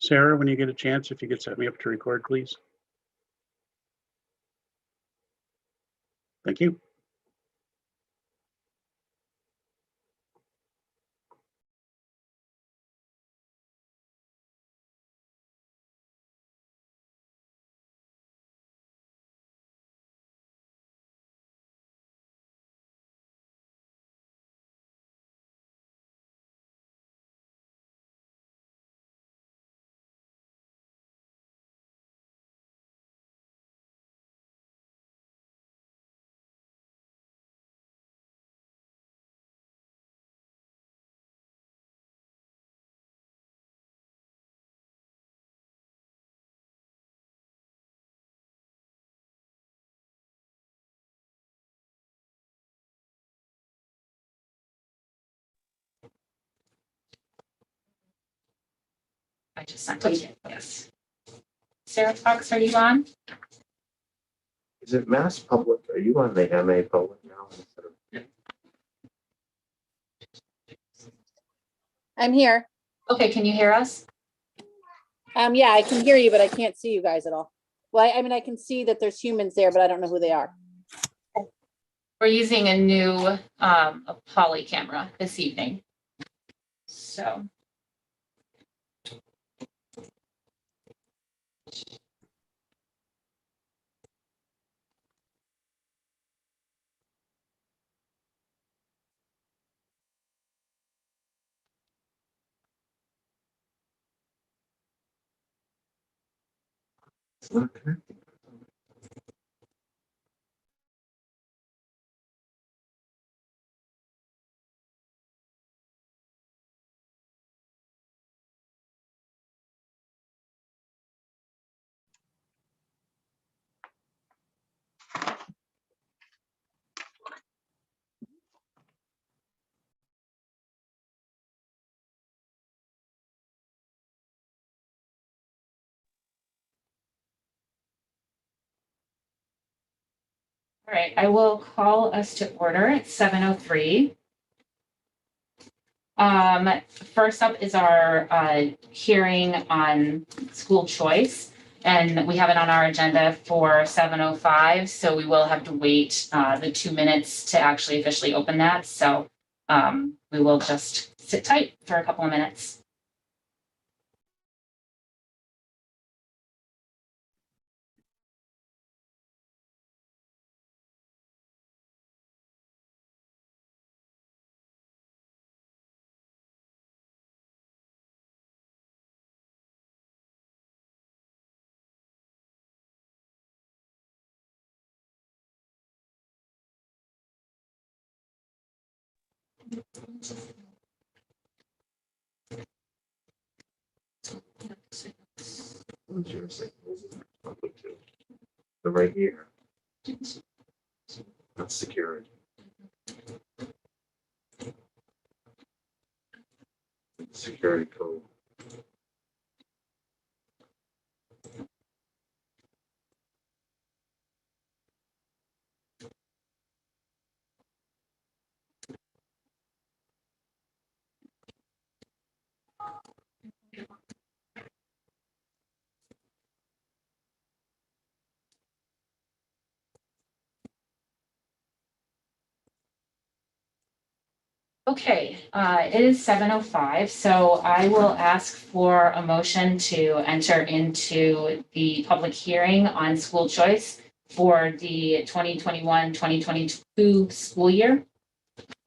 Sarah, when you get a chance, if you could set me up to record, please. Thank you. I just sent it. Yes. Sarah Fox, are you on? Is it Mass Public? Are you on the MA Public now? Instead of- I'm here. Okay, can you hear us? Yeah, I can hear you, but I can't see you guys at all. Well, I mean, I can see that there's humans there, but I don't know who they are. We're using a new a poly camera this evening. So. It's not connecting. All right, I will call us to order at 7:03. First up is our hearing on school choice, and we have it on our agenda for 7:05. So we will have to wait the 2 minutes to actually officially open that. So we will just sit tight for a couple of minutes. What's your signal? Public too. The right here. That's security. Security code. Okay, it is 7:05, so I will ask for a motion to enter into the public hearing on school choice for the 2021-2022 school year.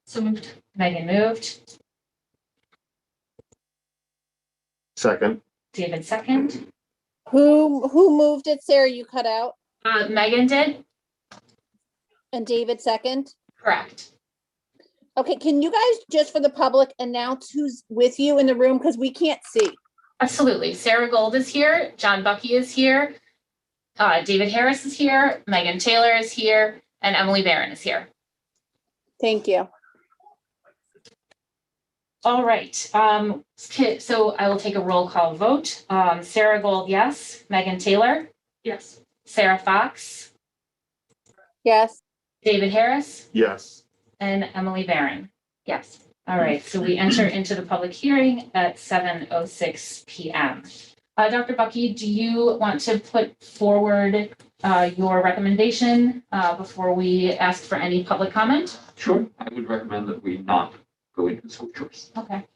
So moved. Megan moved, Second. David second. Who moved it? Sarah, you cut out, Megan did, and David second. correct. Okay, can you guys, just for the public, announce who's with you in the room? Because we can't see. Absolutely. Sarah Gold is here, John Bucky is here, David Harris is here, Megan Taylor is here, and Emily Barron is here. Thank you. All right, so I will take a roll call vote. Sarah Gold, yes. Megan Taylor? Yes. Sarah Fox? Yes. David Harris? Yes. And Emily Barron? Yes. All right, so we enter into the public hearing at 7:06 p.m. Dr. Bucky, do you want to put forward your recommendation before we ask for any public comment? Sure, I would recommend that we not go into school choice. Okay.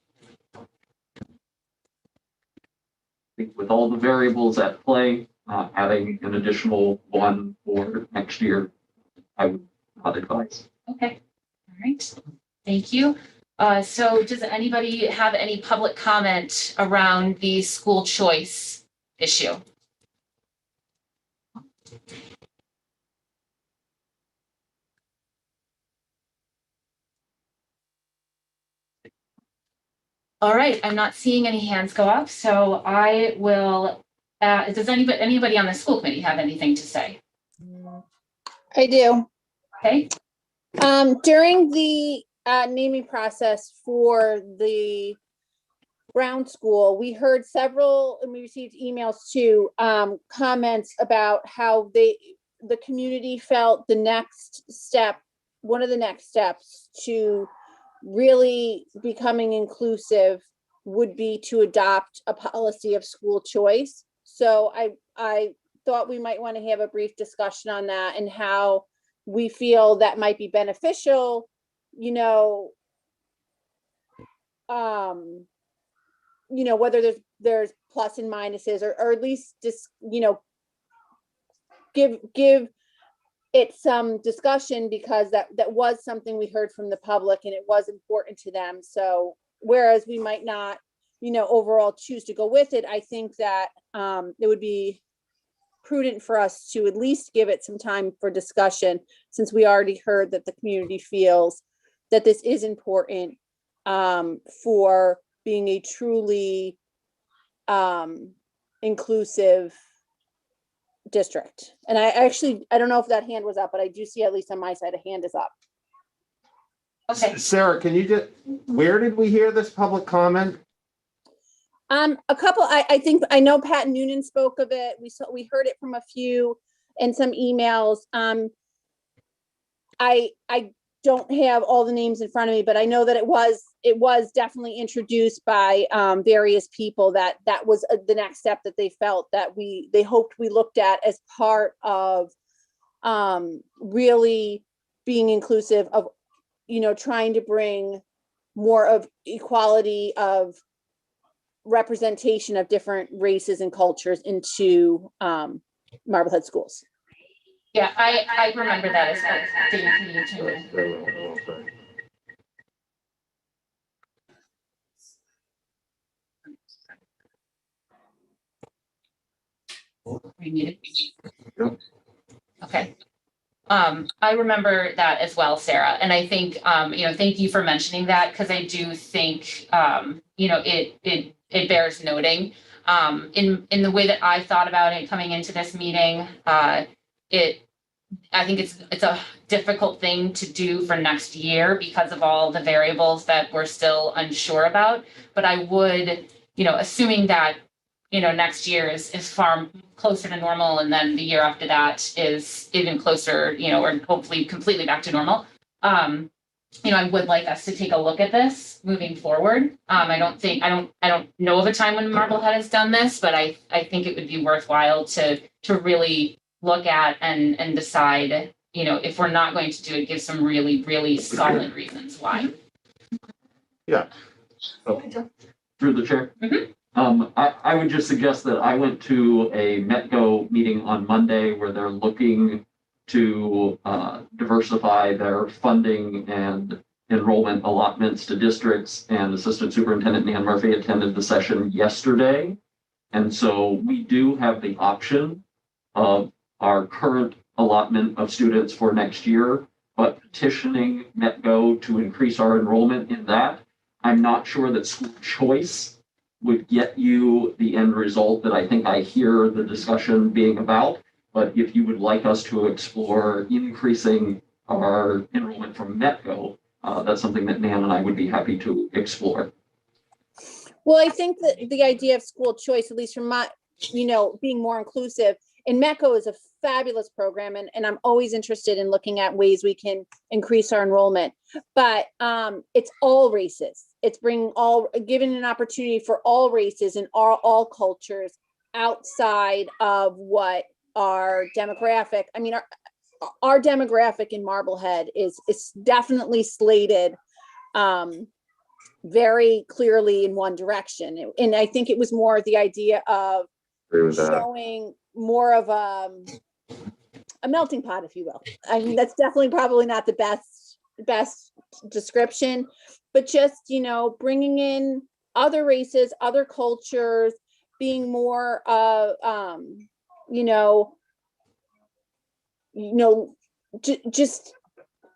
I think with all the variables at play, adding an additional one for next year, I would not advise. Okay. All right. Thank you. So does anybody have any public comment around the school choice issue? All right, I'm not seeing any hands go up, so I will, does anybody on the school committee have anything to say? I do. Okay, During the naming process for the Brown School, we heard several, and we received emails too, comments about how the community felt the next step, one of the next steps to really becoming inclusive would be to adopt a policy of school choice. So I thought we might want to have a brief discussion on that and how we feel that might be beneficial, whether there's plus and minuses, or at least just, give it some discussion, because that was something we heard from the public and it was important to them. So whereas we might not, overall choose to go with it, I think that it would be prudent for us to at least give it some time for discussion, since we already heard that the community feels that this is important for being a truly inclusive district. And I don't know if that hand was up, but I do see, at least on my side, a hand is up. okay. Sarah, can you just, where did we hear this public comment? A couple, I think, I know Pat Noonan spoke of it. We heard it from a few and some emails. I don't have all the names in front of me, but I know that it was definitely introduced by various people, that was the next step that they felt that they hoped we looked at as part of really being inclusive of, trying to bring more of equality of representation of different races and cultures into Marblehead schools. Yeah, I remember that as well. Thank you too. We muted? Yep. Okay. I remember that as well, Sarah. And I think, thank you for mentioning that, because I do think, it bears noting. In the way that I thought about it coming into this meeting, I think it's a difficult thing to do for next year because of all the variables that we're still unsure about. But I would, assuming that, next year is far closer to normal, and then the year after that is even closer, or hopefully completely back to normal. I would like us to take a look at this moving forward. I don't know of a time when Marblehead has done this, but I think it would be worthwhile to really look at and decide, if we're not going to do it, give some really, really solid reasons why. Yeah. Through the chair. Mhm. I would just suggest that I went to a METCO meeting on Monday where they're looking to diversify their funding and enrollment allotments to districts, and Assistant Superintendent Nan Murphy attended the session yesterday. And so we do have the option of our current allotment of students for next year, but petitioning METCO to increase our enrollment in that. I'm not sure that school choice would get you the end result that I think I hear the discussion being about. But if you would like us to explore increasing our enrollment from METCO, that's something that Nan and I would be happy to explore. Well, I think that the idea of school choice, at least from my, being more inclusive, and METCO is a fabulous program, and I'm always interested in looking at ways we can increase our enrollment. But it's all races. It's giving an opportunity for all races and all cultures outside of what our demographic, I mean, our demographic in Marblehead is definitely slated very clearly in one direction. And I think it was more the idea of Agree with that. showing more of a melting pot, if you will. I mean, that's definitely probably not the best description, but just, you know, bringing in other races, other cultures, being more, you know, just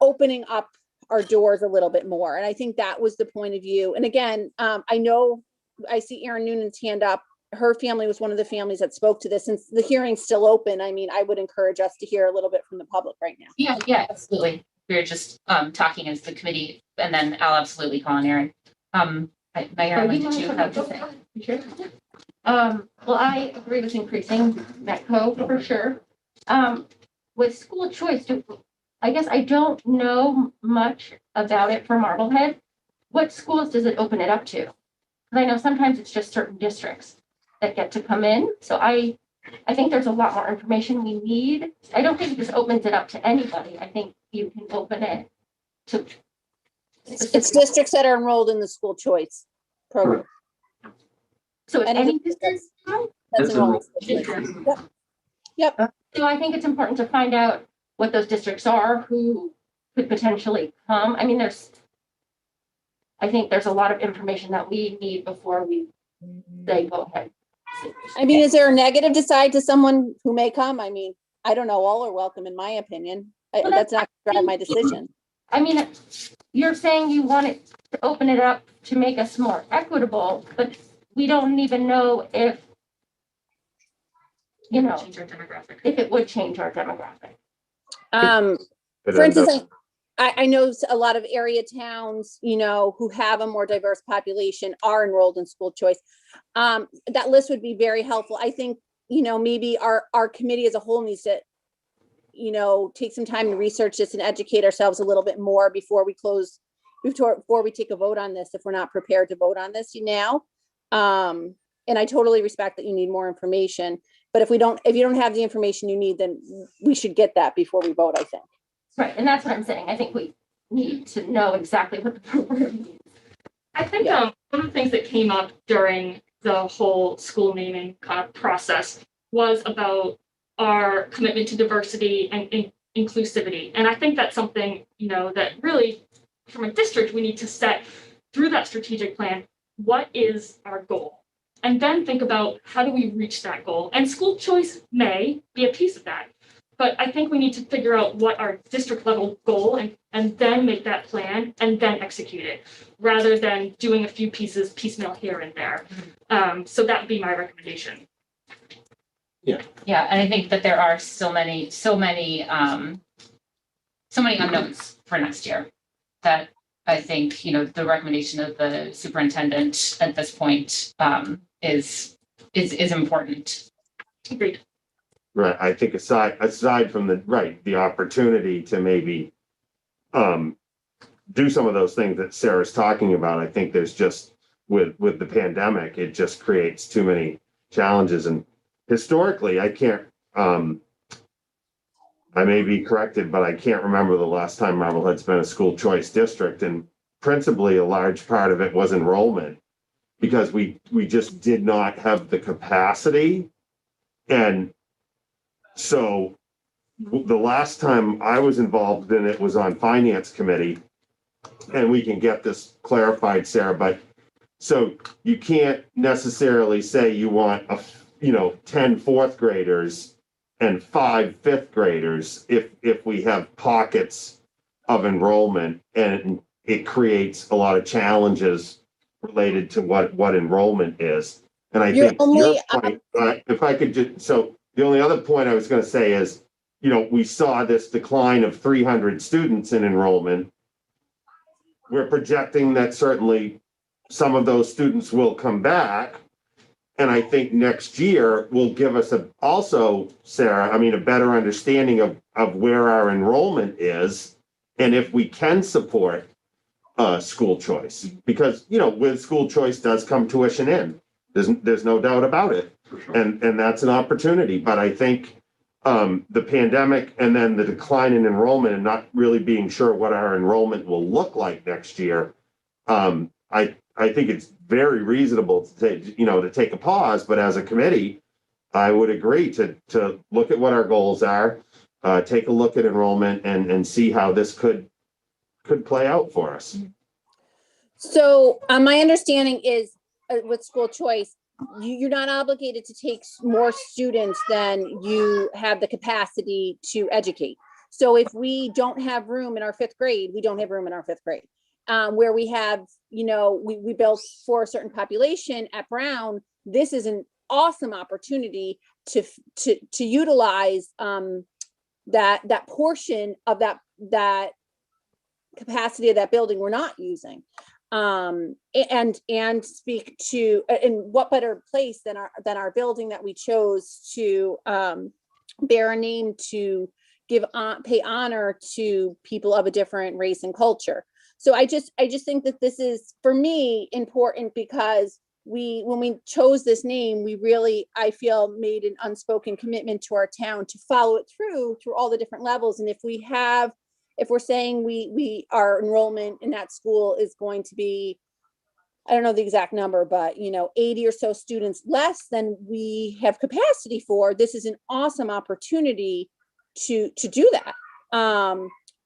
opening up our doors a little bit more. And I think that was the point of view. And again, I know I see Erin Noonan's hand up. Her family was one of the families that spoke to this. Since the hearing's still open, I mean, I would encourage us to hear a little bit from the public right now. Yeah, absolutely. We were just talking as the committee, and then I'll absolutely call on Erin. Megan, what did you have to say? Sure. Well, I agree with increasing Metco for sure. With school choice, I guess I don't know much about it for Marblehead. What schools does it open it up to? Because I know sometimes it's just certain districts that get to come in. So I think there's a lot more information we need. I don't think it just opens it up to anybody. I think you can open it to. It's districts that are enrolled in the school choice program. So it's Any any district district? That's It's enrolled. enrolled. Yep. So I think it's important to find out what those districts are, who could potentially come. I mean, I think there's a lot of information that we need before we say go ahead. I mean, is there a negative side to someone who may come? I mean, I don't know. All are welcome, in my opinion. Well, That's not gonna drive my decision. I mean, you're saying you want it to open it up to make us more equitable, but we don't even know if, you know, Change our demographic. if it would change our demographic. It For ends up- instance, I know a lot of area towns, you know, who have a more diverse population are enrolled in school choice. That list would be very helpful. I think, you know, maybe our committee as a whole needs to, you know, take some time to research this and educate ourselves a little bit more before we take a vote on this, if we're not prepared to vote on this now. And I totally respect that you need more information, but if you don't have the information you need, then we should get that before we vote, I think. Right, and that's what I'm saying. I think we need to know exactly what the program means. I think Yeah. one of the things that came up during the whole school naming kind of process was about our commitment to diversity and inclusivity. And I think that's something, you know, that really from a district, we need to set through that strategic plan, what is our goal? And then think about how do we reach that goal? And school choice may be a piece of that. But I think we need to figure out what our district level goal and then make that plan and then execute it, rather than doing a few pieces piecemeal here and there. So that would be my recommendation. Yeah, and I think that there are so many unknowns for next year that I think, you know, the recommendation of the superintendent at this point is important. Agreed. Right, I think aside from the opportunity to maybe do some of those things that Sarah's talking about, I think there's just with the pandemic, it just creates too many challenges. And historically, I can't I may be corrected, but I can't remember the last time Marblehead's been a school choice district, and principally a large part of it was enrollment, because we just did not have the capacity. And so the last time I was involved in it was on finance committee, and we can get this clarified, Sarah, but so you can't necessarily say you want 10 fourth graders and 5 fifth graders if we have pockets of enrollment, and it creates a lot of challenges related to what enrollment is. And I think your point, if I could just, so the only other point I was going to say is, you know, we saw this decline of 300 students in enrollment. We're projecting that certainly some of those students will come back. And I think next year will give us also, Sarah, a better understanding of where our enrollment is and if we can support school choice. Because, you know, with school choice does come tuition in. There's no doubt about it. For sure. And that's an opportunity, but I think the pandemic and then the decline in enrollment and not really being sure what our enrollment will look like next year. I think it's very reasonable to take a pause, but as a committee, I would agree to look at what our goals are, take a look at enrollment and see how this could play out for us. So my understanding is with school choice, you're not obligated to take more students than you have the capacity to educate. So if we don't have room in our fifth grade, we don't have room in our fifth grade. Where we have, we built for a certain population at Brown, this is an awesome opportunity to utilize that portion of that capacity of that building we're not using. And speak to, and what better place than our building that we chose to bear a name to pay honor to people of a different race and culture. So I just think that this is, for me, important because when we chose this name, we really, I feel, made an unspoken commitment to our town to follow it through all the different levels. And if we're saying our enrollment in that school is going to be, I don't know the exact number, but 80 or so students less than we have capacity for, this is an awesome opportunity to do that.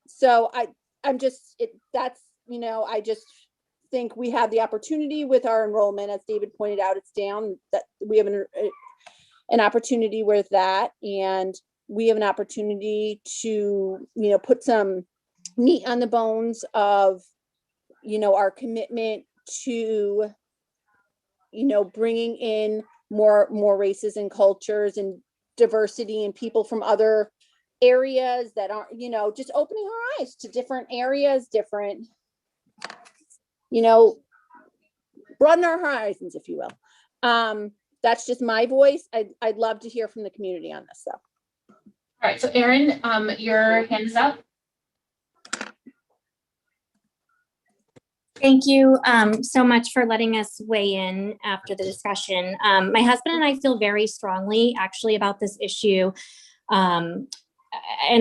So I just think we have the opportunity with our enrollment, as David pointed out, it's down, that we have an opportunity with that. And we have an opportunity to, put some meat on the bones of, our commitment to, bringing in more races and cultures and diversity and people from other areas that aren't, just opening our eyes to different areas, broaden our horizons, if you will. That's just my voice. I'd love to hear from the community on this, though. All right, so Erin, your hand is up. Thank you so much for letting us weigh in after the discussion. My husband and I feel very strongly actually about this issue. And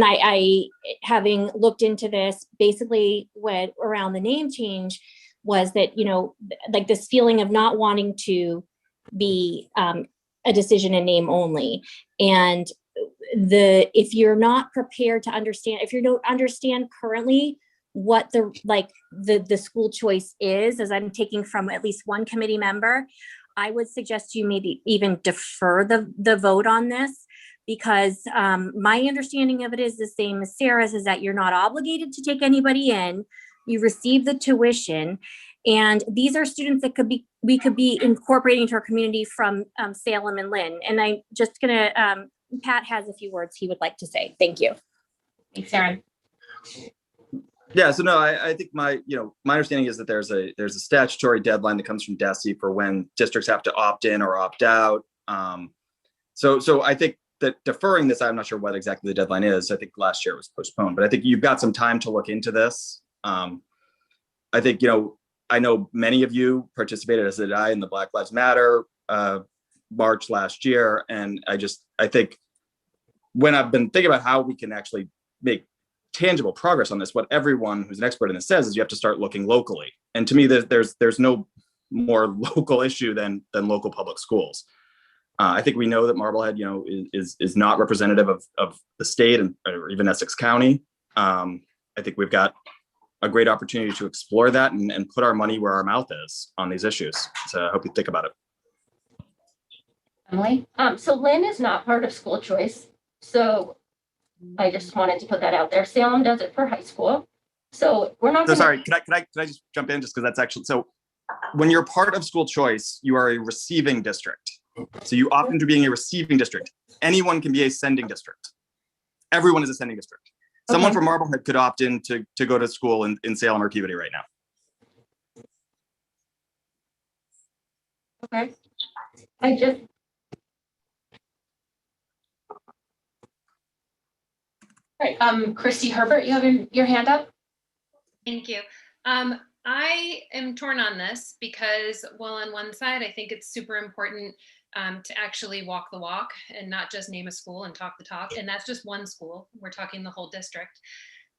I having looked into this, basically what around the name change was that, like this feeling of not wanting to be a decision in name only. And if you're not prepared to understand, if you don't understand currently what the school choice is, as I'm taking from at least one committee member, I would suggest you maybe even defer the vote on this, because my understanding of it is the same as Sarah's, is that you're not obligated to take anybody in. You receive the tuition, and these are students that we could be incorporating into our community from Salem and Lynn. And I'm just gonna, Pat has a few words he would like to say. Thank you. Thanks, Erin. Yeah, so no, I think my understanding is that there's a statutory deadline that comes from DESE for when districts have to opt in or opt out. So I think that deferring this, I'm not sure what exactly the deadline is. I think last year it was postponed, but I think you've got some time to look into this. I think, I know many of you participated, as did I, in the Black Lives Matter march last year. And I think when I've been thinking about how we can actually make tangible progress on this, what everyone who's an expert in this says is you have to start looking locally. And to me, there's no more local issue than local public schools. I think we know that Marblehead, is not representative of the state or even Essex County. I think we've got a great opportunity to explore that and put our money where our mouth is on these issues. So I hope you think about it. Emily? So Lynn is not part of school choice. So I just wanted to put that out there. Salem does it for high school. So we're not. So sorry, can I just jump in just because that's actually, so when you're part of school choice, you are a receiving district. So you opt into being a receiving district. Anyone can be a sending district. Everyone is a sending district. Someone from Marblehead could opt in to go to school in Salem or Peabody right now. Okay. Right, Christy Herbert, you have your hand up? Thank you. I am torn on this because while on one side, I think it's super important to actually walk the walk and not just name a school and talk the talk. And that's just one school. We're talking the whole district.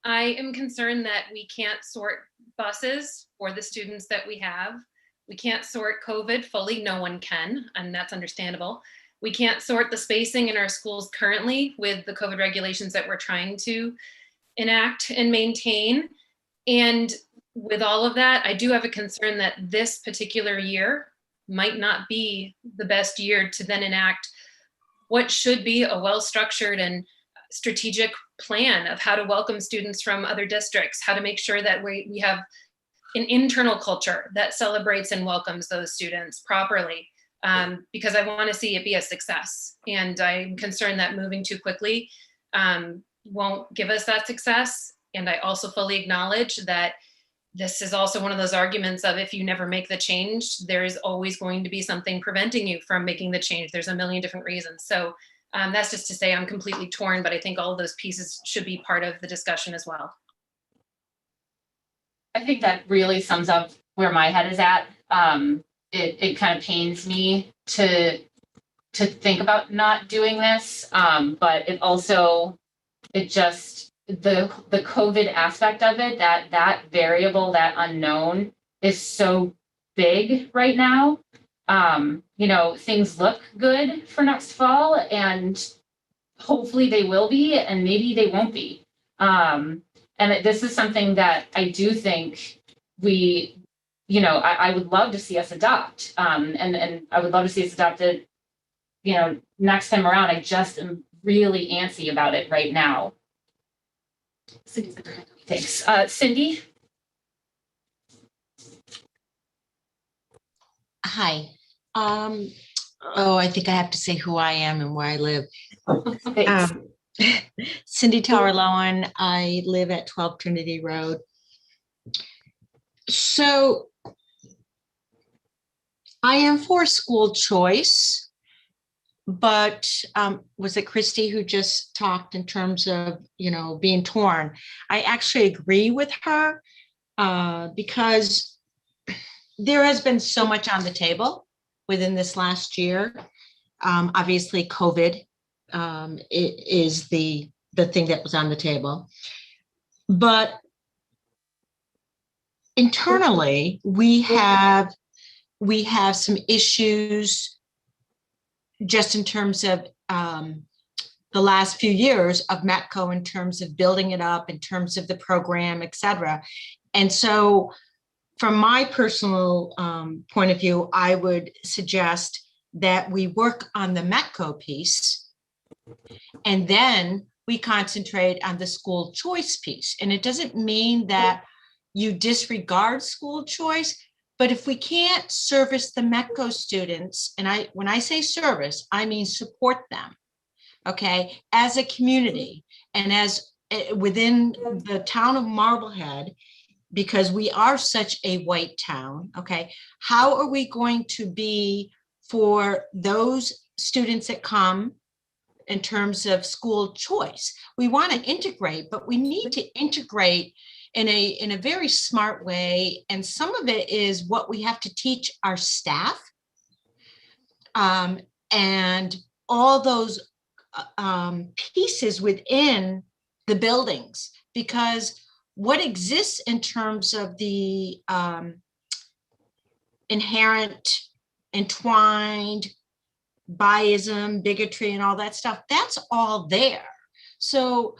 I am concerned that we can't sort buses for the students that we have. We can't sort COVID fully. No one can, and that's understandable. We can't sort the spacing in our schools currently with the COVID regulations that we're trying to enact and maintain. And with all of that, I do have a concern that this particular year might not be the best year to then enact what should be a well-structured and strategic plan of how to welcome students from other districts, how to make sure that we have an internal culture that celebrates and welcomes those students properly, because I want to see it be a success. And I'm concerned that moving too quickly won't give us that success. And I also fully acknowledge that this is also one of those arguments of if you never make the change, there is always going to be something preventing you from making the change. There's a million different reasons. So that's just to say I'm completely torn, but I think all of those pieces should be part of the discussion as well. I think that really sums up where my head is at. It kind of pains me to think about not doing this, but it just the COVID aspect of it, that variable, that unknown is so big right now. Things look good for next fall, and hopefully they will be, and maybe they won't be. And this is something that I do think I would love to see us adopt. And I would love to see us adopted, next time around. I just am really antsy about it right now. Thanks. Cindy? Hi. I think I have to say who I am and where I live. Thanks. Cindy Tower-Lowen. I live at 12 Trinity Road. So I am for school choice, but was it Christy who just talked in terms of, being torn? I actually agree with her because there has been so much on the table within this last year. Obviously, COVID it is the thing that was on the table. But internally, we have some issues just in terms of the last few years of METCO, in terms of building it up, in terms of the program, et cetera. And so from my personal point of view, I would suggest that we work on the METCO piece, and then we concentrate on the school choice piece. And it doesn't mean that you disregard school choice, but if we can't service the METCO students, and when I say service, I mean support them, okay, as a community and as within the town of Marblehead, because we are such a white town, okay, how are we going to be for those students that come in terms of school choice? We want to integrate, but we need to integrate in a very smart way. And some of it is what we have to teach our staff and all those pieces within the buildings, because what exists in terms of the inherent, entwined biasm, bigotry, and all that stuff, that's all there. So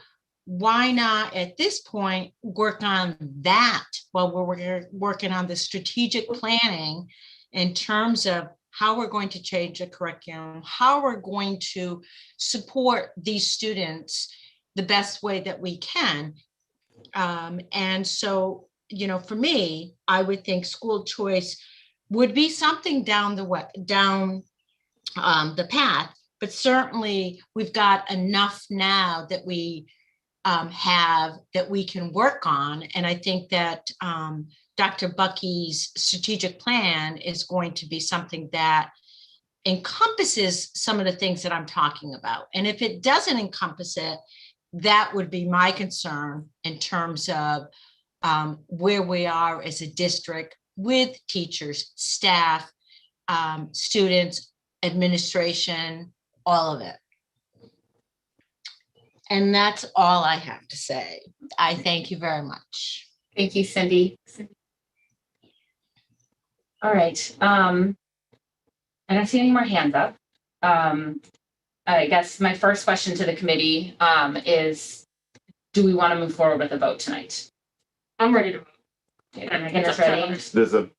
why not at this point work on that while we're working on the strategic planning in terms of how we're going to change the curriculum, how we're going to support these students the best way that we can. And so, for me, I would think school choice would be something down the path, but certainly we've got enough now that we have that we can work on. And I think that Dr. Bucky's strategic plan is going to be something that encompasses some of the things that I'm talking about. And if it doesn't encompass it, that would be my concern in terms of where we are as a district with teachers, staff, students, administration, all of it. And that's all I have to say. I thank you very much. Thank you, Cindy. All right, I don't see any more hands up. I guess my first question to the committee, is, do we want to move forward with a vote tonight? I'm ready to vote. Okay, Megan is ready.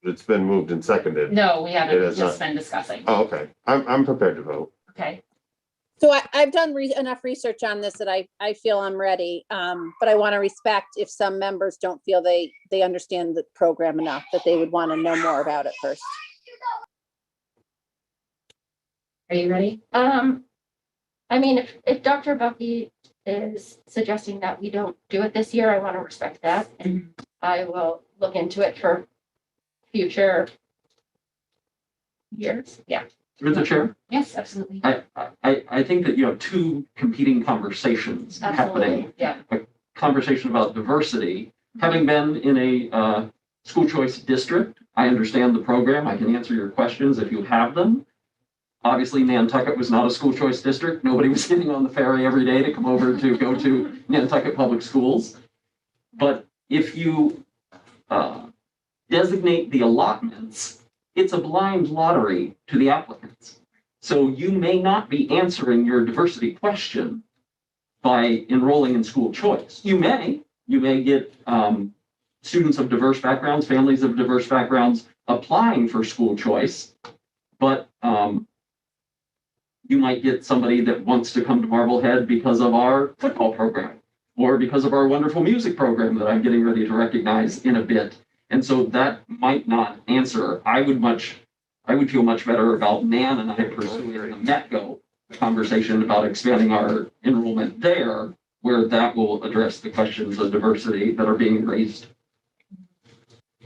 It's been moved and seconded. No, we haven't, It we've is just not. been discussing. Oh, okay. I'm prepared to vote. Okay, So I've done enough research on this that I feel I'm ready. But I want to respect if some members don't feel they understand the program enough, that they would want to know more about it first. are you ready? I mean, if Dr. Bucky is suggesting that we don't do it this year, I want to respect that. And I will look into it for future years. Yeah. Through the chair, Yes, absolutely. I think that you have two competing conversations happening. Absolutely, yeah. A conversation about diversity. Having been in a school choice district, I understand the program. I can answer your questions if you have them. Obviously, Nantucket was not a school choice district. Nobody was getting on the ferry every day to come over to go to Nantucket Public Schools. But if you designate the allotments, it's a blind lottery to the applicants. So you may not be answering your diversity question by enrolling in school choice. You may get students of diverse backgrounds, families of diverse backgrounds applying for school choice, but you might get somebody that wants to come to Marblehead because of our football program or because of our wonderful music program that I'm getting ready to recognize in a bit. And so that might not answer. I would feel much better about Nan and I pursuing the METCO conversation about expanding our enrollment there, where that will address the questions of diversity that are being raised.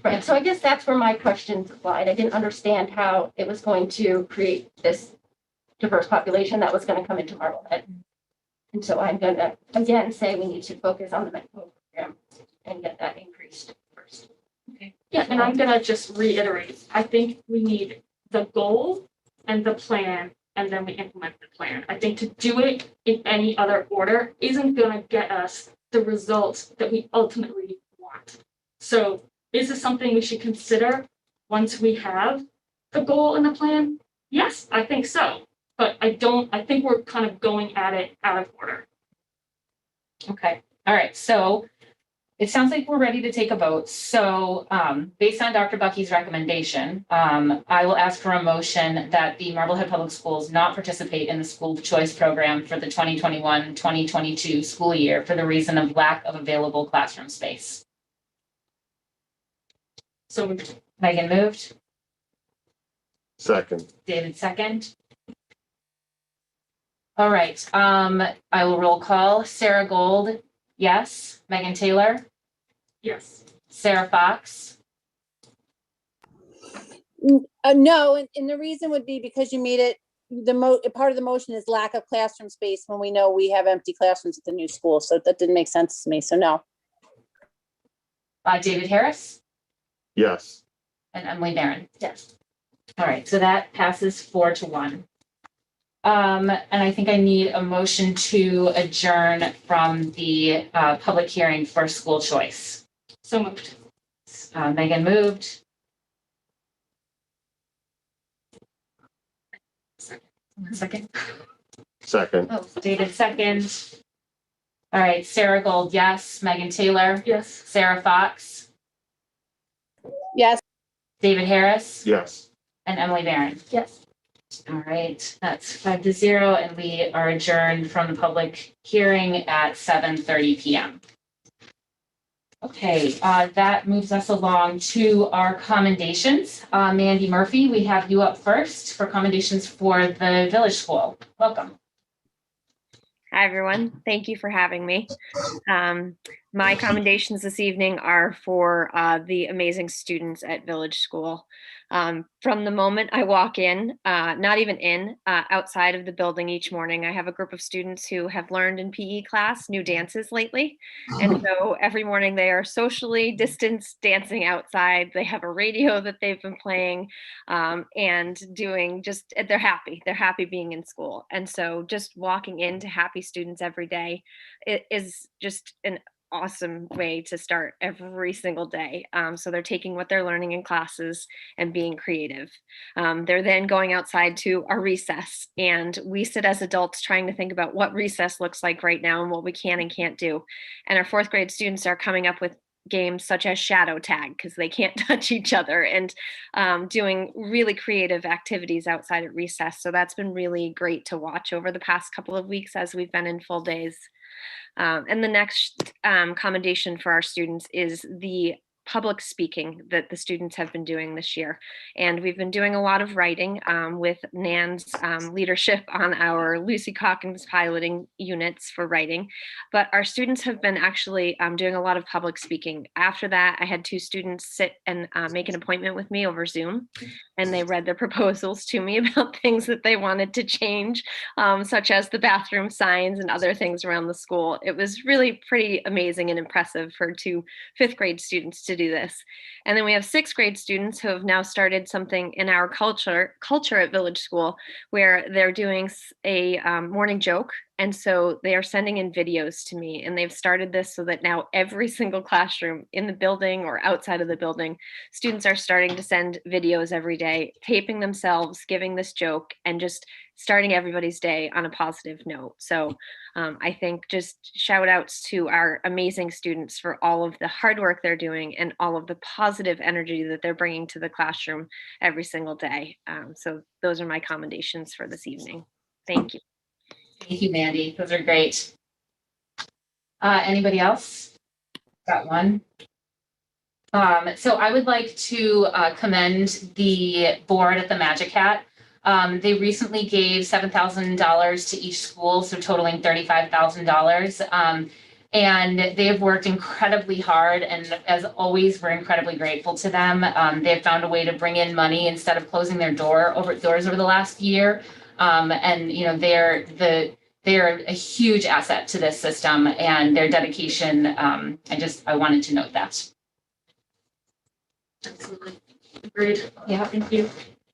Right, so I guess that's where my questions applied. I didn't understand how it was going to create this diverse population that was going to come into Marblehead. And so I'm going to, again, say we need to focus on the METCO program and get that increased first. Yeah, and I'm gonna just reiterate, I think we need the goal and the plan, and then we implement the plan. I think to do it in any other order isn't gonna get us the results that we ultimately want. So is this something we should consider once we have the goal and the plan? Yes, I think so. But I think we're kind of going at it out of order. Okay, all right, so it sounds like we're ready to take a vote. So based on Dr. Bucky's recommendation, I will ask for a motion that the Marblehead Public Schools not participate in the school choice program for the 2021-2022 school year for the reason of lack of available classroom space. So Megan moved, Second. David second. All right, I will roll call. Sarah Gold, yes. Megan Taylor, yes. Sarah Fox, No, and the reason would be because you made it, part of the motion is lack of classroom space when we know we have empty classrooms at the new school. So that didn't make sense to me. So no. David Harris, Yes. and Emily Barron. Yes. All right, so that passes 4-1. And I think I need a motion to adjourn from the public hearing for school choice. So moved. Megan moved. Second. Second. Oh, David second. All right, Sarah Gold, yes. Megan Taylor, Yes. Sarah Fox, Yes. David Harris, Yes. and Emily Barron. yes. All right, that's 5-0, and we are adjourned from the public hearing at 7:30 p.m. Okay, that moves us along to our commendations. Mandy Murphy, we have you up first for commendations for the village school. Welcome. Hi, everyone. Thank you for having me. My commendations this evening are for the amazing students at Village School. From the moment I walk in, not even in, outside of the building each morning, I have a group of students who have learned in PE class new dances lately. And so every morning they are socially distanced dancing outside. They have a radio that they've been playing and doing just, they're happy. They're happy being in school. And so just walking into happy students every day, it is just an awesome way to start every single day. So they're taking what they're learning in classes and being creative. They're then going outside to our recess, and we sit as adults trying to think about what recess looks like right now and what we can and can't do. And our 4th grade students are coming up with games such as shadow tag because they can't touch each other, and doing really creative activities outside at recess. So that's been really great to watch over the past couple of weeks as we've been in full days. And the next commendation for our students is the public speaking that the students have been doing this year. And we've been doing a lot of writing with Nan's leadership on our Lucy Calkins piloting units for writing. But our students have been actually doing a lot of public speaking. After that, I had 2 students sit and make an appointment with me over Zoom. And they read their proposals to me about things that they wanted to change, such as the bathroom signs and other things around the school. It was really pretty amazing and impressive for 2 5th grade students to do this. And then we have 6th grade students who have now started something in our culture at Village School, where they're doing a morning joke. And so they are sending in videos to me, and they've started this so that now every single classroom in the building or outside of the building, students are starting to send videos every day, taping themselves, giving this joke, and just starting everybody's day on a positive note. So I think just shout outs to our amazing students for all of the hard work they're doing and all of the positive energy that they're bringing to the classroom every single day. So those are my commendations for this evening. Thank you. Thank you, Mandy. Those are great. Anybody else? Got one. So I would like to commend the board at the Magic Hat. They recently gave $7,000 to each school, so totaling $35,000. And they have worked incredibly hard, and as always, we're incredibly grateful to them. They've found a way to bring in money instead of closing their doors over the last year. And you know, they're a huge asset to this system, and their dedication. I wanted to note that. Absolutely. Agreed. Yeah, thank you.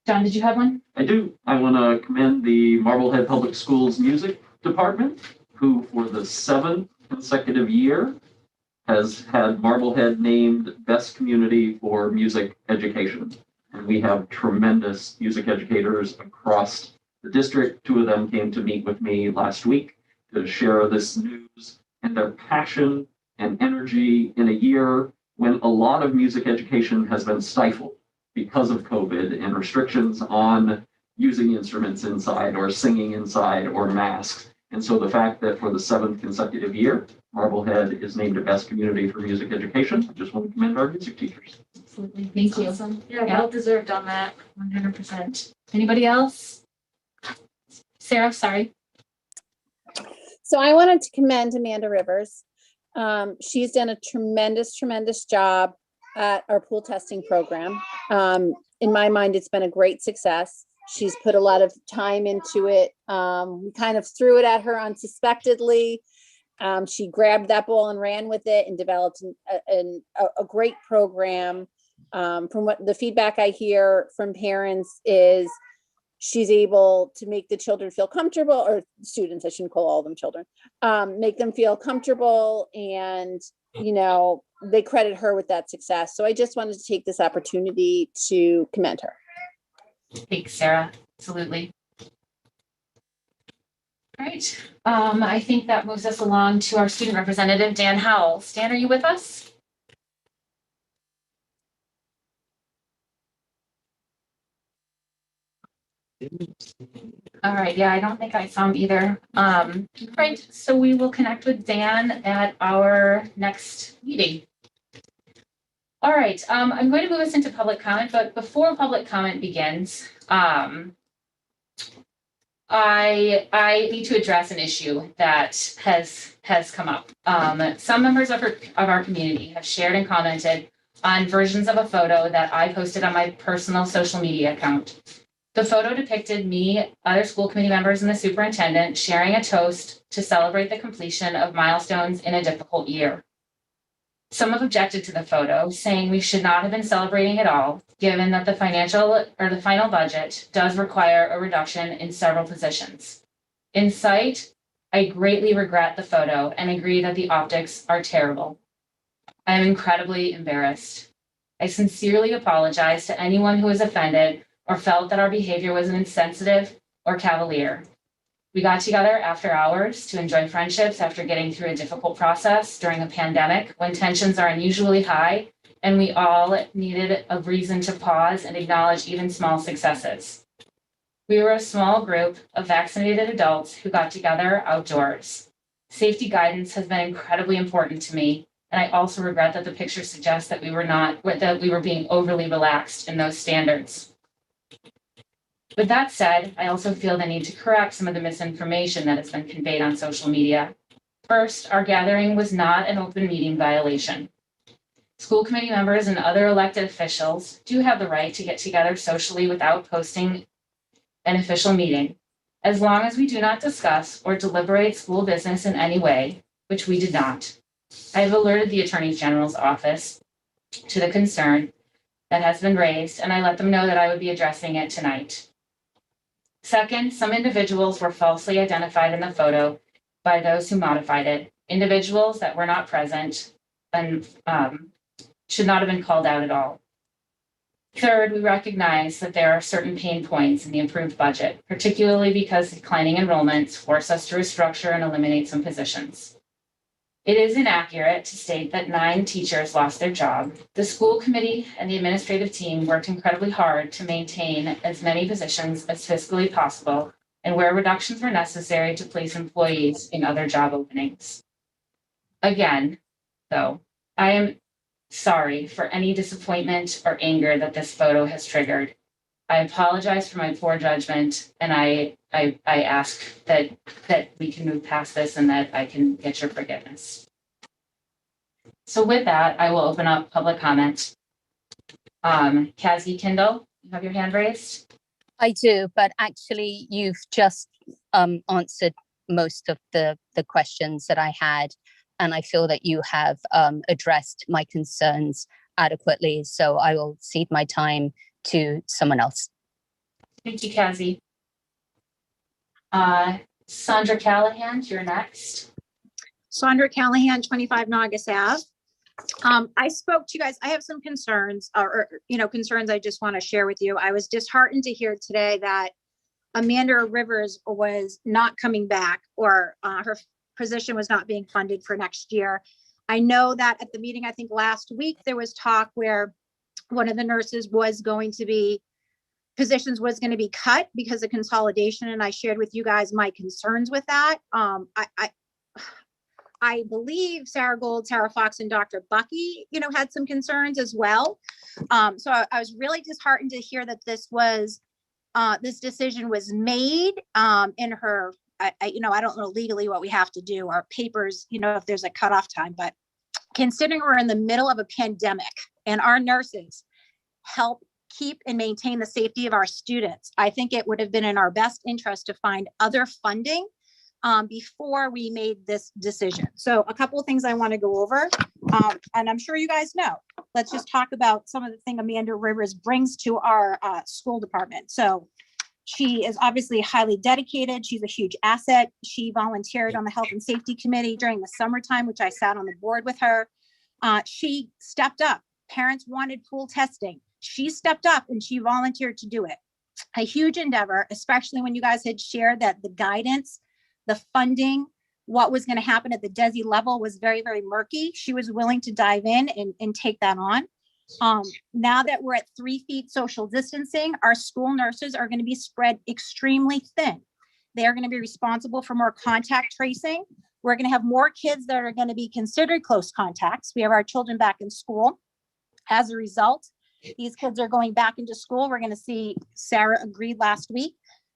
John, did you have one? I do. I want to commend the Marblehead Public Schools Music Department, who for the 7th consecutive year has had Marblehead named Best Community for Music Education. And we have tremendous music educators across the district. 2 of them came to meet with me last week to share this news and their passion and energy in a year when a lot of music education has been stifled because of COVID and restrictions on using instruments inside or singing inside or masks. And so the fact that for the 7th consecutive year, Marblehead is named a Best Community for Music Education, I just want to commend our music teachers. Absolutely. Thank you. Awesome. Yeah, well deserved on that. 100%. Anybody else? Sarah, sorry. So I wanted to commend Amanda Rivers. She's done a tremendous job at our pool testing program. In my mind, it's been a great success. She's put a lot of time into it. We kind of threw it at her unsuspectedly. She grabbed that ball and ran with it and developed a great program. From what the feedback I hear from parents is she's able to make the children feel comfortable, or students, I shouldn't call all of them children, make them feel comfortable, and, you know, they credit her with that success. So I just wanted to take this opportunity to commend her. Thanks, Sarah. Absolutely. All right. I think that moves us along to our student representative, Dan Howell. Dan, are you with us? All right. Yeah, I don't think I saw him either. Right. So we will connect with Dan at our next meeting. All right. I'm going to move us into public comment, but before public comment begins, I need to address an issue that has come up. Some members of our community have shared and commented on versions of a photo that I posted on my personal social media account. The photo depicted me, other school committee members, and the superintendent sharing a toast to celebrate the completion of milestones in a difficult year. Some have objected to the photo, saying we should not have been celebrating at all, given that the final budget does require a reduction in several positions. In sight, I greatly regret the photo and agree that the optics are terrible. I am incredibly embarrassed. I sincerely apologize to anyone who was offended or felt that our behavior was insensitive or cavalier. We got together after hours to enjoy friendships after getting through a difficult process during a pandemic when tensions are unusually high and we all needed a reason to pause and acknowledge even small successes. We were a small group of vaccinated adults who got together outdoors. Safety guidance has been incredibly important to me, and I also regret that the picture suggests that we were being overly relaxed in those standards. With that said, I also feel the need to correct some of the misinformation that has been conveyed on social media. First, our gathering was not an open meeting violation. School committee members and other elected officials do have the right to get together socially without posting an official meeting, as long as we do not discuss or deliberate school business in any way, which we did not. I have alerted the Attorney General's office to the concern that has been raised, and I let them know that I would be addressing it tonight. Second, some individuals were falsely identified in the photo by those who modified it, individuals that were not present and should not have been called out at all. Third, we recognize that there are certain pain points in the improved budget, particularly because declining enrollments force us to restructure and eliminate some positions. It is inaccurate to state that 9 teachers lost their job. The school committee and the administrative team worked incredibly hard to maintain as many positions as fiscally possible, and where reductions were necessary to place employees in other job openings. Again, though, I am sorry for any disappointment or anger that this photo has triggered. I apologize for my poor judgment, and I ask that we can move past this and that I can get your forgiveness. So with that, I will open up public comment. Cassie Kindle, you have your hand raised? I do, but actually you've just answered most of the questions that I had, and I feel that you have addressed my concerns adequately, so I will cede my time to someone else. Thank you, Cassie. Sandra Callahan, you're next. Sandra Callahan, 25 Naugus Ave. I spoke to you guys. I have some concerns concerns I just want to share with you. I was disheartened to hear today that Amanda Rivers was not coming back, or her position was not being funded for next year. I know that at the meeting, I think last week, there was talk where one of the nurses positions was going to be cut because of consolidation. And I shared with you guys my concerns with that. I believe Sarah Gold, Sarah Fox, and Dr. Bucky, had some concerns as well. So I was really disheartened to hear that this decision was made in her, I don't know legally what we have to do, our papers, if there's a cutoff time, but considering we're in the middle of a pandemic and our nurses help keep and maintain the safety of our students, I think it would have been in our best interest to find other funding before we made this decision. So a couple of things I want to go over, and I'm sure you guys know. Let's just talk about some of the things Amanda Rivers brings to our school department. So she is obviously highly dedicated. She's a huge asset. She volunteered on the Health and Safety Committee during the summertime, which I sat on the board with her. She stepped up. Parents wanted pool testing. She stepped up and she volunteered to do it. A huge endeavor, especially when you guys had shared that the guidance, the funding, what was going to happen at the DESE level was very, very murky. She was willing to dive in and take that on. Now that we're at 3 feet social distancing, our school nurses are going to be spread extremely thin. They are going to be responsible for more contact tracing. We're going to have more kids that are going to be considered close contacts. We have our children back in school. As a result, these kids are going back into school. We're going to see, Sarah agreed last week,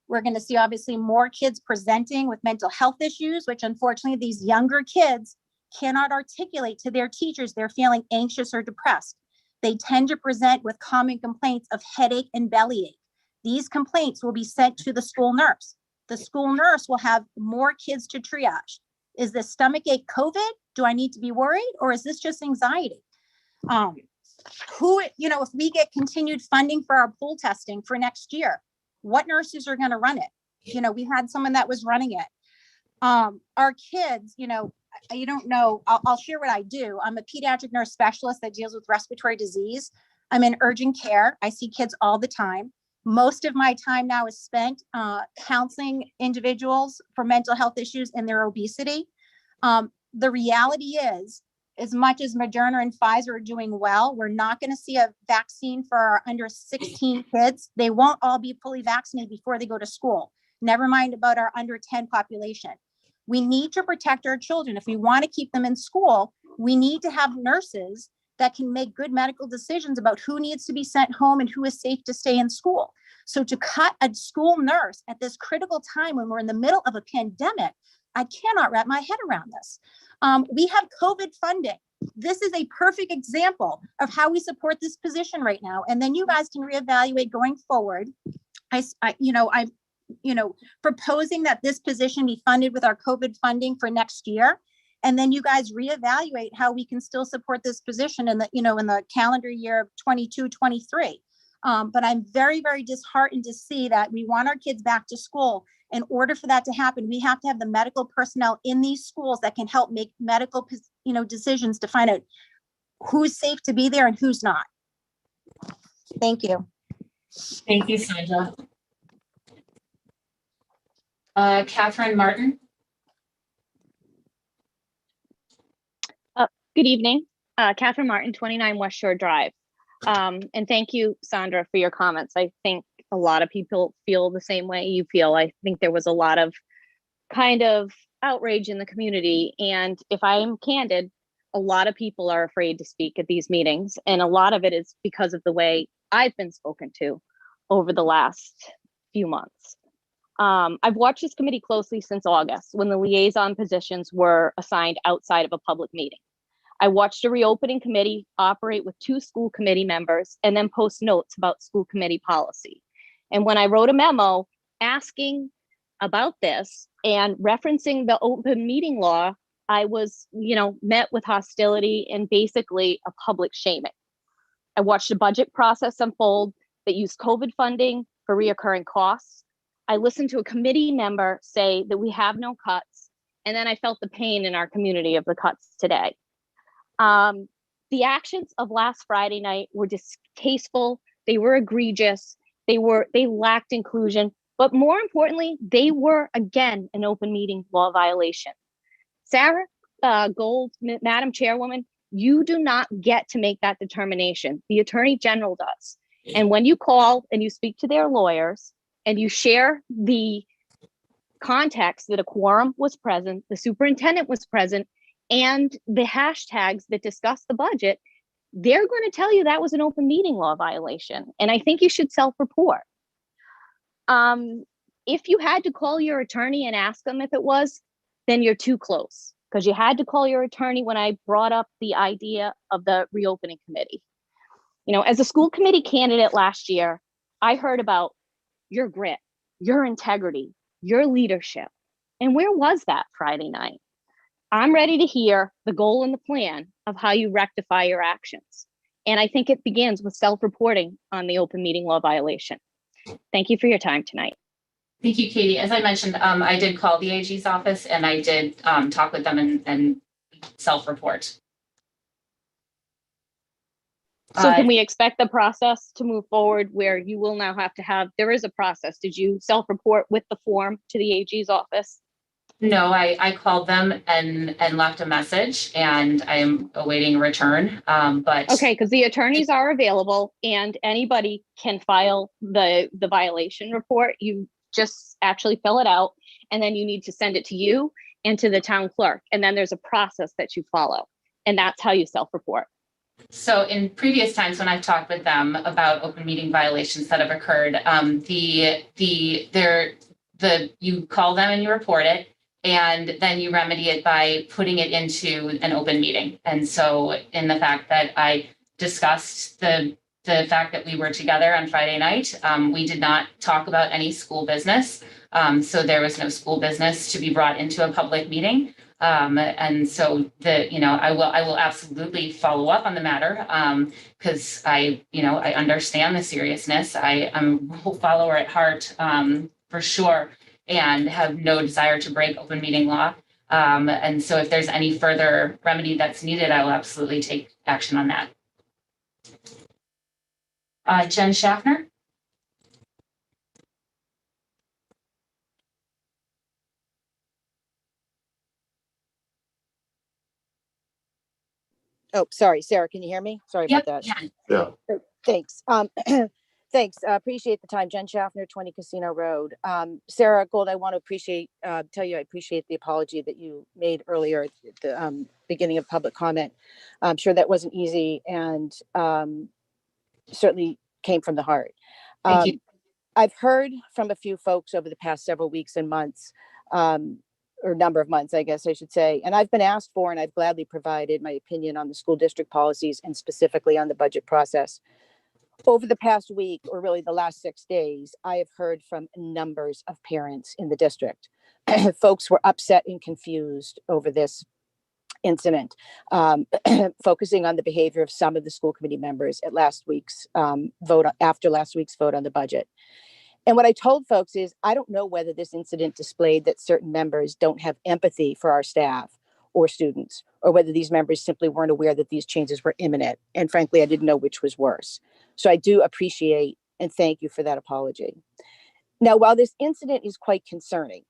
We're going to see obviously more kids presenting with mental health issues, which unfortunately these younger kids cannot articulate to their teachers they're feeling anxious or depressed. They tend to present with common complaints of headache and bellyache. These complaints will be sent to the school nurse. The school nurse will have more kids to triage. Is this stomachache COVID? Do I need to be worried? Or is this just anxiety? If we get continued funding for our pool testing for next year, what nurses are going to run it? We had someone that was running it. Our kids, you don't know, I'll share what I do. I'm a pediatric nurse specialist that deals with respiratory disease. I'm in urgent care. I see kids all the time. Most of my time now is spent counseling individuals for mental health issues and their obesity. The reality is, as much as Moderna and Pfizer are doing well, we're not going to see a vaccine for our under 16 kids. They won't all be fully vaccinated before they go to school. Never mind about our under 10 population. We need to protect our children. If we want to keep them in school, we need to have nurses that can make good medical decisions about who needs to be sent home and who is safe to stay in school. So to cut a school nurse at this critical time when we're in the middle of a pandemic, I cannot wrap my head around this. We have COVID funding. This is a perfect example of how we support this position right now. And then you guys can reevaluate going forward. I'm proposing that this position be funded with our COVID funding for next year. And then you guys reevaluate how we can still support this position in the calendar year of 22, 23. But I'm very, very disheartened to see that we want our kids back to school. In order for that to happen, we have to have the medical personnel in these schools that can help make medical, decisions to find out who's safe to be there and who's not. Thank you. Thank you, Sandra. Catherine Martin. Good evening, Catherine Martin, 29 West Shore Drive. And thank you, Sandra, for your comments. I think a lot of people feel the same way you feel. I think there was a lot of kind of outrage in the community. And if I am candid, a lot of people are afraid to speak at these meetings. And a lot of it is because of the way I've been spoken to over the last few months. I've watched this committee closely since August when the liaison positions were assigned outside of a public meeting. I watched a reopening committee operate with 2 school committee members and then post notes about school committee policy. And when I wrote a memo asking about this and referencing the open meeting law, I was, met with hostility and basically a public shaming. I watched a budget process unfold that used COVID funding for reoccurring costs. I listened to a committee member say that we have no cuts. And then I felt the pain in our community of the cuts today. The actions of last Friday night were distasteful. They were egregious. They lacked inclusion, but more importantly, they were again an open meeting law violation. Sarah Gold, Madam Chairwoman, you do not get to make that determination. The Attorney General does. And when you call and you speak to their lawyers and you share the context that a quorum was present, the superintendent was present, and the hashtags that discuss the budget, they're going to tell you that was an open meeting law violation. And I think you should self-report. If you had to call your attorney and ask them if it was, then you're too close, because you had to call your attorney when I brought up the idea of the reopening committee. As a school committee candidate last year, I heard about your grit, your integrity, your leadership. And where was that Friday night? I'm ready to hear the goal and the plan of how you rectify your actions. And I think it begins with self-reporting on the open meeting law violation. Thank you for your time tonight. Thank you, Katie. As I mentioned, I did call the AG's office and I did talk with them and self-report. So can we expect the process to move forward where you will now have to have, there is a process. Did you self-report with the form to the AG's office? No, I called them and left a message and I am awaiting a return. But okay, because the attorneys are available and anybody can file the violation report. You just actually fill it out and then you need to send it to you and to the town clerk. And then there's a process that you follow. And that's how you self-report. So in previous times when I've talked with them about open meeting violations that have occurred, you call them and you report it, and then you remedy it by putting it into an open meeting. And so in the fact that I discussed the fact that we were together on Friday night, we did not talk about any school business. So there was no school business to be brought into a public meeting. And so I will absolutely follow up on the matter, because I understand the seriousness. I am a rule follower at heart, for sure, and have no desire to break open meeting law. And so if there's any further remedy that's needed, I will absolutely take action on that. Jen Schaffner? Oh, sorry, Sarah, can you hear me? Sorry about that. Yeah. Thanks. Thanks. Appreciate the time. Jen Schaffner, 20 Casino Road. Sarah Gold, I want to tell you I appreciate the apology that you made earlier at the beginning of public comment. I'm sure that wasn't easy and certainly came from the heart. Thank you. I've heard from a few folks over the past several weeks and months, or number of months, I guess I should say. And I've been asked for, and I've gladly provided my opinion on the school district policies and specifically on the budget process. Over the past week, or really the last 6 days, I have heard from numbers of parents in the district. Folks were upset and confused over this incident, focusing on the behavior of some of the school committee members at last week's after last week's vote on the budget. And what I told folks is, I don't know whether this incident displayed that certain members don't have empathy for our staff or students, or whether these members simply weren't aware that these changes were imminent. And frankly, I didn't know which was worse. So I do appreciate and thank you for that apology. Now, while this incident is quite concerning,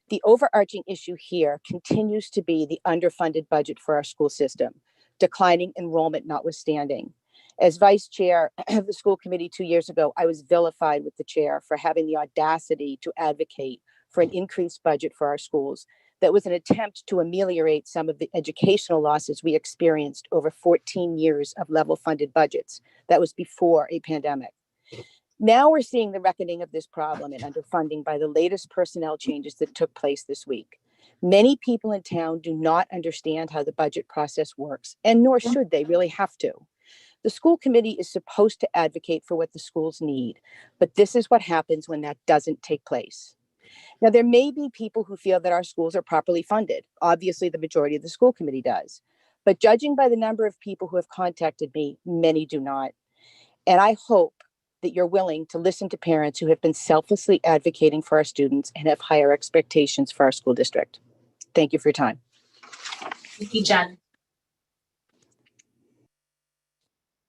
the overarching issue here continues to be the underfunded budget for our school system, declining enrollment notwithstanding. As vice chair of the school committee 2 years ago, I was vilified with the chair for having the audacity to advocate for an increased budget for our schools that was an attempt to ameliorate some of the educational losses we experienced over 14 years of level funded budgets. That was before a pandemic. Now we're seeing the reckoning of this problem and underfunding by the latest personnel changes that took place this week. Many people in town do not understand how the budget process works, and nor should they really have to. The school committee is supposed to advocate for what the schools need, but this is what happens when that doesn't take place. Now, there may be people who feel that our schools are properly funded. Obviously, the majority of the school committee does. But judging by the number of people who have contacted me, many do not. And I hope that you're willing to listen to parents who have been selflessly advocating for our students and have higher expectations for our school district. Thank you for your time. Thank you, Jen.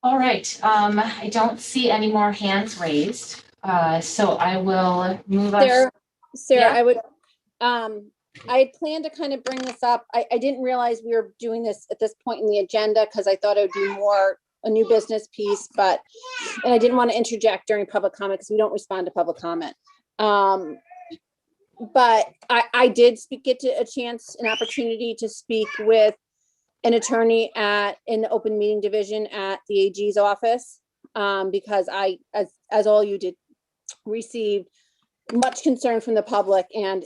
All right, I don't see any more hands raised. So I will move us. Sarah, Yeah. I had planned to kind of bring this up. I didn't realize we were doing this at this point in the agenda because I thought it would be more a new business piece, and I didn't want to interject during public comment because we don't respond to public comment. But I did get to an opportunity to speak with an attorney in the open meeting division at the AG's office, because as all you did, received much concern from the public, and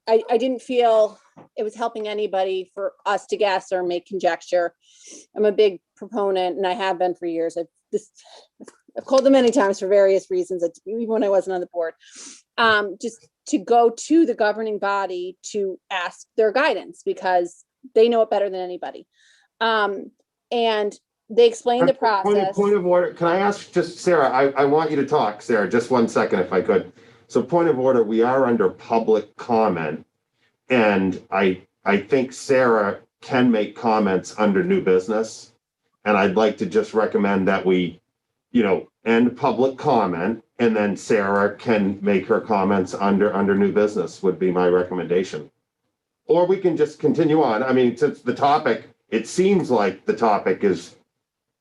I didn't feel it was helping anybody for us to guess or make conjecture. I'm a big proponent, and I have been for years. I've called them many times for various reasons, even when I wasn't on the board, just to go to the governing body to ask their guidance because they know it better than anybody. And they explained the process. Point of order. Can I ask just Sarah, I want you to talk, Sarah, just 1 second if I could. So point of order, we are under public comment. And I think Sarah can make comments under new business. And I'd like to just recommend that we, end public comment, and then Sarah can make her comments under new business would be my recommendation. Or we can just continue on. I mean, since the topic, it seems like the topic is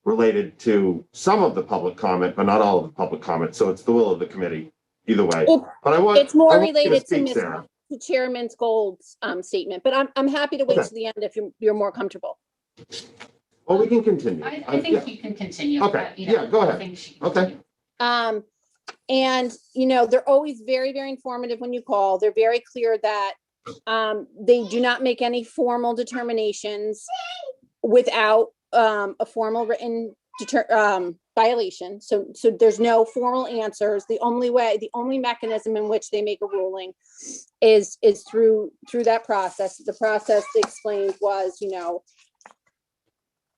related to some of the public comment, but not all of the public comment. So it's the will of the committee either way. But it's more related to speak, Sarah. To Chairman Gold's statement, but I'm happy to wait to the end if you're more comfortable. Oh, we can continue. I Yeah. think you can continue. Okay, you know, yeah, go I ahead. think she can Okay. continue. And, you know, they're always very, very informative when you call. They're very clear that they do not make any formal determinations without a formal written violation. So there's no formal answers. The only mechanism in which they make a ruling is through that process. The process they explained was, you know,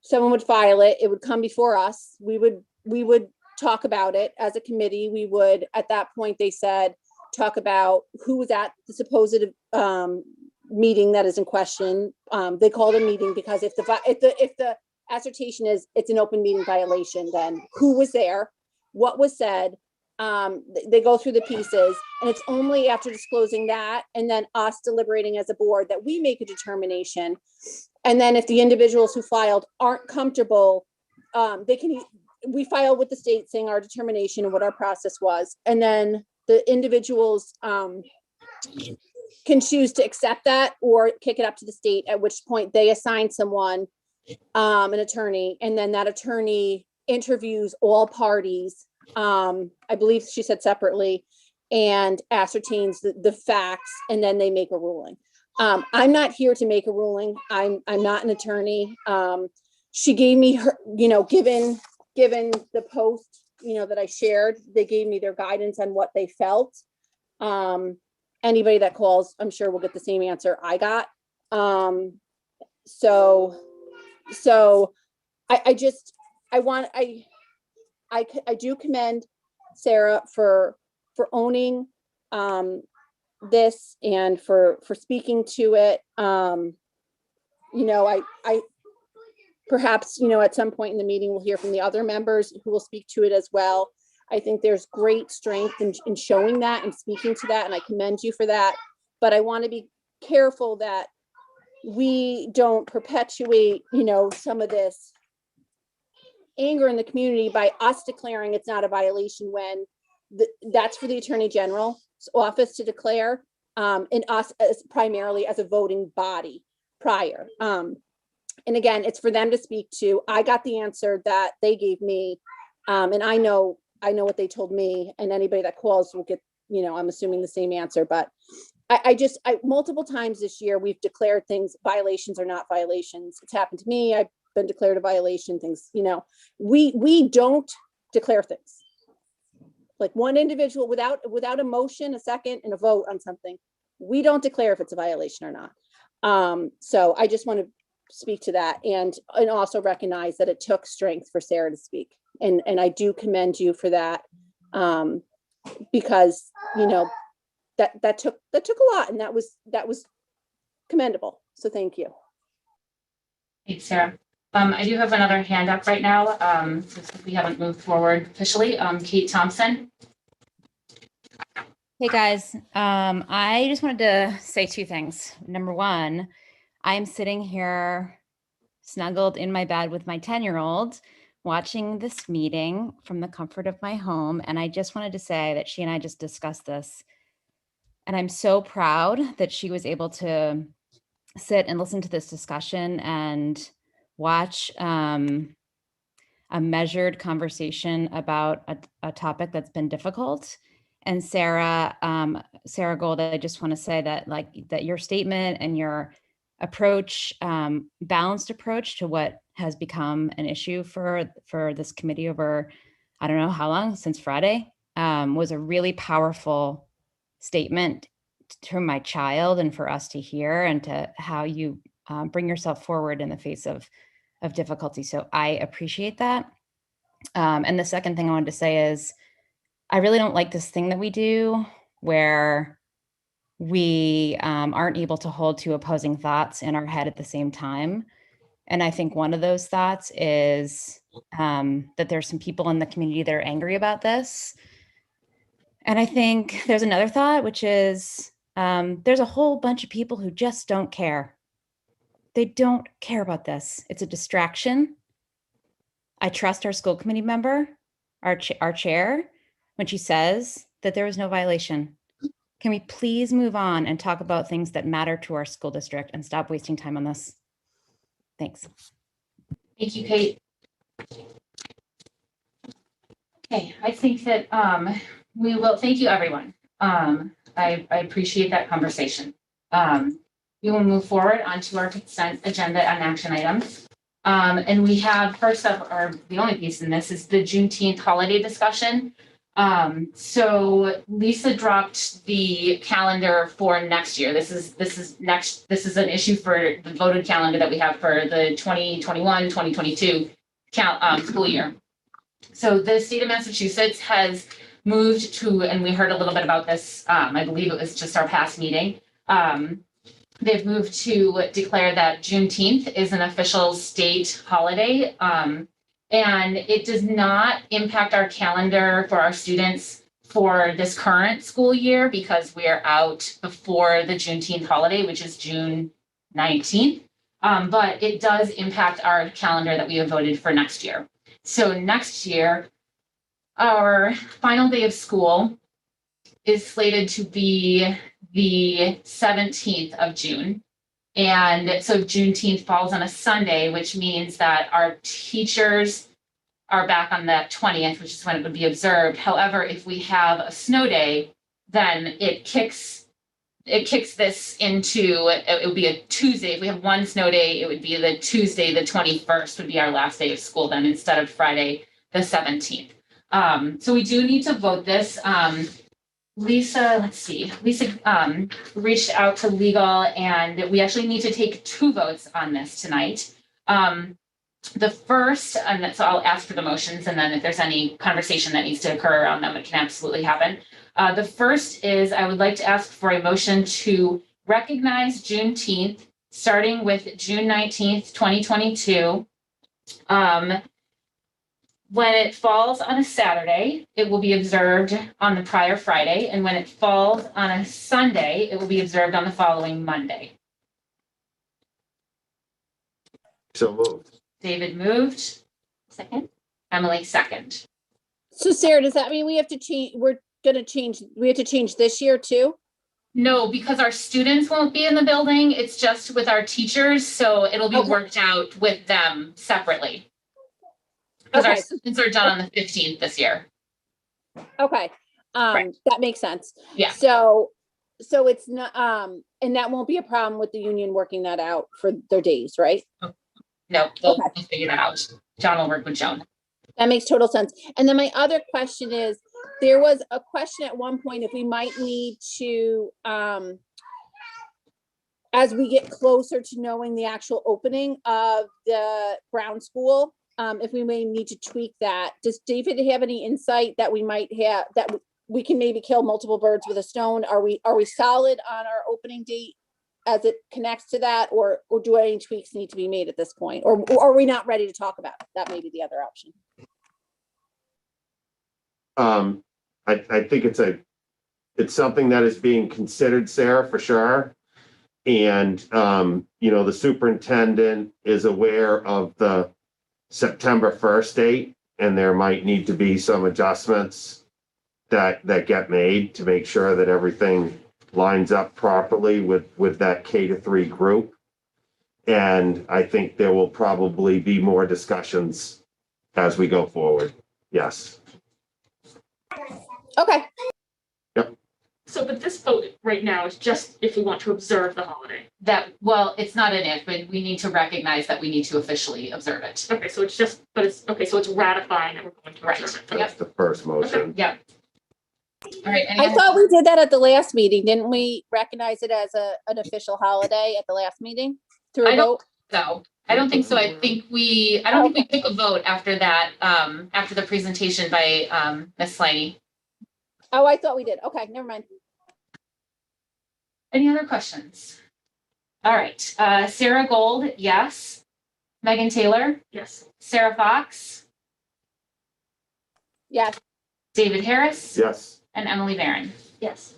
someone would file it, it would come before us. We would talk about it as a committee. We would, at that point, they said, talk about who was at the supposed meeting that is in question. They called a meeting because if the assertion is it's an open meeting violation, then who was there, what was said. They go through the pieces, and it's only after disclosing that and then us deliberating as a board that we make a determination. And then if the individuals who filed aren't comfortable, we file with the state saying our determination and what our process was. And then the individuals can choose to accept that or kick it up to the state, at which point they assign someone, an attorney, and then that attorney interviews all parties. I believe she said separately, and ascertains the facts, and then they make a ruling. I'm not here to make a ruling. I'm not an attorney. She gave me her, you know, given the post, you know, that I shared, they gave me their guidance on what they felt. Anybody that calls, I'm sure will get the same answer I got. So I do commend Sarah for owning this and for speaking to it. You know, I perhaps, you know, at some point in the meeting, we'll hear from the other members who will speak to it as well. I think there's great strength in showing that and speaking to that, and I commend you for that. But I want to be careful that we don't perpetuate, you know, some of this anger in the community by us declaring it's not a violation when that's for the Attorney General's office to declare, and us as primarily as a voting body prior. And again, it's for them to speak to. I got the answer that they gave me, and I know what they told me, and anybody that calls will get, you know, I'm assuming the same answer. But I multiple times this year, we've declared things, violations are not violations. It's happened to me. I've been declared a violation, things, you know, we don't declare things. Like one individual without a motion, a second, and a vote on something, we don't declare if it's a violation or not. So I just want to speak to that and also recognize that it took strength for Sarah to speak. And I do commend you for that, because, you know, that took a lot, and that was commendable. So thank you. Thanks, Sarah. I do have another hand up right now. Since we haven't moved forward officially. Kate Thompson. Hey guys, I just wanted to say two things. Number one, I'm sitting here snuggled in my bed with my 10-year-old watching this meeting from the comfort of my home. And I just wanted to say that she and I just discussed this. And I'm so proud that she was able to sit and listen to this discussion and watch a measured conversation about a topic that's been difficult. And Sarah Gold, I just want to say that that your statement and your approach, balanced approach to what has become an issue for this committee over, I don't know how long, since Friday, was a really powerful statement to my child and for us to hear, and to how you bring yourself forward in the face of difficulty. So I appreciate that. And the second thing I wanted to say is, I really don't like this thing that we do where we aren't able to hold two opposing thoughts in our head at the same time. And I think one of those thoughts is that there's some people in the community that are angry about this. And I think there's another thought, which is there's a whole bunch of people who just don't care. They don't care about this. It's a distraction. I trust our school committee member, our chair, when she says that there was no violation. Can we please move on and talk about things that matter to our school district and stop wasting time on this? Thanks. Thank you, Kate. Okay, I think that we will, thank you, everyone. I appreciate that conversation. We will move forward onto our consent agenda and action items. And we have first up, or the only piece in this is the Juneteenth holiday discussion. So Lisa dropped the calendar for next year. This is an issue for the voted calendar that we have for the 2021-2022 school year. So the state of Massachusetts has moved to, and we heard a little bit about this, I believe it was just our past meeting. They've moved to declare that Juneteenth is an official state holiday. And it does not impact our calendar for our students for this current school year because we are out before the Juneteenth holiday, which is June 19th. But it does impact our calendar that we have voted for next year. So next year, our final day of school is slated to be the 17th of June. And so Juneteenth falls on a Sunday, which means that our teachers are back on the 20th, which is when it would be observed. However, if we have a snow day, then it kicks this into, it would be a Tuesday. If we have one snow day, it would be the Tuesday, the 21st would be our last day of school then instead of Friday, the 17th. So we do need to vote this. Lisa reached out to legal and we actually need to take 2 votes on this tonight. The first, and so I'll ask for the motions and then if there's any conversation that needs to occur around them, it can absolutely happen. The first is I would like to ask for a motion to recognize Juneteenth starting with June 19th, 2022. When it falls on a Saturday, it will be observed on the prior Friday. And when it falls on a Sunday, it will be observed on the following Monday. So moved. David moved. Second. Emily second. So Sarah, does that mean we have to change, we have to change this year too? No, because our students won't be in the building. It's just with our teachers. So it'll be worked out with them separately. Because our students are done on the 15th this year. Okay, Right. that makes sense. Yeah. So it's not, and that won't be a problem with the union working that out for their days, right? No, they'll figure that out. John will work with Joan. That makes total sense. And then my other question is, there was a question at one point if we might need to, as we get closer to knowing the actual opening of the Brown School, if we may need to tweak that. Does David have any insight that we might have, that we can maybe kill multiple birds with a stone? Are we solid on our opening date as it connects to that, or do any tweaks need to be made at this point? Or are we not ready to talk about it? That may be the other option. I think it's something that is being considered, Sarah, for sure. And, the superintendent is aware of the September 1st date, and there might need to be some adjustments that get made to make sure that everything lines up properly with that K-3 group. And I think there will probably be more discussions as we go forward. Yes. Okay. Yep. So, but this vote right now is just if we want to observe the holiday. Well, it's not an if, but we need to recognize that we need to officially observe it. Okay, so it's just, but it's, okay, so it's ratifying that we're going to observe it. That's the first motion. Yep. All right. I thought we did that at the last meeting. Didn't we recognize it as an official holiday at the last meeting through a vote? I don't think so. I don't think we took a vote after that, after the presentation by Ms. Sliney. Oh, I thought we did. Okay, never mind. Any other questions? All right, Sarah Gold, yes. Megan Taylor? Yes. Sarah Fox? Yes. David Harris? Yes. And Emily Barron? Yes.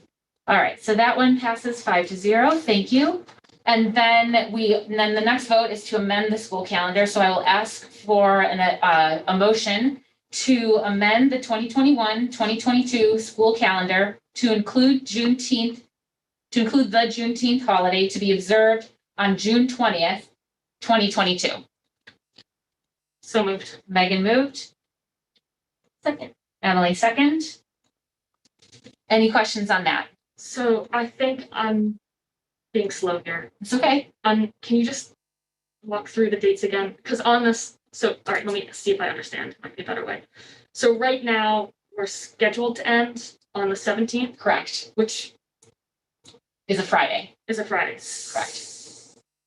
All right, so that one passes 5-0. Thank you. And then the next vote is to amend the school calendar. So I will ask for a motion to amend the 2021-2022 school calendar to include the Juneteenth holiday to be observed on June 20th, 2022. So moved. Megan moved. Second. Emily second. Any questions on that? So I think I'm being slow here. It's okay. Can you just walk through the dates again? Because on this, so, all right, let me see if I understand. Might be a better way. So right now, we're scheduled to end on the 17th, Correct. which Is a Friday. is a Friday. Correct.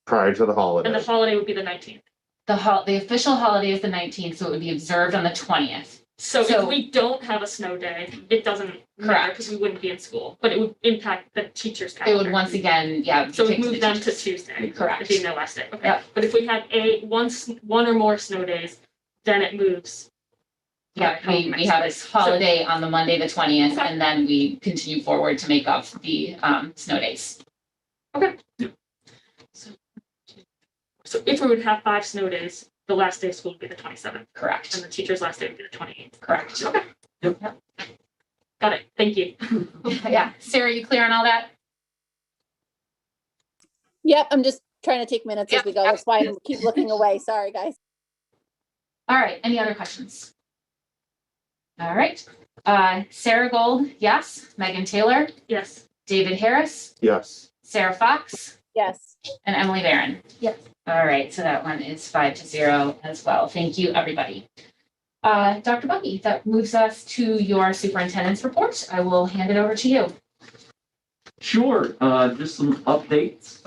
Prior to the And the holiday. holiday would be the 19th. The official holiday is the 19th, so it would be observed on the 20th. So So- if we don't have a snow day, it doesn't matter Correct. because we wouldn't be in school, but it would impact the teachers' It calendar. would once again, yeah. So we kick to move the them to teachers. Tuesday. Correct. It'd be their last day. Okay. Yep. But if we had one or more snow days, then it moves. Yeah, we have this holiday on the Monday, the 20th, and then we continue forward to make up the snow days. So if we would have 5 snow days, the last day of school would be the 27th. Correct. And the teacher's last day would be the 28th. Correct. Okay. Yep. Got it. Thank you. Yeah. Sarah, you clear on all that? Yep, I'm just trying to take minutes as we go. That's why I keep looking away. Sorry, guys. All right. Any other questions? All right. Sarah Gold, yes. Megan Taylor, Yes. David Harris, Yes. Sarah Fox, Yes. and Emily Barron. Yes. All right. So that one is 5-0 as well. Thank you, everybody. Dr. Bucky, that moves us to your superintendent's report. I will hand it over to you. Sure, just some updates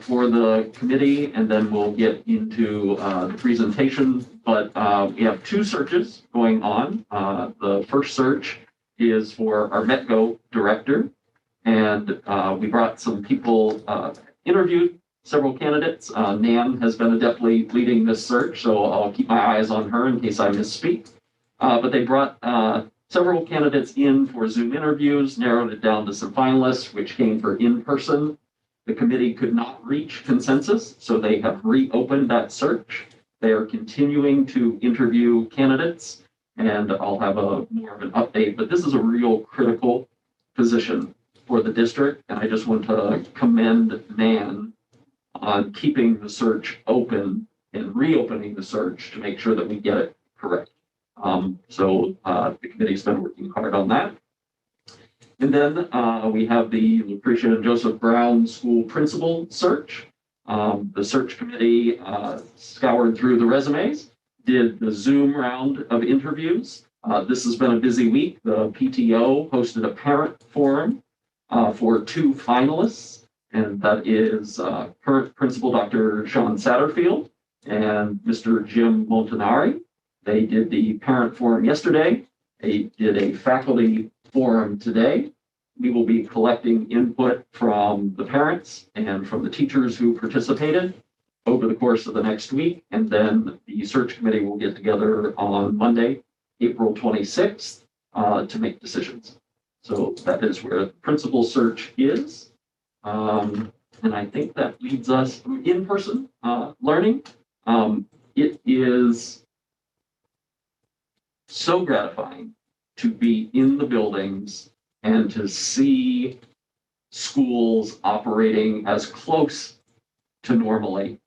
for the committee, and then we'll get into the presentation. But we have 2 searches going on. The first search is for our METCO director, and we brought some people, interviewed several candidates. Nan has been adeptly leading this search, so I'll keep my eyes on her in case I misspeak. But they brought several candidates in for Zoom interviews, narrowed it down to some finalists, which came for in-person. The committee could not reach consensus, so they have reopened that search. They are continuing to interview candidates, and I'll have more of an update, but this is a real critical position for the district, and I just want to commend Nan on keeping the search open and reopening the search to make sure that we get it correct. So the committee's been working hard on that. And then we have the Lucretia and Joseph Brown School Principal search. The search committee scoured through the resumes, did the Zoom round of interviews. This has been a busy week. The PTO hosted a parent forum for 2 finalists, and that is current principal Dr. Sean Satterfield and Mr. Jim Montanari. They did the parent forum yesterday. They did a faculty forum today. We will be collecting input from the parents and from the teachers who participated over the course of the next week. And then the search committee will get together on Monday, April 26th, to make decisions. So that is where the principal search is. And I think that leads us in-person learning. It is so gratifying to be in the buildings and to see schools operating as close to normally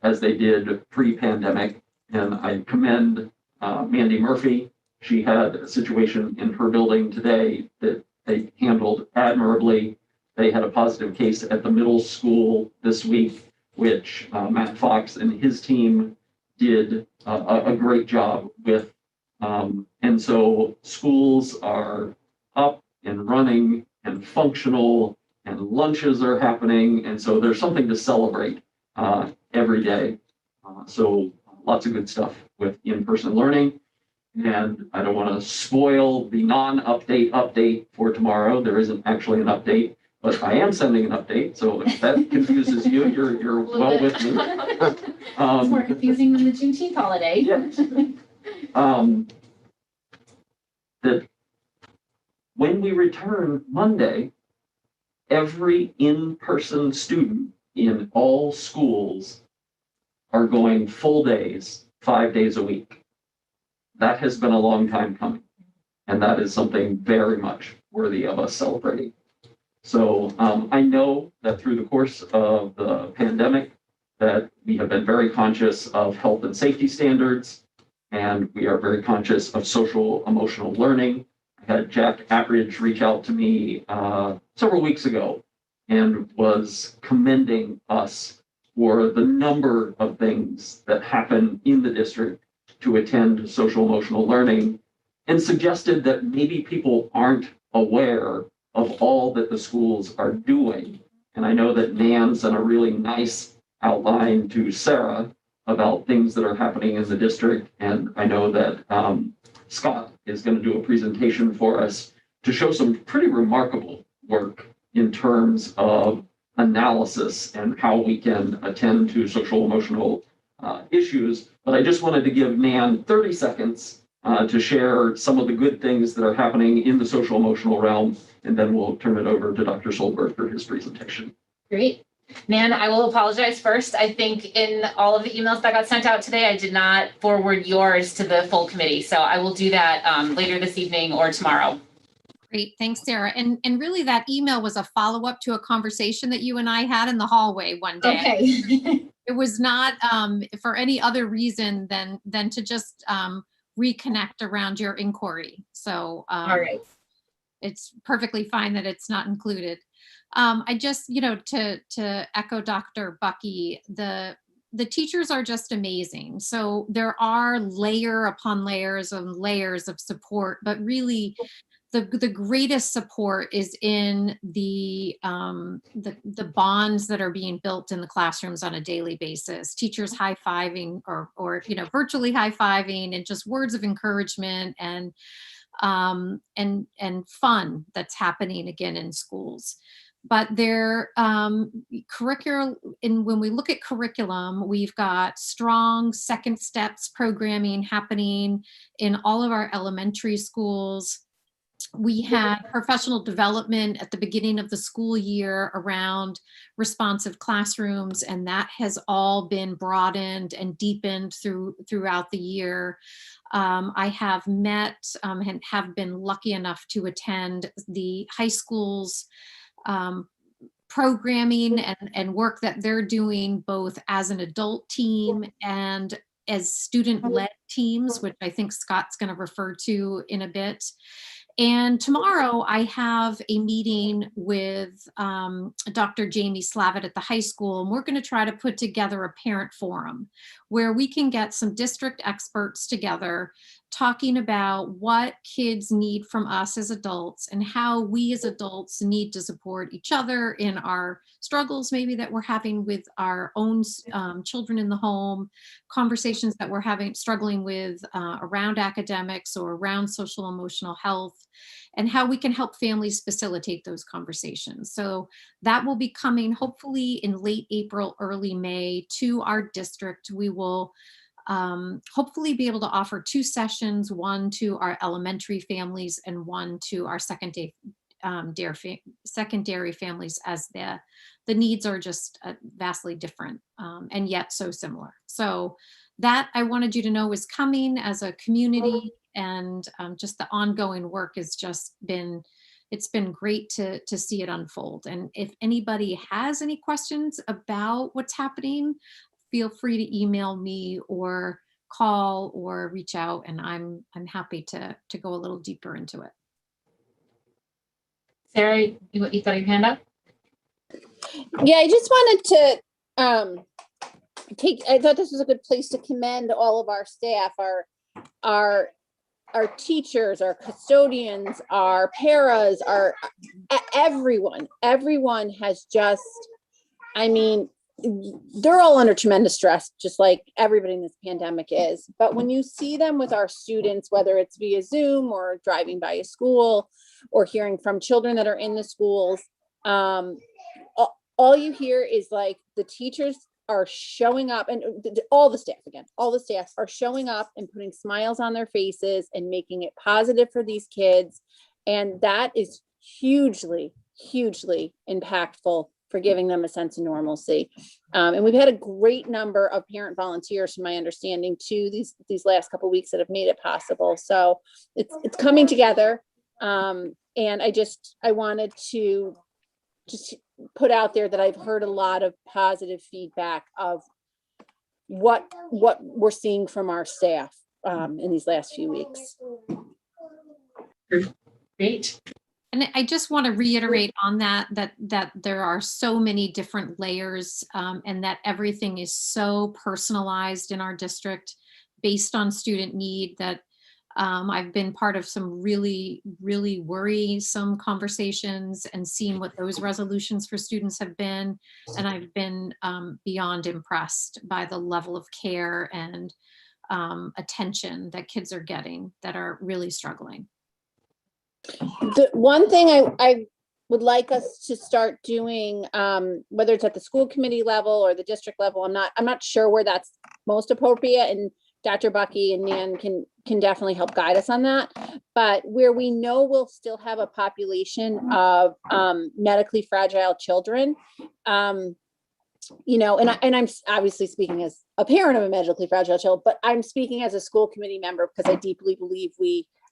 as they did pre-pandemic. And I commend Mandy Murphy. She had a situation in her building today that they handled admirably. They had a positive case at the middle school this week, which Matt Fox and his team did a great job with. And so schools are up and running and functional, and lunches are happening. And so there's something to celebrate every day. So lots of good stuff with in-person learning. And I don't want to spoil the non-update for tomorrow. There isn't actually an update, but I am sending an update. So if that confuses you, you're well with me. It's more confusing than the Juneteenth holiday. That when we return Monday, every in-person student in all schools are going full days, 5 days a week. That has been a long time coming, and that is something very much worthy of us celebrating. So I know that through the course of the pandemic, that we have been very conscious of health and safety standards, and we are very conscious of social emotional learning. I had Jack Attridge reach out to me several weeks ago and was commending us for the number of things that happen in the district to attend social emotional learning, and suggested that maybe people aren't aware of all that the schools are doing. And I know that Nan sent a really nice outline to Sarah about things that are happening in the district. And I know that Scott is going to do a presentation for us to show some pretty remarkable work in terms of analysis and how we can attend to social emotional issues. But I just wanted to give Nan 30 seconds to share some of the good things that are happening in the social emotional realm, and then we'll turn it over to Dr. Solberg for his presentation. Great. Nan, I will apologize first. I think in all of the emails that got sent out today, I did not forward yours to the full committee. So I will do that later this evening or tomorrow. Great, thanks, Sarah. And really that email was a follow-up to a conversation that you and I had in the hallway one day. Okay. It was not for any other reason than to just reconnect around your inquiry. So all right. It's perfectly fine that it's not included. I just, to echo Dr. Bucky, the teachers are just amazing. So there are layer upon layers and layers of support, but really the greatest support is in the bonds that are being built in the classrooms on a daily basis. Teachers high-fiving or virtually high-fiving, and just words of encouragement and fun that's happening again in schools. But their curriculum, and when we look at curriculum, we've got strong second steps programming happening in all of our elementary schools. We had professional development at the beginning of the school year around responsive classrooms, and that has all been broadened and deepened throughout the year. I have met and have been lucky enough to attend the high schools programming and work that they're doing both as an adult team and as student-led teams, which I think Scott's going to refer to in a bit. And tomorrow I have a meeting with Dr. Jamie Slavitt at the high school, and we're going to try to put together a parent forum where we can get some district experts together talking about what kids need from us as adults and how we as adults need to support each other in our struggles maybe that we're having with our own children in the home, conversations that we're struggling with around academics or around social emotional health, and how we can help families facilitate those conversations. So that will be coming hopefully in late April, early May to our district. We will hopefully be able to offer 2 sessions, one to our elementary families and one to our secondary families, as the needs are just vastly different and yet so similar. So that I wanted you to know is coming as a community, and just the ongoing work has just been, it's been great to see it unfold. And if anybody has any questions about what's happening, feel free to email me or call or reach out, and I'm happy to go a little deeper into it. Sarah, you got your hand up? Yeah, I just wanted to I thought this was a good place to commend all of our staff, our teachers, our custodians, our paras, everyone has just, I mean, they're all under tremendous stress, just like everybody in this pandemic is. But when you see them with our students, whether it's via Zoom or driving by a school or hearing from children that are in the schools, all you hear is like the teachers are showing up, and all the staff are showing up and putting smiles on their faces and making it positive for these kids. And that is hugely, hugely impactful for giving them a sense of normalcy. And we've had a great number of parent volunteers, from my understanding, too, these last couple of weeks that have made it possible. So it's coming together. And I wanted to just put out there that I've heard a lot of positive feedback of what we're seeing from our staff in these last few weeks. Great. And I just want to reiterate on that there are so many different layers and that everything is so personalized in our district based on student need that I've been part of some really, really worrisome conversations and seen what those resolutions for students have been. And I've been beyond impressed by the level of care and attention that kids are getting that are really struggling. The one thing I would like us to start doing, whether it's at the school committee level or the district level, I'm not sure where that's most appropriate, and Dr. Bucky and Nan can definitely help guide us on that. But where we know we'll still have a population of medically fragile children, you know, and I'm obviously speaking as a parent of a medically fragile child, but I'm speaking as a school committee member because I deeply believe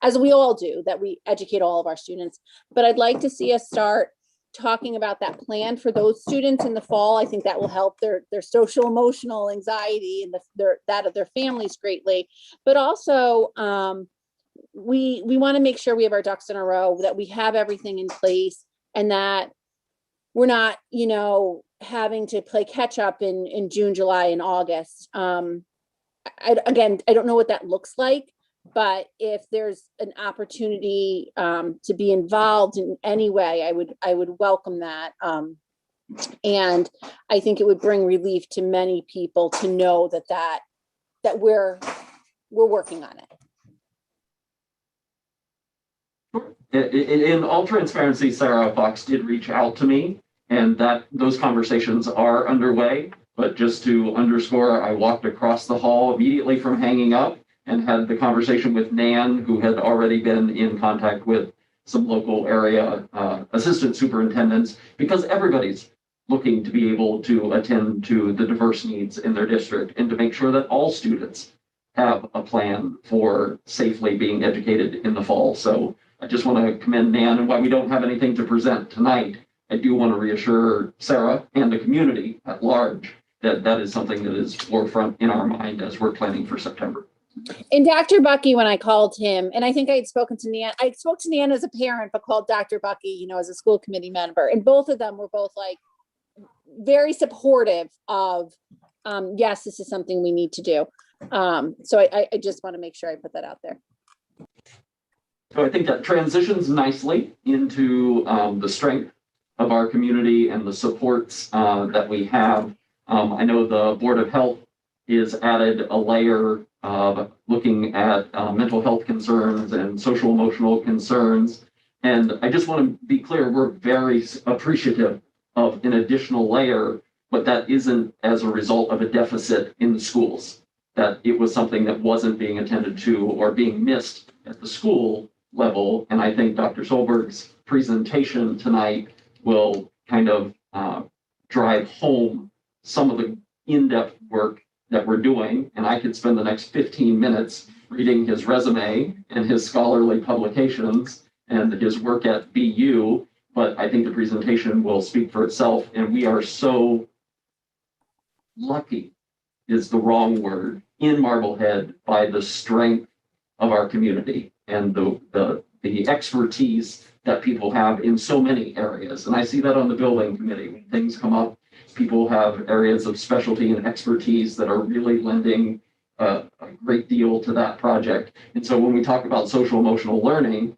as we all do, that we educate all of our students. But I'd like to see us start talking about that plan for those students in the fall. I think that will help their social emotional anxiety and that of their families greatly. But also, we want to make sure we have our ducks in a row, that we have everything in place, and that we're not, you know, having to play catch up in June, July, and August. Again, I don't know what that looks like. But if there's an opportunity to be involved in any way, I would welcome that. And I think it would bring relief to many people to know that we're working on it. In all transparency, Sarah Fox did reach out to me, and those conversations are underway. But just to underscore, I walked across the hall immediately from hanging up and had the conversation with Nan, who had already been in contact with some local area assistant superintendents, because everybody's looking to be able to attend to the diverse needs in their district and to make sure that all students have a plan for safely being educated in the fall. So I just want to commend Nan, and while we don't have anything to present tonight, I do want to reassure Sarah and the community at large that that is something that is forefront in our mind as we're planning for September. And Dr. Bucky, when I called him, and I think I had spoken to Nan, I spoke to Nan as a parent, but called Dr. Bucky, you know, as a school committee member. And both of them were both like very supportive of, yes, this is something we need to do. So I just want to make sure I put that out there. So I think that transitions nicely into the strength of our community and the supports that we have. I know the Board of Health is added a layer of looking at mental health concerns and social emotional concerns. And I just want to be clear, we're very appreciative of an additional layer, but that isn't as a result of a deficit in the schools, that it was something that wasn't being attended to or being missed at the school level. And I think Dr. Solberg's presentation tonight will kind of drive home some of the in-depth work that we're doing. And I could spend the next 15 minutes reading his resume and his scholarly publications and his work at BU, but I think the presentation will speak for itself. And we are so lucky, is the wrong word, in Marblehead by the strength of our community and the expertise that people have in so many areas. And I see that on the building committee. When things come up, people have areas of specialty and expertise that are really lending a great deal to that project. And so when we talk about social emotional learning,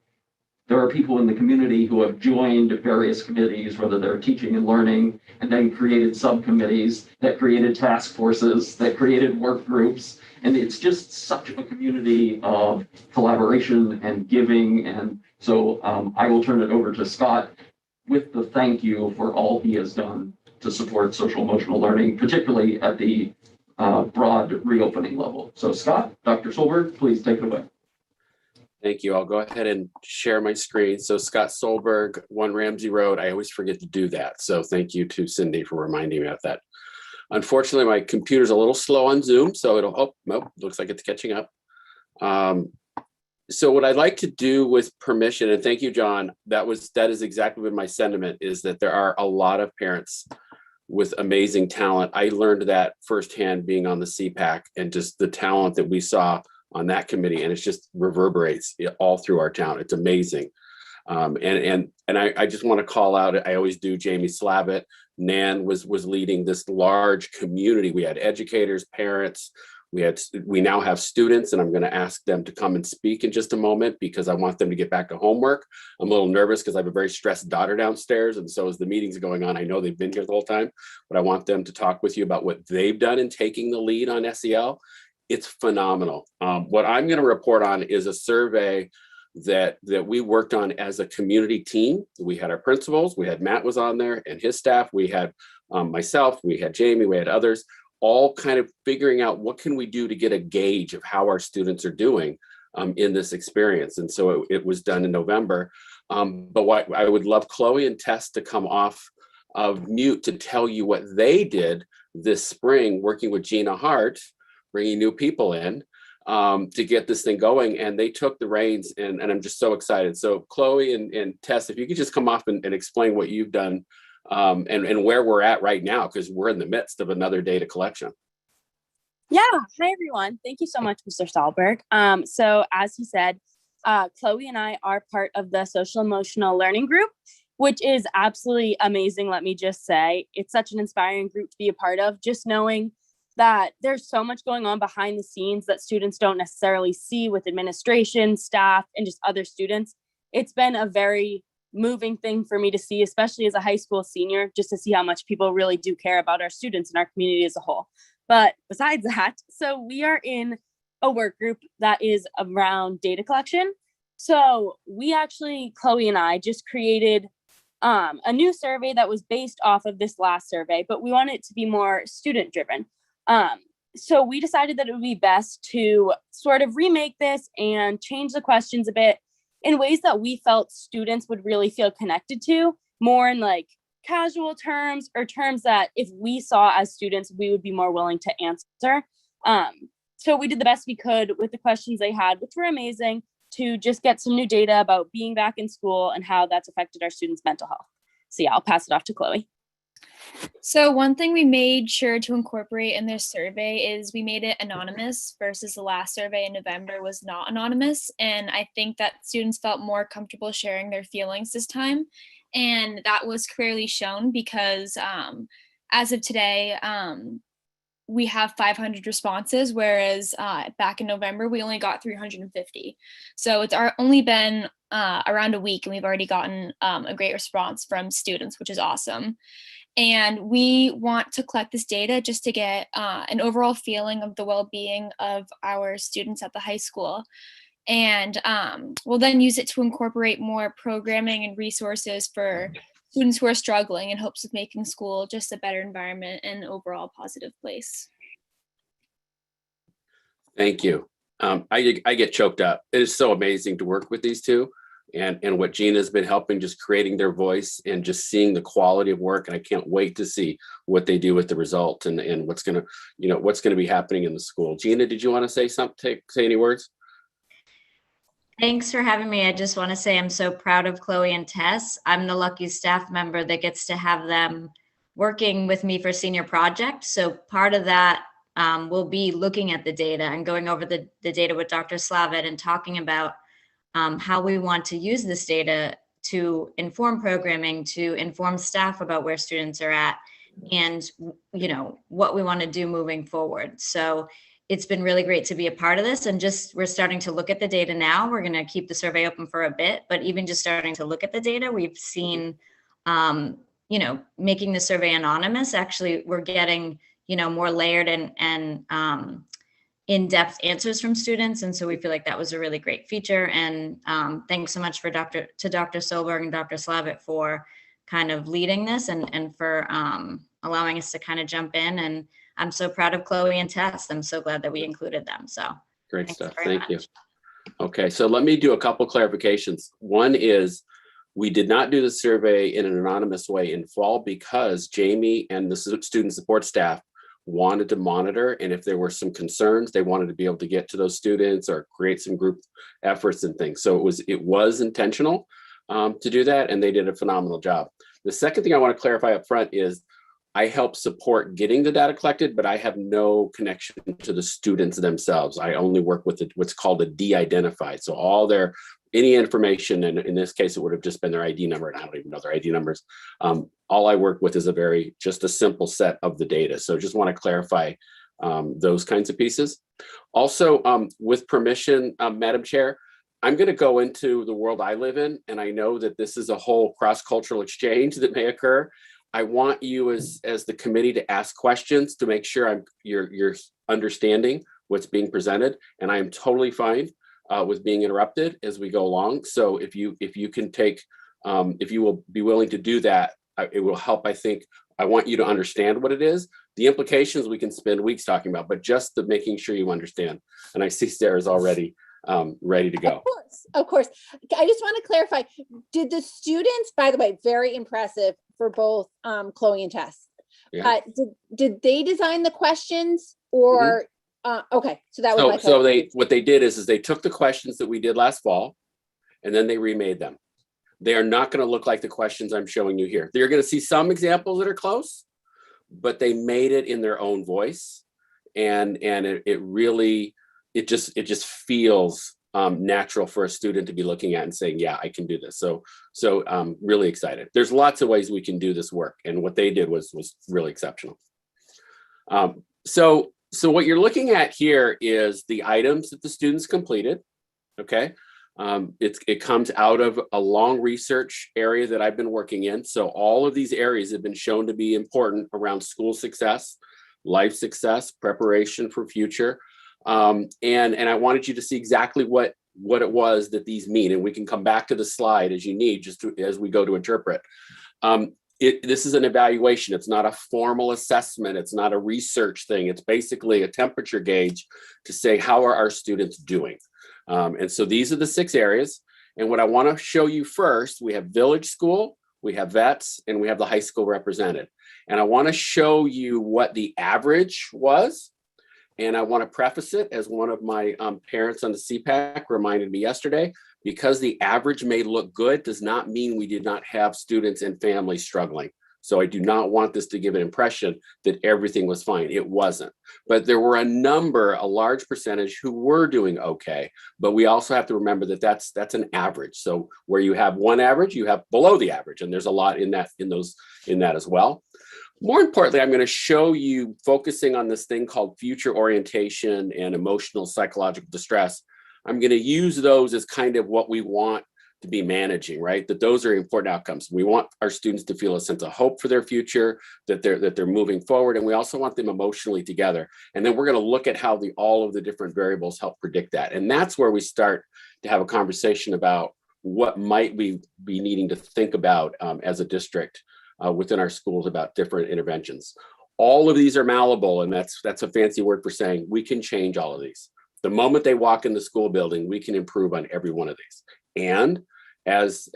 there are people in the community who have joined various committees, whether they're teaching and learning, and then created subcommittees that created task forces, that created work groups. And it's just such a community of collaboration and giving. And so I will turn it over to Scott with the thank you for all he has done to support social emotional learning, particularly at the broad reopening level. So Scott, Dr. Solberg, please take it away. Thank you. I'll go ahead and share my screen. So Scott Solberg, 1 Ramsey Road. I always forget to do that. So thank you to Cindy for reminding me of that. Unfortunately, my computer's a little slow on Zoom, so it'll, oh, nope, looks like it's catching up. So what I'd like to do with permission, and thank you, John, that is exactly been my sentiment, is that there are a lot of parents with amazing talent. I learned that firsthand being on the CPAC and just the talent that we saw on that committee, and it just reverberates all through our town. It's amazing. And I just want to call out, I always do, Jamie Slavitt. Nan was leading this large community. We had educators, parents, we now have students, and I'm going to ask them to come and speak in just a moment because I want them to get back to homework. I'm a little nervous because I have a very stressed daughter downstairs, and so as the meeting's going on, I know they've been here the whole time, but I want them to talk with you about what they've done in taking the lead on SEL. It's phenomenal. What I'm going to report on is a survey that we worked on as a community team. We had our principals, we had Matt was on there and his staff, we had myself, we had Jamie, we had others, all kind of figuring out what can we do to get a gauge of how our students are doing in this experience. And so it was done in November. But what I would love Chloe and Tess to come off of mute to tell you what they did this spring, working with Gina Hart, bringing new people in to get this thing going. And they took the reins, and I'm just so excited. So Chloe and Tess, if you could just come off and explain what you've done and where we're at right now, because we're in the midst of another data collection. Yeah. Hi, everyone. Thank you so much, Mr. Stahlberg. So as he said, Chloe and I are part of the social emotional learning group, which is absolutely amazing. Let me just say, it's such an inspiring group to be a part of, just knowing that there's so much going on behind the scenes that students don't necessarily see with administration, staff, and just other students. It's been a very moving thing for me to see, especially as a high school senior, just to see how much people really do care about our students and our community as a whole. But besides that, so we are in a work group that is around data collection. So we actually, Chloe and I, just created a new survey that was based off of this last survey, but we want it to be more student driven. So we decided that it would be best to sort of remake this and change the questions a bit in ways that we felt students would really feel connected to, more in like casual terms or terms that if we saw as students, we would be more willing to answer. So we did the best we could with the questions they had, which were amazing, to just get some new data about being back in school and how that's affected our students' mental health. So yeah, I'll pass it off to Chloe. So one thing we made sure to incorporate in this survey is we made it anonymous versus the last survey in November was not anonymous. And I think that students felt more comfortable sharing their feelings this time. And that was clearly shown because as of today, we have 500 responses, whereas back in November, we only got 350. So it's only been around a week and we've already gotten a great response from students, which is awesome. And we want to collect this data just to get an overall feeling of the well-being of our students at the high school. And we'll then use it to incorporate more programming and resources for students who are struggling in hopes of making school just a better environment and overall positive place. Thank you. I get choked up. It is so amazing to work with these two. And what Gina's been helping, just creating their voice and just seeing the quality of work. And I can't wait to see what they do with the result and what's going to be happening in the school. Gina, did you want to say something, say any words? Thanks for having me. I just want to say I'm so proud of Chloe and Tess. I'm the lucky staff member that gets to have them working with me for senior project. So part of that will be looking at the data and going over the data with Dr. Slavitt and talking about how we want to use this data to inform programming, to inform staff about where students are at, and what we want to do moving forward. So it's been really great to be a part of this, and we're starting to look at the data now. We're going to keep the survey open for a bit, but even just starting to look at the data, we've seen, making the survey anonymous. Actually, we're getting, more layered and in-depth answers from students. And so we feel like that was a really great feature. And thanks so much to Dr. Solberg and Dr. Slavitt for kind of leading this and for allowing us to kind of jump in. And I'm so proud of Chloe and Tess. I'm so glad that we included them. So great stuff. Thank you. Okay, so let me do a couple clarifications. One is we did not do the survey in an anonymous way in fall because Jamie and the student support staff wanted to monitor. And if there were some concerns, they wanted to be able to get to those students or create some group efforts and things. So it was intentional to do that, and they did a phenomenal job. The second thing I want to clarify up front is I help support getting the data collected, but I have no connection to the students themselves. I only work with what's called a de-identified. So any information, and in this case, it would have just been their ID number, and I don't even know their ID numbers. All I work with is just a simple set of the data. So just want to clarify those kinds of pieces. Also, with permission, Madam Chair, I'm going to go into the world I live in, and I know that this is a whole cross-cultural exchange that may occur. I want you as the committee to ask questions to make sure you're understanding what's being presented, and I am totally fine with being interrupted as we go along. So if you can take, if you will be willing to do that, it will help. I want you to understand what it is. The implications we can spend weeks talking about, but just making sure you understand. And I see Sarah's already ready to go. Of course. I just want to clarify, did the students, by the way, very impressive for both Chloe and Tess. Yeah. Did they design the questions or, okay, so that was what they did is they took the questions that we did last fall and then they remade them. They are not going to look like the questions I'm showing you here. You're going to see some examples that are close, but they made it in their own voice. And it just feels natural for a student to be looking at and saying, yeah, I can do this. So really excited. There's lots of ways we can do this work. And what they did was really exceptional. So what you're looking at here is the items that the students completed. Okay. It comes out of a long research area that I've been working in. So all of these areas have been shown to be important around school success, life success, preparation for future. And I wanted you to see exactly what it was that these mean. And we can come back to the slide as you need, as we go to interpret. This is an evaluation. It's not a formal assessment. It's not a research thing. It's basically a temperature gauge to say, how are our students doing? And so these are the 6 areas. And what I want to show you first, we have Village School, we have VETS, and we have the high school represented. And I want to show you what the average was. And I want to preface it, as one of my parents on the CPAC reminded me yesterday, because the average may look good does not mean we did not have students and families struggling. So I do not want this to give an impression that everything was fine. It wasn't. But there were a large percentage who were doing okay. But we also have to remember that that's an average. So where you have one average, you have below the average. And there's a lot in that as well. More importantly, I'm going to show you, focusing on this thing called future orientation and emotional psychological distress. I'm going to use those as kind of what we want to be managing, right? That those are important outcomes. We want our students to feel a sense of hope for their future, that they're moving forward, and we also want them emotionally together. And then we're going to look at how all of the different variables help predict that. And that's where we start to have a conversation about what might we be needing to think about as a district within our schools about different interventions. All of these are malleable, and that's a fancy word for saying we can change all of these. The moment they walk in the school building, we can improve on every one of these. And as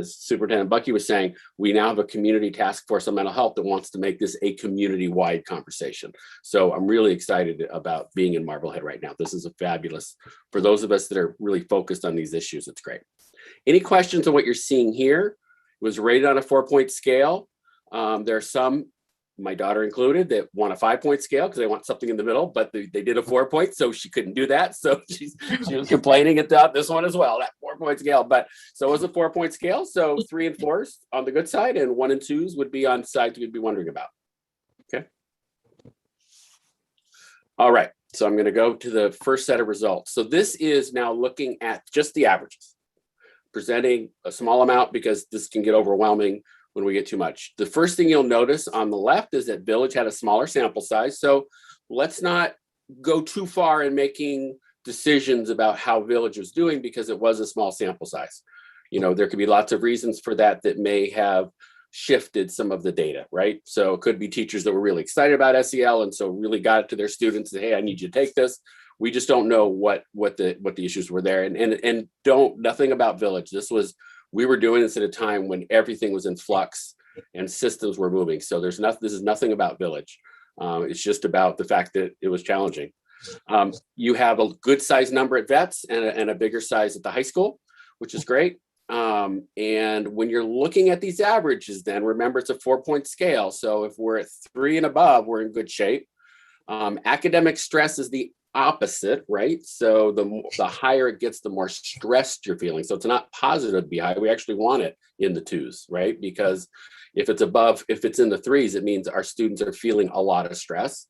Superintendent Bucky was saying, we now have a community task force on mental health that wants to make this a community-wide conversation. So I'm really excited about being in Marblehead right now. This is a fabulous, for those of us that are really focused on these issues, it's great. Any questions on what you're seeing here? It was rated on a 4-point scale. There are some, my daughter included, that want a 5-point scale because they want something in the middle, but they did a 4-point, so she couldn't do that. So she was complaining about this one as well, that 4-point scale. But so it was a 4-point scale. So 3 and 4s on the good side, and 1 and 2s would be on sides we'd be wondering about. Okay. All right. So I'm going to go to the first set of results. So this is now looking at just the averages, presenting a small amount because this can get overwhelming when we get too much. The first thing you'll notice on the left is that Village had a smaller sample size. So let's not go too far in making decisions about how Village was doing because it was a small sample size. You know, there could be lots of reasons for that may have shifted some of the data, right? So it could be teachers that were really excited about SEL and so really got it to their students and say, hey, I need you to take this. We just don't know what the issues were there, and nothing about Village. We were doing this at a time when everything was in flux and systems were moving. So this is nothing about Village. It's just about the fact that it was challenging. You have a good size number at vets and a bigger size at the high school, which is great. And when you're looking at these averages, then remember it's a 4-point scale. So if we're at 3 and above, we're in good shape. Academic stress is the opposite, right? So the higher it gets, the more stressed you're feeling. So it's not positive to be high. We actually want it in the 2s, right? Because if it's in the 3s, it means our students are feeling a lot of stress.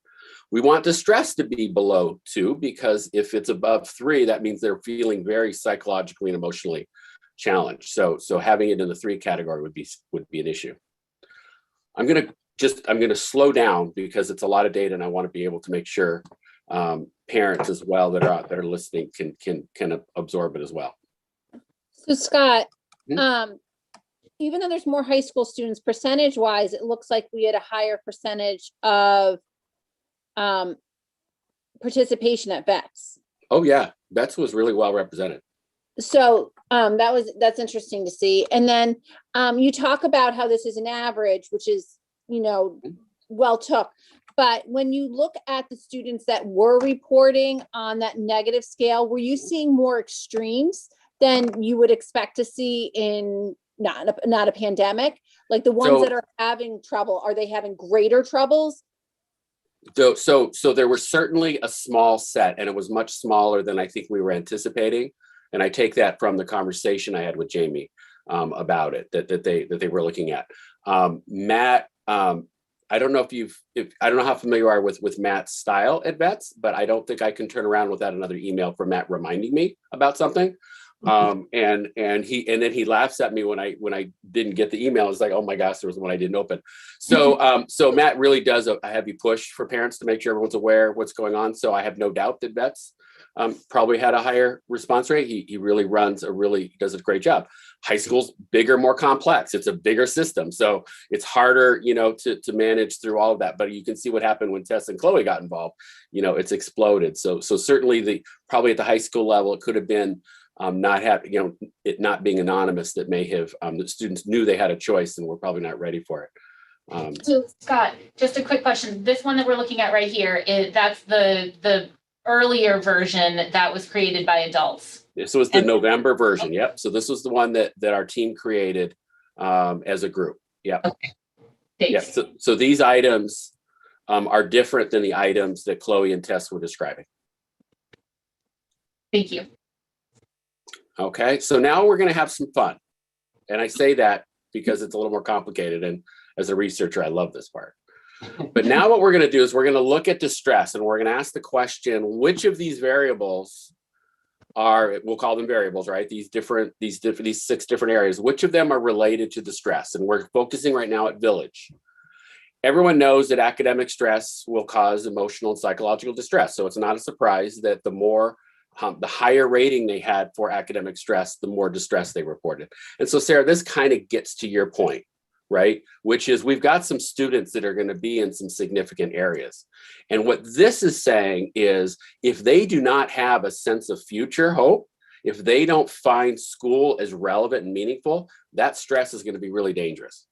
We want the stress to be below 2, because if it's above 3, that means they're feeling very psychologically and emotionally challenged. So having it in the 3 category would be an issue. I'm going to slow down because it's a lot of data, and I want to be able to make sure parents as well that are out there listening can absorb it as well. So Scott, even though there's more high school students, percentage wise, it looks like we had a higher percentage of participation at vets. Oh yeah, vets was really well represented. So that's interesting to see. And then you talk about how this is an average, which is, well took. But when you look at the students that were reporting on that negative scale, were you seeing more extremes than you would expect to see in not a pandemic? Like the ones that are having trouble, are they having greater troubles? So there was certainly a small set, and it was much smaller than I think we were anticipating. And I take that from the conversation I had with Jamie about it, that they were looking at. Matt, I don't know I don't know how familiar you are with Matt's style at vets, but I don't think I can turn around without another email from Matt reminding me about something. And then he laughs at me when I didn't get the email. It's like, oh my gosh, there was one I didn't open. So so Matt really does a heavy push for parents to make sure everyone's aware of what's going on. So I have no doubt that vets probably had a higher response rate. He really does a great job. High school's bigger, more complex. It's a bigger system. So it's harder, to manage through all of that. But you can see what happened when Tess and Chloe got involved. It's exploded. So certainly probably at the high school level, it could have been it not being anonymous that may have, the students knew they had a choice and were probably not ready for it. So Scott, just a quick question. This one that we're looking at right here, that's the earlier version that was created by adults. This was the November version. Yep. So this was the one that our team created as a group. Yep. Okay. Thanks. Yeah. So these items are different than the items that Chloe and Tess were describing. Thank you. Okay. So now we're going to have some fun. And I say that because it's a little more complicated. And as a researcher, I love this part. But now what we're going to do is we're going to look at distress, and we're going to ask the question, which of these variables we'll call them variables, right? These 6 different areas, which of them are related to distress? And we're focusing right now at Village. Everyone knows that academic stress will cause emotional and psychological distress. So it's not a surprise that the higher rating they had for academic stress, the more distress they reported. And so Sarah, this kind of gets to your point, right? Which is we've got some students that are going to be in some significant areas. And what this is saying is if they do not have a sense of future hope, if they don't find school as relevant and meaningful, that stress is going to be really dangerous,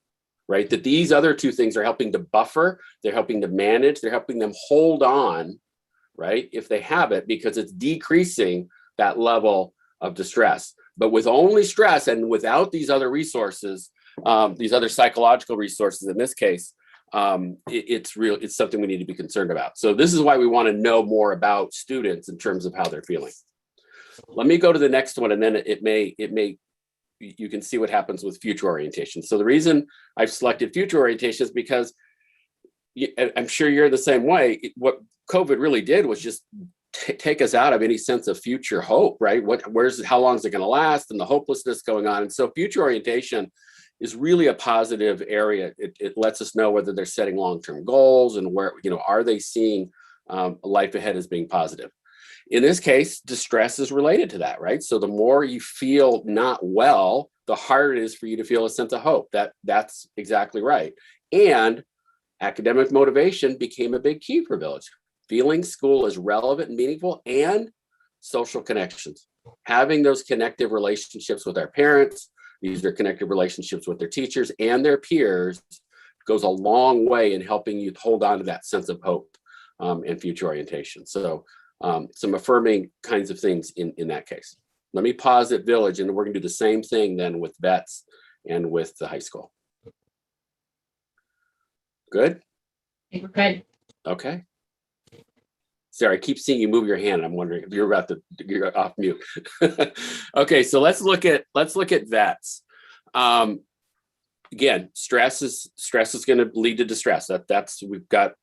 right? That these other 2 things are helping to buffer, they're helping to manage, they're helping them hold on, right? If they have it, because it's decreasing that level of distress. But with only stress and without these other resources, these other psychological resources in this case, it's something we need to be concerned about. So this is why we want to know more about students in terms of how they're feeling. Let me go to the next one, and then you can see what happens with future orientation. So the reason I've selected future orientation is because I'm sure you're the same way. What COVID really did was just take us out of any sense of future hope, right? How long is it going to last, and the hopelessness going on. And so future orientation is really a positive area. It lets us know whether they're setting long-term goals and where, are they seeing life ahead as being positive. In this case, distress is related to that, right? So the more you feel not well, the harder it is for you to feel a sense of hope. That's exactly right. And academic motivation became a big key for Village. Feeling school is relevant and meaningful, and social connections. Having those connective relationships with our parents, these are connective relationships with their teachers and their peers, goes a long way in helping you hold on to that sense of hope and future orientation. So some affirming kinds of things in that case. Let me pause at Village, and we're gonna do the same thing then with vets and with the high school. Good? I think we're good. Okay. Sarah, I keep seeing you move your hand. I'm wondering if you're off mute. Okay, so let's look at vets. Again, stress is going to lead to distress. We've got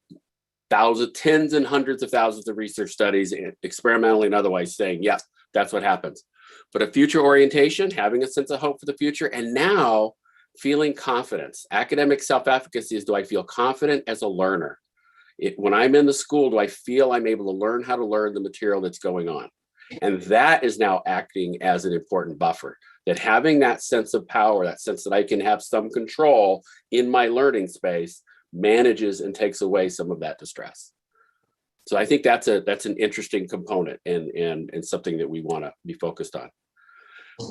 tens and hundreds of thousands of research studies, experimentally and otherwise, saying, yeah, that's what happens. But a future orientation, having a sense of hope for the future, and now feeling confidence. Academic self-efficacy is, do I feel confident as a learner? When I'm in the school, do I feel I'm able to learn how to learn the material that's going on? And that is now acting as an important buffer, that having that sense of power, that sense that I can have some control in my learning space, manages and takes away some of that distress. So I think that's an interesting component and something that we want to be focused on.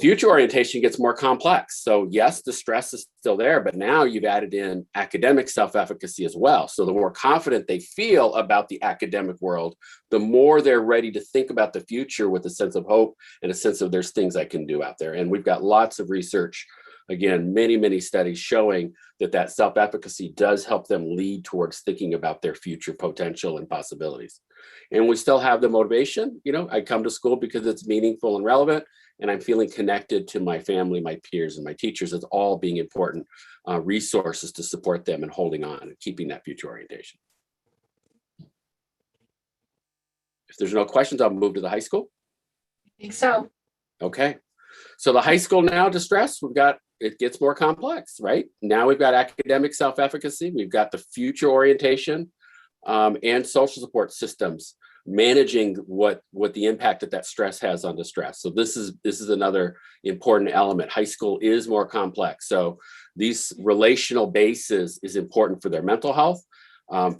Future orientation gets more complex. So yes, the stress is still there, but now you've added in academic self-efficacy as well. So the more confident they feel about the academic world, the more they're ready to think about the future with a sense of hope and a sense of there's things I can do out there. And we've got lots of research, again, many studies showing that self-efficacy does help them lead towards thinking about their future potential and possibilities. And we still have the motivation. I come to school because it's meaningful and relevant, and I'm feeling connected to my family, my peers, and my teachers as all being important resources to support them and holding on and keeping that future orientation. If there's no questions, I'll move to the high school. I think so. Okay. So the high school now, distress, it gets more complex, right? Now we've got academic self-efficacy, we've got the future orientation and social support systems managing what the impact that stress has on distress. So this is another important element. High school is more complex. So these relational bases is important for their mental health.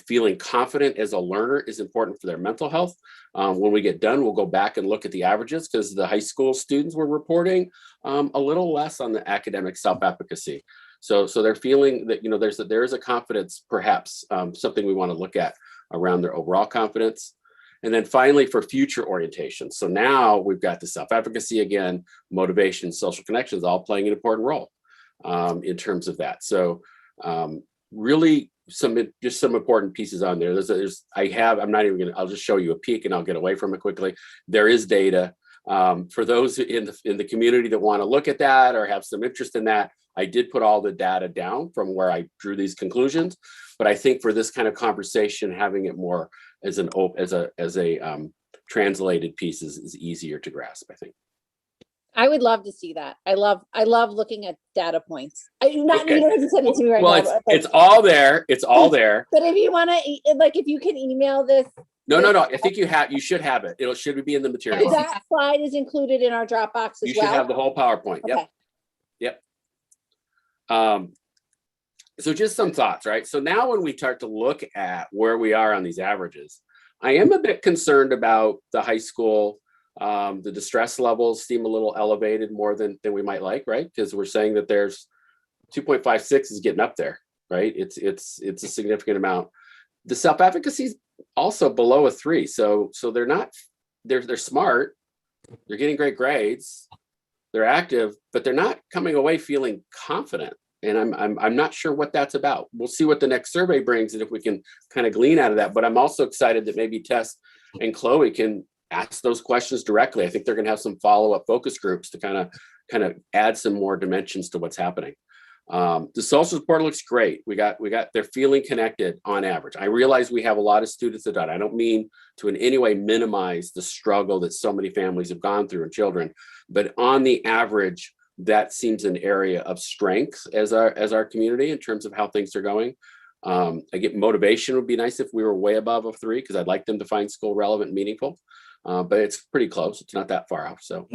Feeling confident as a learner is important for their mental health. When we get done, we'll go back and look at the averages because the high school students were reporting a little less on the academic self-efficacy. So they're feeling that there is a confidence, perhaps something we want to look at around their overall confidence. And then finally, for future orientation. So now we've got the self-efficacy again, motivation, social connections, all playing an important role in terms of that. So really some important pieces on there. I'll just show you a peek and I'll get away from it quickly. There is data for those in the community that want to look at that or have some interest in that. I did put all the data down from where I drew these conclusions, but I think for this kind of conversation, having it more as a translated piece is easier to grasp, I think. I would love to see that. I love looking at data points. You don't have to send it to me right now. Well, it's all there. It's all there. But if you want to, if you can email this. No. I think you should have it. It should be in the material. That slide is included in our Dropbox as well. You should have the whole PowerPoint. Okay. Yep. So just some thoughts, right? So now when we start to look at where we are on these averages, I am a bit concerned about the high school. The distress levels seem a little elevated more than we might like, right? Because we're saying that there's 2.56 is getting up there, right? It's a significant amount. The self-efficacy is also below a 3. So they're smart, they're getting great grades, they're active, but they're not coming away feeling confident. And I'm not sure what that's about. We'll see what the next survey brings and if we can kind of glean out of that. But I'm also excited that maybe Tess and Chloe can ask those questions directly. I think they're going to have some follow-up focus groups to kind of add some more dimensions to what's happening. The social support looks great. They're feeling connected on average. I realize we have a lot of students that don't. I don't mean to in any way minimize the struggle that so many families have gone through and children, but on the average, that seems an area of strength as our community in terms of how things are going. I get motivation would be nice if we were way above a 3 because I'd like them to find school relevant and meaningful. But it's pretty close. It's not that far off. So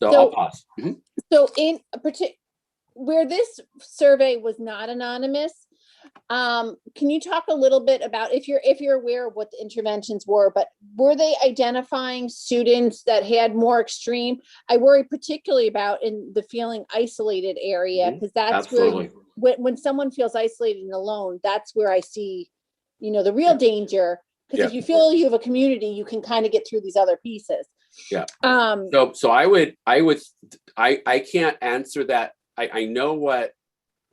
I'll pause. Mm-hmm. So where this survey was not anonymous, Can you talk a little bit about, if you're aware of what the interventions were, but were they identifying students that had more extreme? I worry particularly about in the feeling isolated area, because that's Absolutely. where, when someone feels isolated and alone, that's where I see, the real danger. Because if you feel you have a community, you can kind of get through these other pieces. Yeah. So I can't answer that. I know what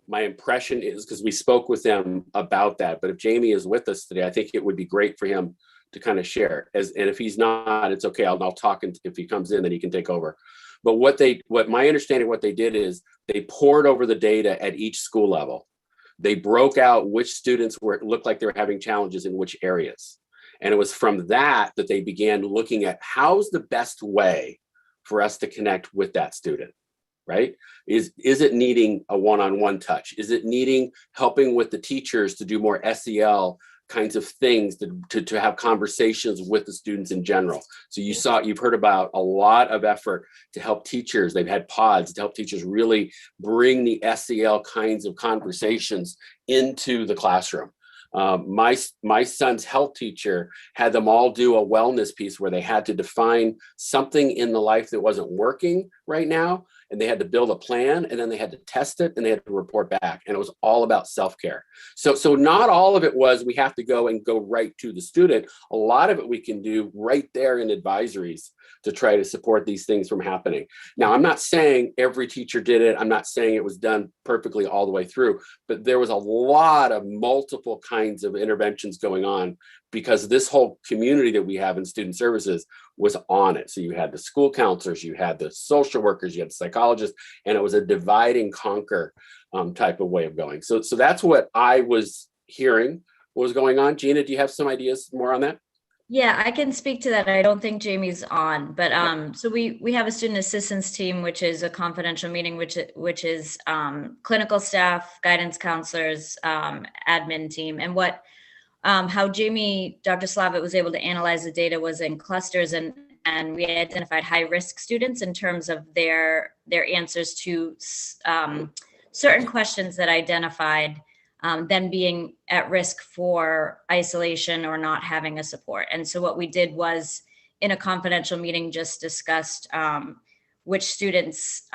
my impression is because we spoke with them about that. But if Jamie is with us today, I think it would be great for him to kind of share. And if he's not, it's okay. I'll talk, and if he comes in, then he can take over. But what my understanding, what they did is they poured over the data at each school level. They broke out which students looked like they were having challenges in which areas. And it was from that they began looking at how's the best way for us to connect with that student, right? Is it needing a one-on-one touch? Is it needing helping with the teachers to do more SEL kinds of things to have conversations with the students in general? So you've heard about a lot of effort to help teachers. They've had pods to help teachers really bring the SEL kinds of conversations into the classroom. My son's health teacher had them all do a wellness piece where they had to define something in the life that wasn't working right now, and they had to build a plan, and then they had to test it, and they had to report back, and it was all about self-care. So not all of it was we have to go right to the student. A lot of it we can do right there in advisories to try to support these things from happening. Now, I'm not saying every teacher did it. I'm not saying it was done perfectly all the way through, but there was a lot of multiple kinds of interventions going on because this whole community that we have in student services was on it. So you had the school counselors, you had the social workers, you had the psychologists, and it was a divide and conquer type of way of going. So that's what I was hearing was going on. Gina, do you have some ideas more on that? Yeah, I can speak to that. I don't think Jamie's on, but so we have a student assistance team, which is a confidential meeting, which is clinical staff, guidance counselors, admin team, and how Dr. Slavitt was able to analyze the data was in clusters, and we identified high risk students in terms of their answers to certain questions that identified them being at risk for isolation or not having a support. And so what we did was in a confidential meeting, just discussed which students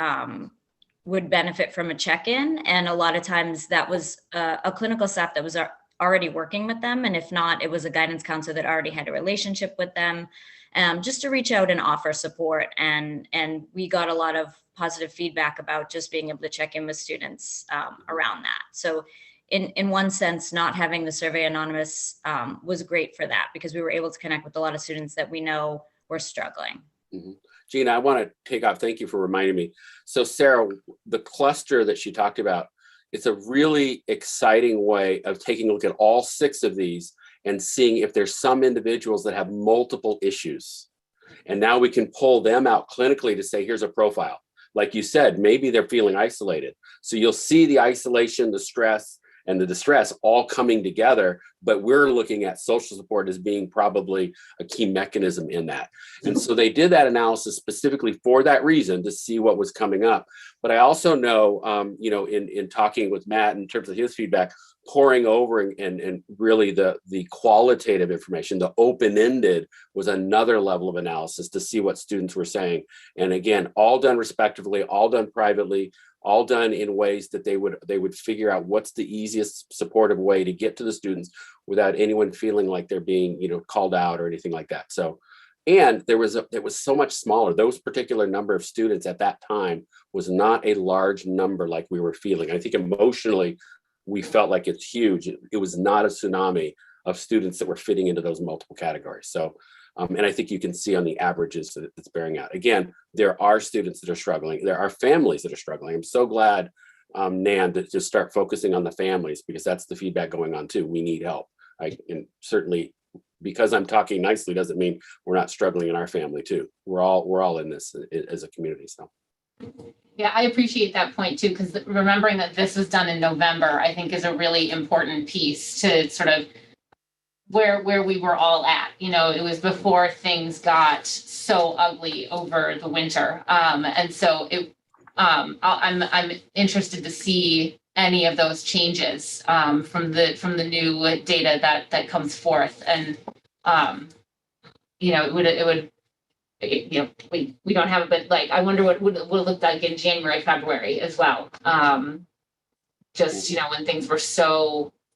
would benefit from a check-in. And a lot of times that was a clinical staff that was already working with them. And if not, it was a guidance counselor that already had a relationship with them, just to reach out and offer support. And we got a lot of positive feedback about just being able to check in with students around that. So in one sense, not having the Survey Anonymous was great for that because we were able to connect with a lot of students that we know were struggling. Mm-hmm. Gina, I want to take off. Thank you for reminding me. So Sarah, the cluster that she talked about, it's a really exciting way of taking a look at all 6 of these and seeing if there's some individuals that have multiple issues. And now we can pull them out clinically to say, here's a profile. Like you said, maybe they're feeling isolated. So you'll see the isolation, the stress, and the distress all coming together, but we're looking at social support as being probably a key mechanism in that. And so they did that analysis specifically for that reason, to see what was coming up. But I also know, in talking with Matt in terms of his feedback, pouring over and really the qualitative information, the open-ended was another level of analysis to see what students were saying. And again, all done respectively, all done privately, all done in ways that they would figure out what's the easiest supportive way to get to the students without anyone feeling like they're being, called out or anything like that. So, and it was so much smaller. Those particular number of students at that time was not a large number like we were feeling. I think emotionally, we felt like it's huge. It was not a tsunami of students that were fitting into those multiple categories. So, and I think you can see on the averages that it's bearing out. Again, there are students that are struggling. There are families that are struggling. I'm so glad, Nan, to just start focusing on the families, because that's the feedback going on too. We need help. And certainly, because I'm talking nicely doesn't mean we're not struggling in our family too. We're all in this as a community. So. Yeah, I appreciate that point too, because remembering that this was done in November, I think is a really important piece to sort of where we were all at. It was before things got so ugly over the winter. And so I'm interested to see any of those changes from the new data that comes forth. And it would we don't have it, but like I wonder what would it look like in January, February as well. Just when things were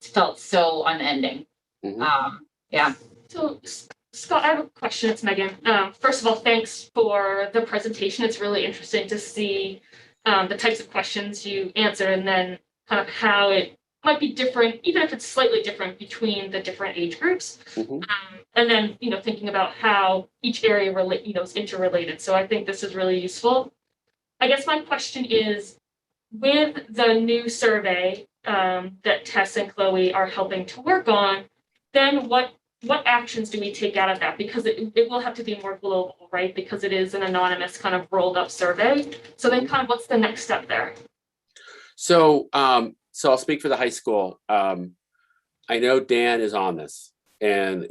felt so unending. Yeah. So Scott, I have a question. It's Megan. First of all, thanks for the presentation. It's really interesting to see the types of questions you answer, and then kind of how it might be different, even if it's slightly different between the different age groups. And then, thinking about how each area is interrelated. So I think this is really useful. I guess my question is, with the new survey that Tess and Chloe are helping to work on, then what actions do we take out of that? Because it will have to be more global, right? Because it is an anonymous kind of rolled up survey. So then kind of what's the next step there? So I'll speak for the high school. I know Dan is on this, and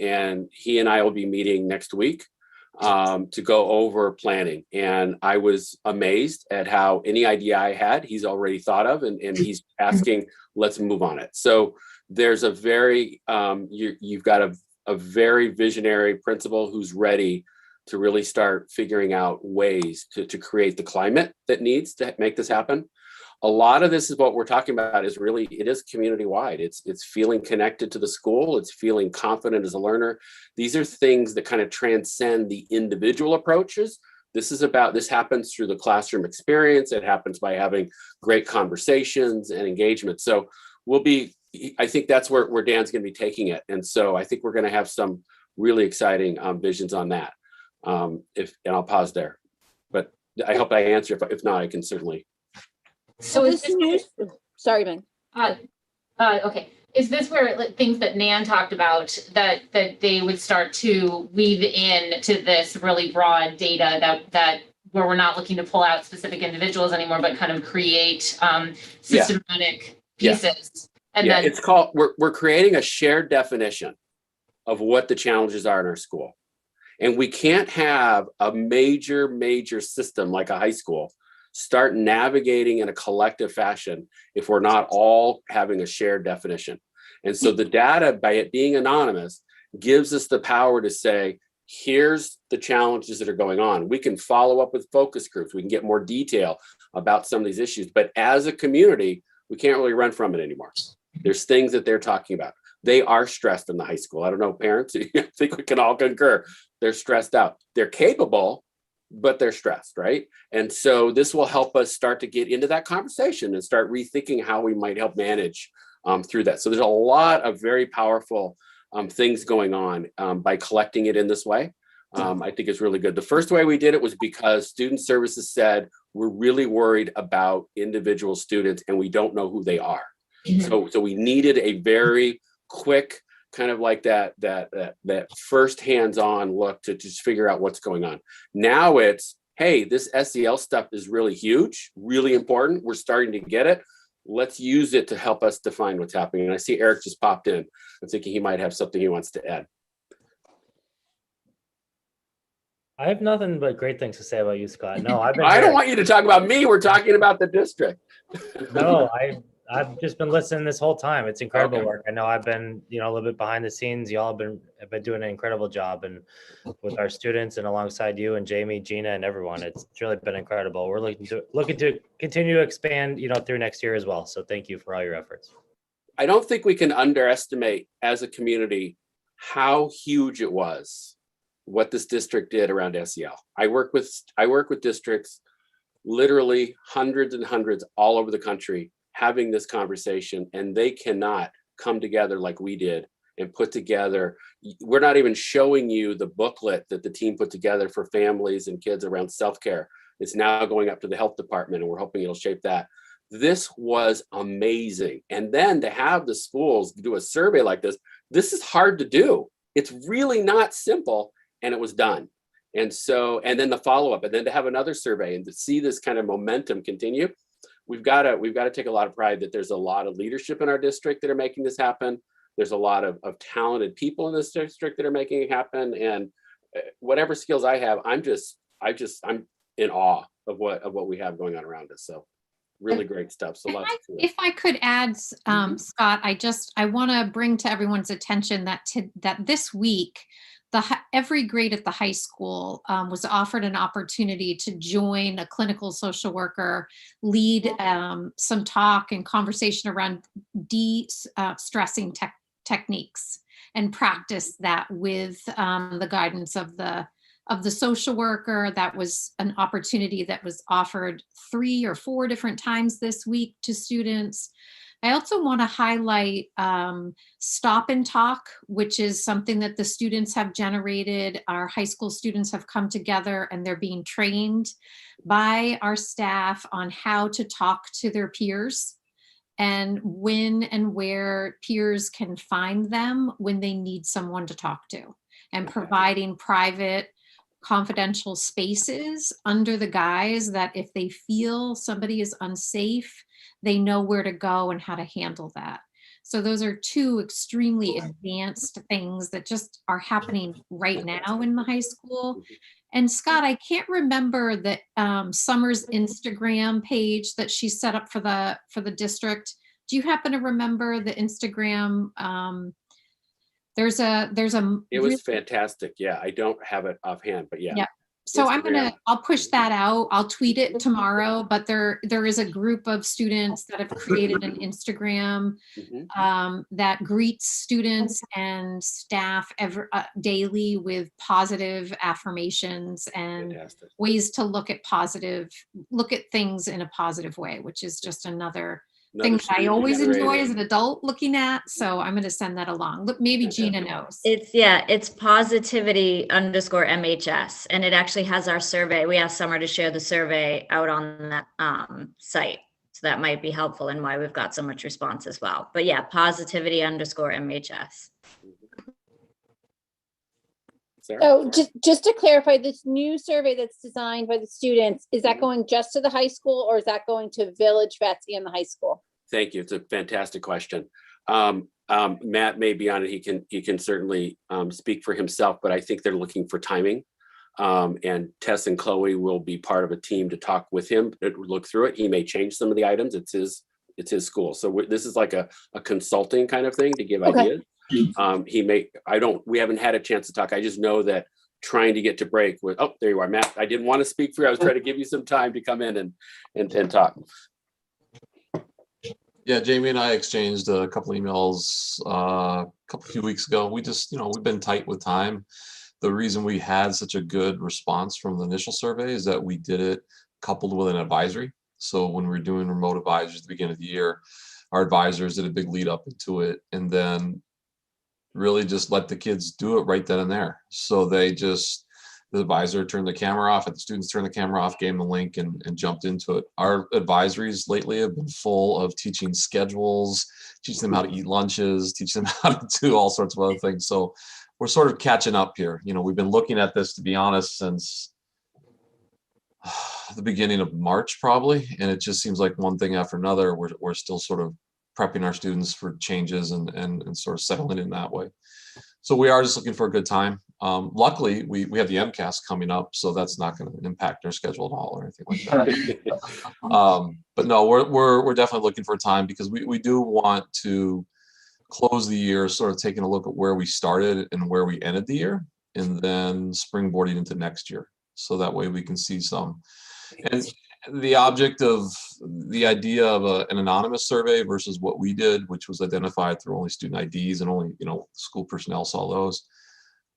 he and I will be meeting next week to go over planning. And I was amazed at how any idea I had, he's already thought of, and he's asking, let's move on it. So there's a very, you've got a very visionary principal who's ready to really start figuring out ways to create the climate that needs to make this happen. A lot of this is what we're talking about is really, it is community wide. It's feeling connected to the school. It's feeling confident as a learner. These are things that kind of transcend the individual approaches. This happens through the classroom experience. It happens by having great conversations and engagement. So I think that's where Dan's going to be taking it. And so I think we're going to have some really exciting visions on that. And I'll pause there, but I hope I answer. If not, I can certainly. So is this news? Sorry, Ben. Okay. Is this where things that Nan talked about that they would start to weave in to this really broad data that where we're not looking to pull out specific individuals anymore, but kind of create systematic pieces? And then it's called, we're creating a shared definition of what the challenges are in our school. And we can't have a major system like a high school start navigating in a collective fashion if we're not all having a shared definition. And so the data, by it being anonymous, gives us the power to say, here's the challenges that are going on. We can follow up with focus groups. We can get more detail about some of these issues. But as a community, we can't really run from it anymore. There's things that they're talking about. They are stressed in the high school. I don't know, parents, I think we can all concur. They're stressed out. They're capable, but they're stressed, right? And so this will help us start to get into that conversation and start rethinking how we might help manage through that. So there's a lot of very powerful things going on by collecting it in this way. I think it's really good. The first way we did it was because Student Services said, we're really worried about individual students and we don't know who they are. So we needed a very quick kind of like that first hands-on look to just figure out what's going on. Now it's, hey, this SEL stuff is really huge, really important. We're starting to get it. Let's use it to help us define what's happening. And I see Eric just popped in. I'm thinking he might have something he wants to add. I have nothing but great things to say about you, Scott. No, I don't want you to talk about me. We're talking about the district. No, I've just been listening this whole time. It's incredible work. I know I've been, a little bit behind the scenes. Y'all have been doing an incredible job, and with our students and alongside you and Jamie, Gina, and everyone, it's really been incredible. We're looking to continue to expand, through next year as well. So thank you for all your efforts. I don't think we can underestimate as a community how huge it was what this district did around SEL. I work with districts, literally hundreds and hundreds all over the country, having this conversation, and they cannot come together like we did and put together. We're not even showing you the booklet that the team put together for families and kids around self-care. It's now going up to the health department, and we're hoping it'll shape that. This was amazing. And then to have the schools do a survey like this is hard to do. It's really not simple, and it was done. And so, and then the follow-up, and then to have another survey and to see this kind of momentum continue, we've got to take a lot of pride that there's a lot of leadership in our district that are making this happen. There's a lot of talented people in this district that are making it happen. And whatever skills I have, I'm in awe of what we have going on around us. So really great stuff. So lots of cool. If I could add, Scott, I want to bring to everyone's attention that this week, every grade at the high school was offered an opportunity to join a clinical social worker, lead some talk and conversation around de-stressing techniques, and practice that with the guidance of the social worker. That was an opportunity that was offered 3 or 4 different times this week to students. I also want to highlight Stop and Talk, which is something that the students have generated. Our high school students have come together and they're being trained by our staff on how to talk to their peers and when and where peers can find them when they need someone to talk to, and providing private, confidential spaces under the guise that if they feel somebody is unsafe, they know where to go and how to handle that. So those are 2 extremely advanced things that just are happening right now in the high school. And Scott, I can't remember that Summer's Instagram page that she set up for the district. Do you happen to remember the Instagram? There's a. It was fantastic. Yeah, I don't have it offhand, but yeah. Yeah. So I'll push that out. I'll tweet it tomorrow, but there is a group of students that have created an Instagram that greets students and staff daily with positive affirmations and ways to look at things in a positive way, which is just another thing that I always enjoy as an adult looking at. So I'm going to send that along. Look, maybe Gina knows. It's positivity_MHS, and it actually has our survey. We asked Summer to share the survey out on that site. So that might be helpful in why we've got so much response as well. But yeah, positivity_MHS. So just to clarify, this new survey that's designed by the students, is that going just to the high school, or is that going to Village Vets and the high school? Thank you. It's a fantastic question. Matt may be on it. He can certainly speak for himself, but I think they're looking for timing. And Tess and Chloe will be part of a team to talk with him, look through it. He may change some of the items. It's his school. So this is like a consulting kind of thing to give ideas. We haven't had a chance to talk. I just know that trying to get to break with, oh, there you are, Matt. I didn't want to speak for you. I was trying to give you some time to come in and talk. Yeah, Jamie and I exchanged a couple emails a few weeks ago. We just, we've been tight with time. The reason we had such a good response from the initial survey is that we did it coupled with an advisory. So when we were doing remote advisors at the beginning of the year, our advisors did a big lead up into it, and then really just let the kids do it right then and there. So the advisor turned the camera off, and the students turned the camera off, gave them the link, and jumped into it. Our advisories lately have been full of teaching schedules, teaching them how to eat lunches, teaching them how to do all sorts of other things. So we're sort of catching up here. We've been looking at this, to be honest, since the beginning of March probably, and it just seems like one thing after another. We're still sort of prepping our students for changes and sort of settling in that way. So we are just looking for a good time. Luckily, we have the MCAS coming up, so that's not going to impact our schedule at all or anything like that. But no, we're definitely looking for time, because we do want to close the year sort of taking a look at where we started and where we ended the year, and then springboarding into next year. So that way we can see some. And the object of the idea of an anonymous survey versus what we did, which was identified through only student IDs and only school personnel saw those.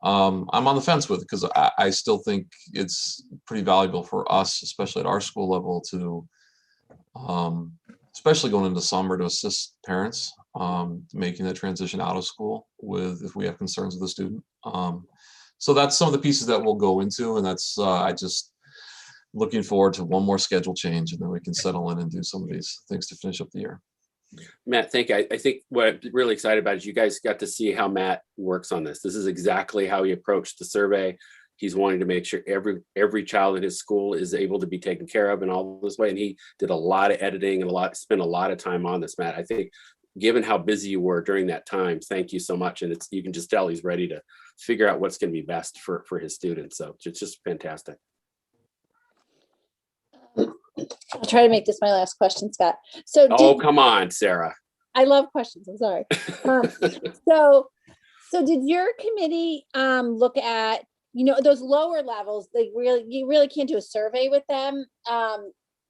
I'm on the fence with it, because I still think it's pretty valuable for us, especially at our school level, to especially going into summer, to assist parents making that transition out of school if we have concerns with the student. So that's some of the pieces that we'll go into, and that's I just looking forward to one more schedule change, and then we can settle in and do some of these things to finish up the year. Matt, thank you. I think what I'm really excited about is you guys got to see how Matt works on this. This is exactly how he approached the survey. He's wanting to make sure every child in his school is able to be taken care of in all this way. And he did a lot of editing and spent a lot of time on this, Matt. I think given how busy you were during that time, thank you so much. And you can just tell he's ready to figure out what's going to be best for his students. So it's just fantastic. I'll try to make this my last question, Scott. So Oh, come on, Sarah. I love questions. I'm sorry. So did your committee look at, those lower levels? You really can't do a survey with them.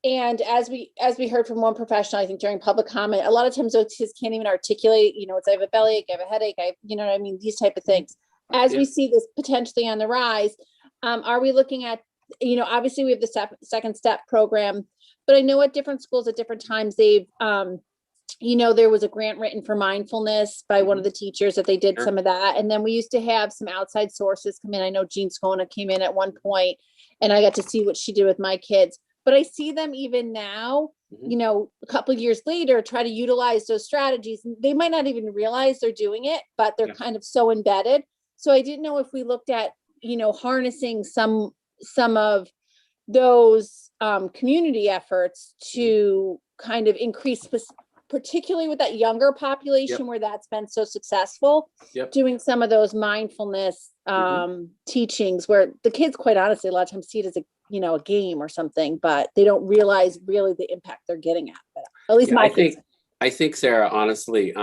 And as we heard from one professional, I think during public comment, a lot of times those kids can't even articulate, it's I have a bellyache, I have a headache, what I mean, these type of things. As we see this potentially on the rise, are we looking at, obviously we have the second step program, but I know at different schools at different times they've, there was a grant written for mindfulness by one of the teachers that they did some of that. And then we used to have some outside sources come in. I know Jean Scona came in at one point and I got to see what she did with my kids. But I see them even now, a couple of years later, try to utilize those strategies. They might not even realize they're doing it, but they're kind of so embedded. So I didn't know if we looked at, harnessing some of those community efforts to kind of increase, particularly with that younger population where that's been so successful, doing some of those mindfulness teachings where the kids, quite honestly, a lot of times see it as a game or something, but they don't realize really the impact they're getting at least I think, Sarah, honestly,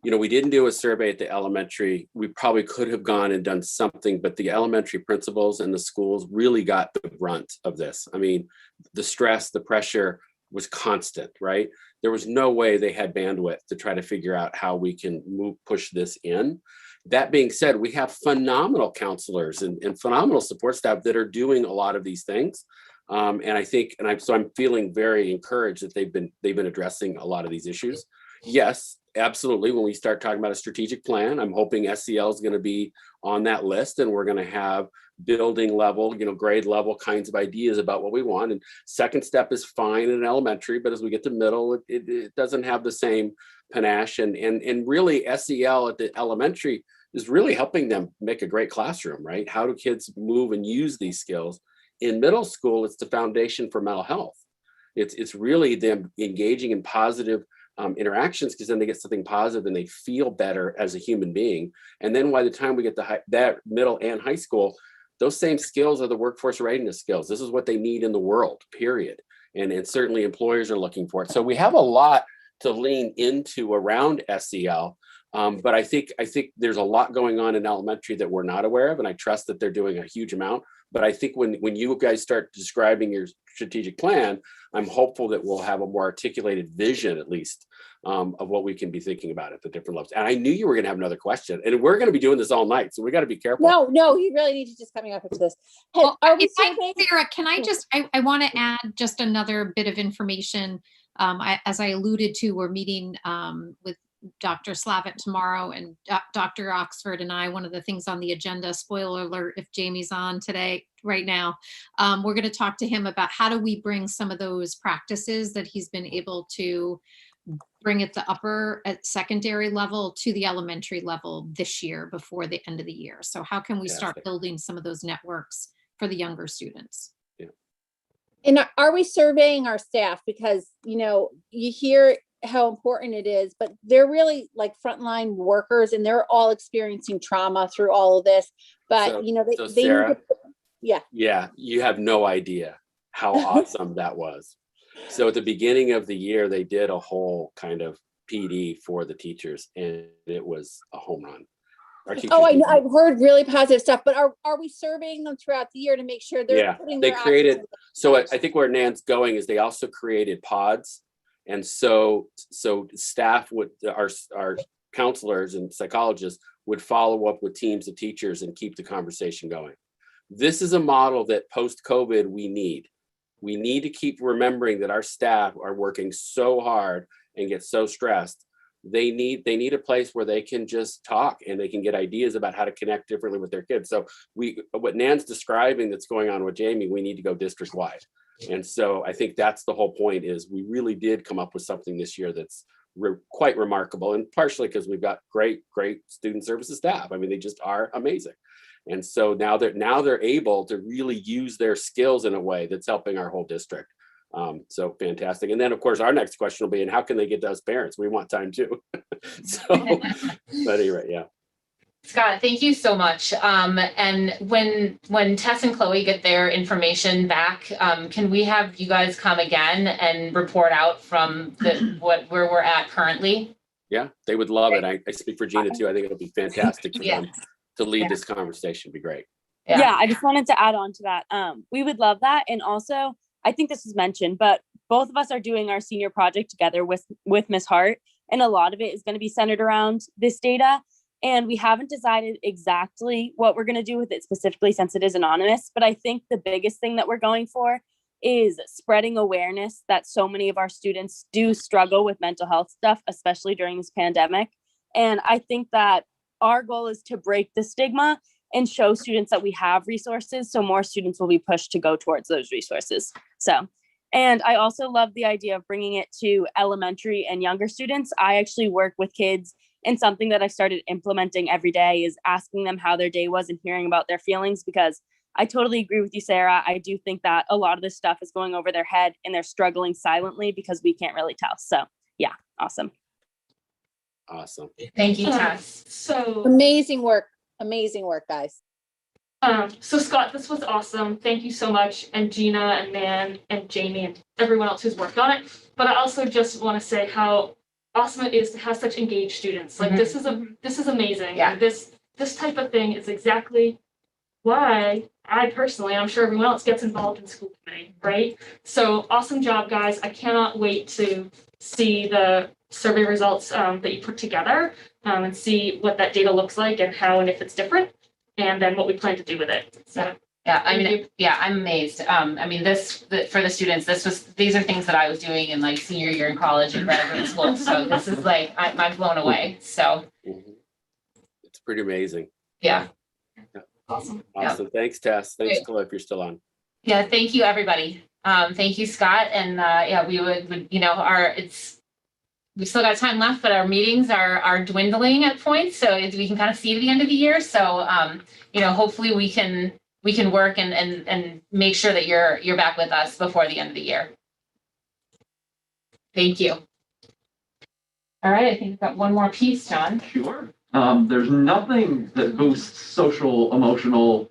we didn't do a survey at the elementary. We probably could have gone and done something, but the elementary principals and the schools really got the brunt of this. I mean, the stress, the pressure was constant, right? There was no way they had bandwidth to try to figure out how we can push this in. That being said, we have phenomenal counselors and phenomenal support staff that are doing a lot of these things. And I think, so I'm feeling very encouraged that they've been addressing a lot of these issues. Yes, absolutely. When we start talking about a strategic plan, I'm hoping SEL is going to be on that list, and we're going to have building level, grade level kinds of ideas about what we want. And second step is fine in elementary, but as we get to middle, it doesn't have the same panache. And really SEL at the elementary is really helping them make a great classroom, right? How do kids move and use these skills? In middle school, it's the foundation for mental health. It's really them engaging in positive interactions, because then they get something positive and they feel better as a human being. And then by the time we get to that middle and high school, those same skills are the workforce readiness skills. This is what they need in the world, period. And certainly employers are looking for it. So we have a lot to lean into around SEL. But I think there's a lot going on in elementary that we're not aware of, and I trust that they're doing a huge amount. But I think when you guys start describing your strategic plan, I'm hopeful that we'll have a more articulated vision, at least, of what we can be thinking about at the different levels. And I knew you were going to have another question, and we're going to be doing this all night, so we got to be careful. No, you really need to just coming up with this. Well, Sarah, can I just, I want to add just another bit of information. As I alluded to, we're meeting with Dr. Slavitt tomorrow, and Dr. Oxford and I, one of the things on the agenda, spoiler alert, if Jamie's on today, right now, we're going to talk to him about how do we bring some of those practices that he's been able to bring at the secondary level to the elementary level this year before the end of the year. So how can we start building some of those networks for the younger students? And are we surveying our staff? Because, you hear how important it is, but they're really like frontline workers, and they're all experiencing trauma through all of this. But they Sarah, yeah, you have no idea how awesome that was. So at the beginning of the year, they did a whole kind of PD for the teachers, and it was a home run. Oh, I know. I've heard really positive stuff, but are we surveying them throughout the year to make sure they're putting they their created, actions so I think where Nan's going is they also created pods. And so staff would, our counselors and psychologists would follow up with teams of teachers and keep the conversation going. This is a model that post-COVID we need. We need to keep remembering that our staff are working so hard and get so stressed. They need a place where they can just talk and they can get ideas about how to connect differently with their kids. So what Nan's describing that's going on with Jamie, we need to go district wide. And so I think that's the whole point, is we really did come up with something this year that's quite remarkable, and partially because we've got great student services staff. I mean, they just are amazing. And so now they're able to really use their skills in a way that's helping our whole district. So fantastic. And then of course, our next question will be, and how can they get to us parents? We want time too. So, but anyway, yeah. Scott, thank you so much. And when Tess and Chloe get their information back, can we have you guys come again and report out from where we're at currently? Yeah, they would love it. I speak for Gina too. I think it'll be fantastic for Yeah. them to lead this conversation. It'd be great. Yeah, I just wanted to add on to that. We would love that. And also, I think this was mentioned, but both of us are doing our senior project together with Ms. Hart. And a lot of it is going to be centered around this data. And we haven't decided exactly what we're going to do with it specifically since it is anonymous. But I think the biggest thing that we're going for is spreading awareness that so many of our students do struggle with mental health stuff, especially during this pandemic. And I think that our goal is to break the stigma and show students that we have resources, so more students will be pushed to go towards those resources. So, and I also love the idea of bringing it to elementary and younger students. I actually work with kids, and something that I started implementing every day is asking them how their day was and hearing about their feelings, because I totally agree with you, Sarah. I do think that a lot of this stuff is going over their head and they're struggling silently because we can't really tell. So yeah, awesome. Awesome. Thank you, Tess. So Amazing work, guys. So Scott, this was awesome. Thank you so much. And Gina and Nan and Jamie and everyone else who's worked on it. But I also just want to say how awesome it is to have such engaged students. Like this is amazing. Yeah. And this type of thing is exactly why I personally, I'm sure everyone else, gets involved in school committee, right? So awesome job, guys. I cannot wait to see the survey results that you put together and see what that data looks like and how and if it's different, and then what we plan to do with it. So Yeah, I mean, I'm amazed. I mean, for the students, these are things that I was doing in like senior year in college and graduate school. So this is like, I'm blown away. So It's pretty amazing. yeah. Awesome. Awesome. Thanks, Tess. Thanks, Great. Chloe, if you're still on. Yeah, thank you, everybody. Thank you, Scott. And yeah, we would, we still got time left, but our meetings are dwindling at points. So we can kind of see at the end of the year. So, hopefully we can work and make sure that you're back with us before the end of the year. Thank you. All right, I think we've got one more piece, John. Sure. There's nothing that boosts social, emotional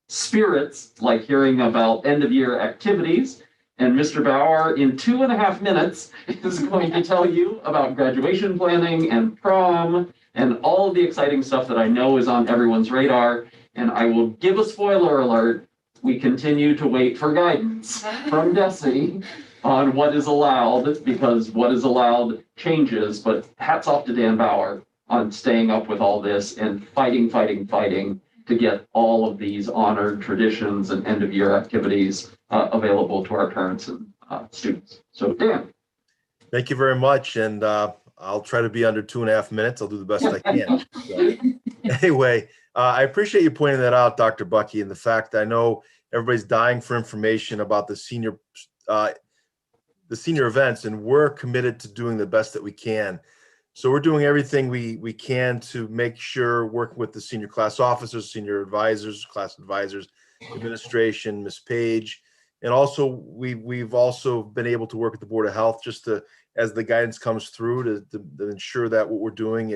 spirits like hearing about end of year activities. And Mr. Bauer, in 2.5 minutes, is going to tell you about graduation planning and prom and all of the exciting stuff that I know is on everyone's radar. And I will give a spoiler alert. We continue to wait for guidance from DESE on what is allowed, because what is allowed changes. But hats off to Dan Bauer on staying up with all this and fighting to get all of these honored traditions and end of year activities available to our parents and students. So Dan. Thank you very much. And I'll try to be under 2.5 minutes. I'll do the best I can. So, anyway, I appreciate you pointing that out, Dr. Bucky, and the fact that I know everybody's dying for information about the senior events, and we're committed to doing the best that we can. So we're doing everything we can to make sure, working with the senior class officers, senior advisors, class advisors, administration, Ms. Page, and also we've also been able to work with the Board of Health just to, as the guidance comes through, to ensure that what we're doing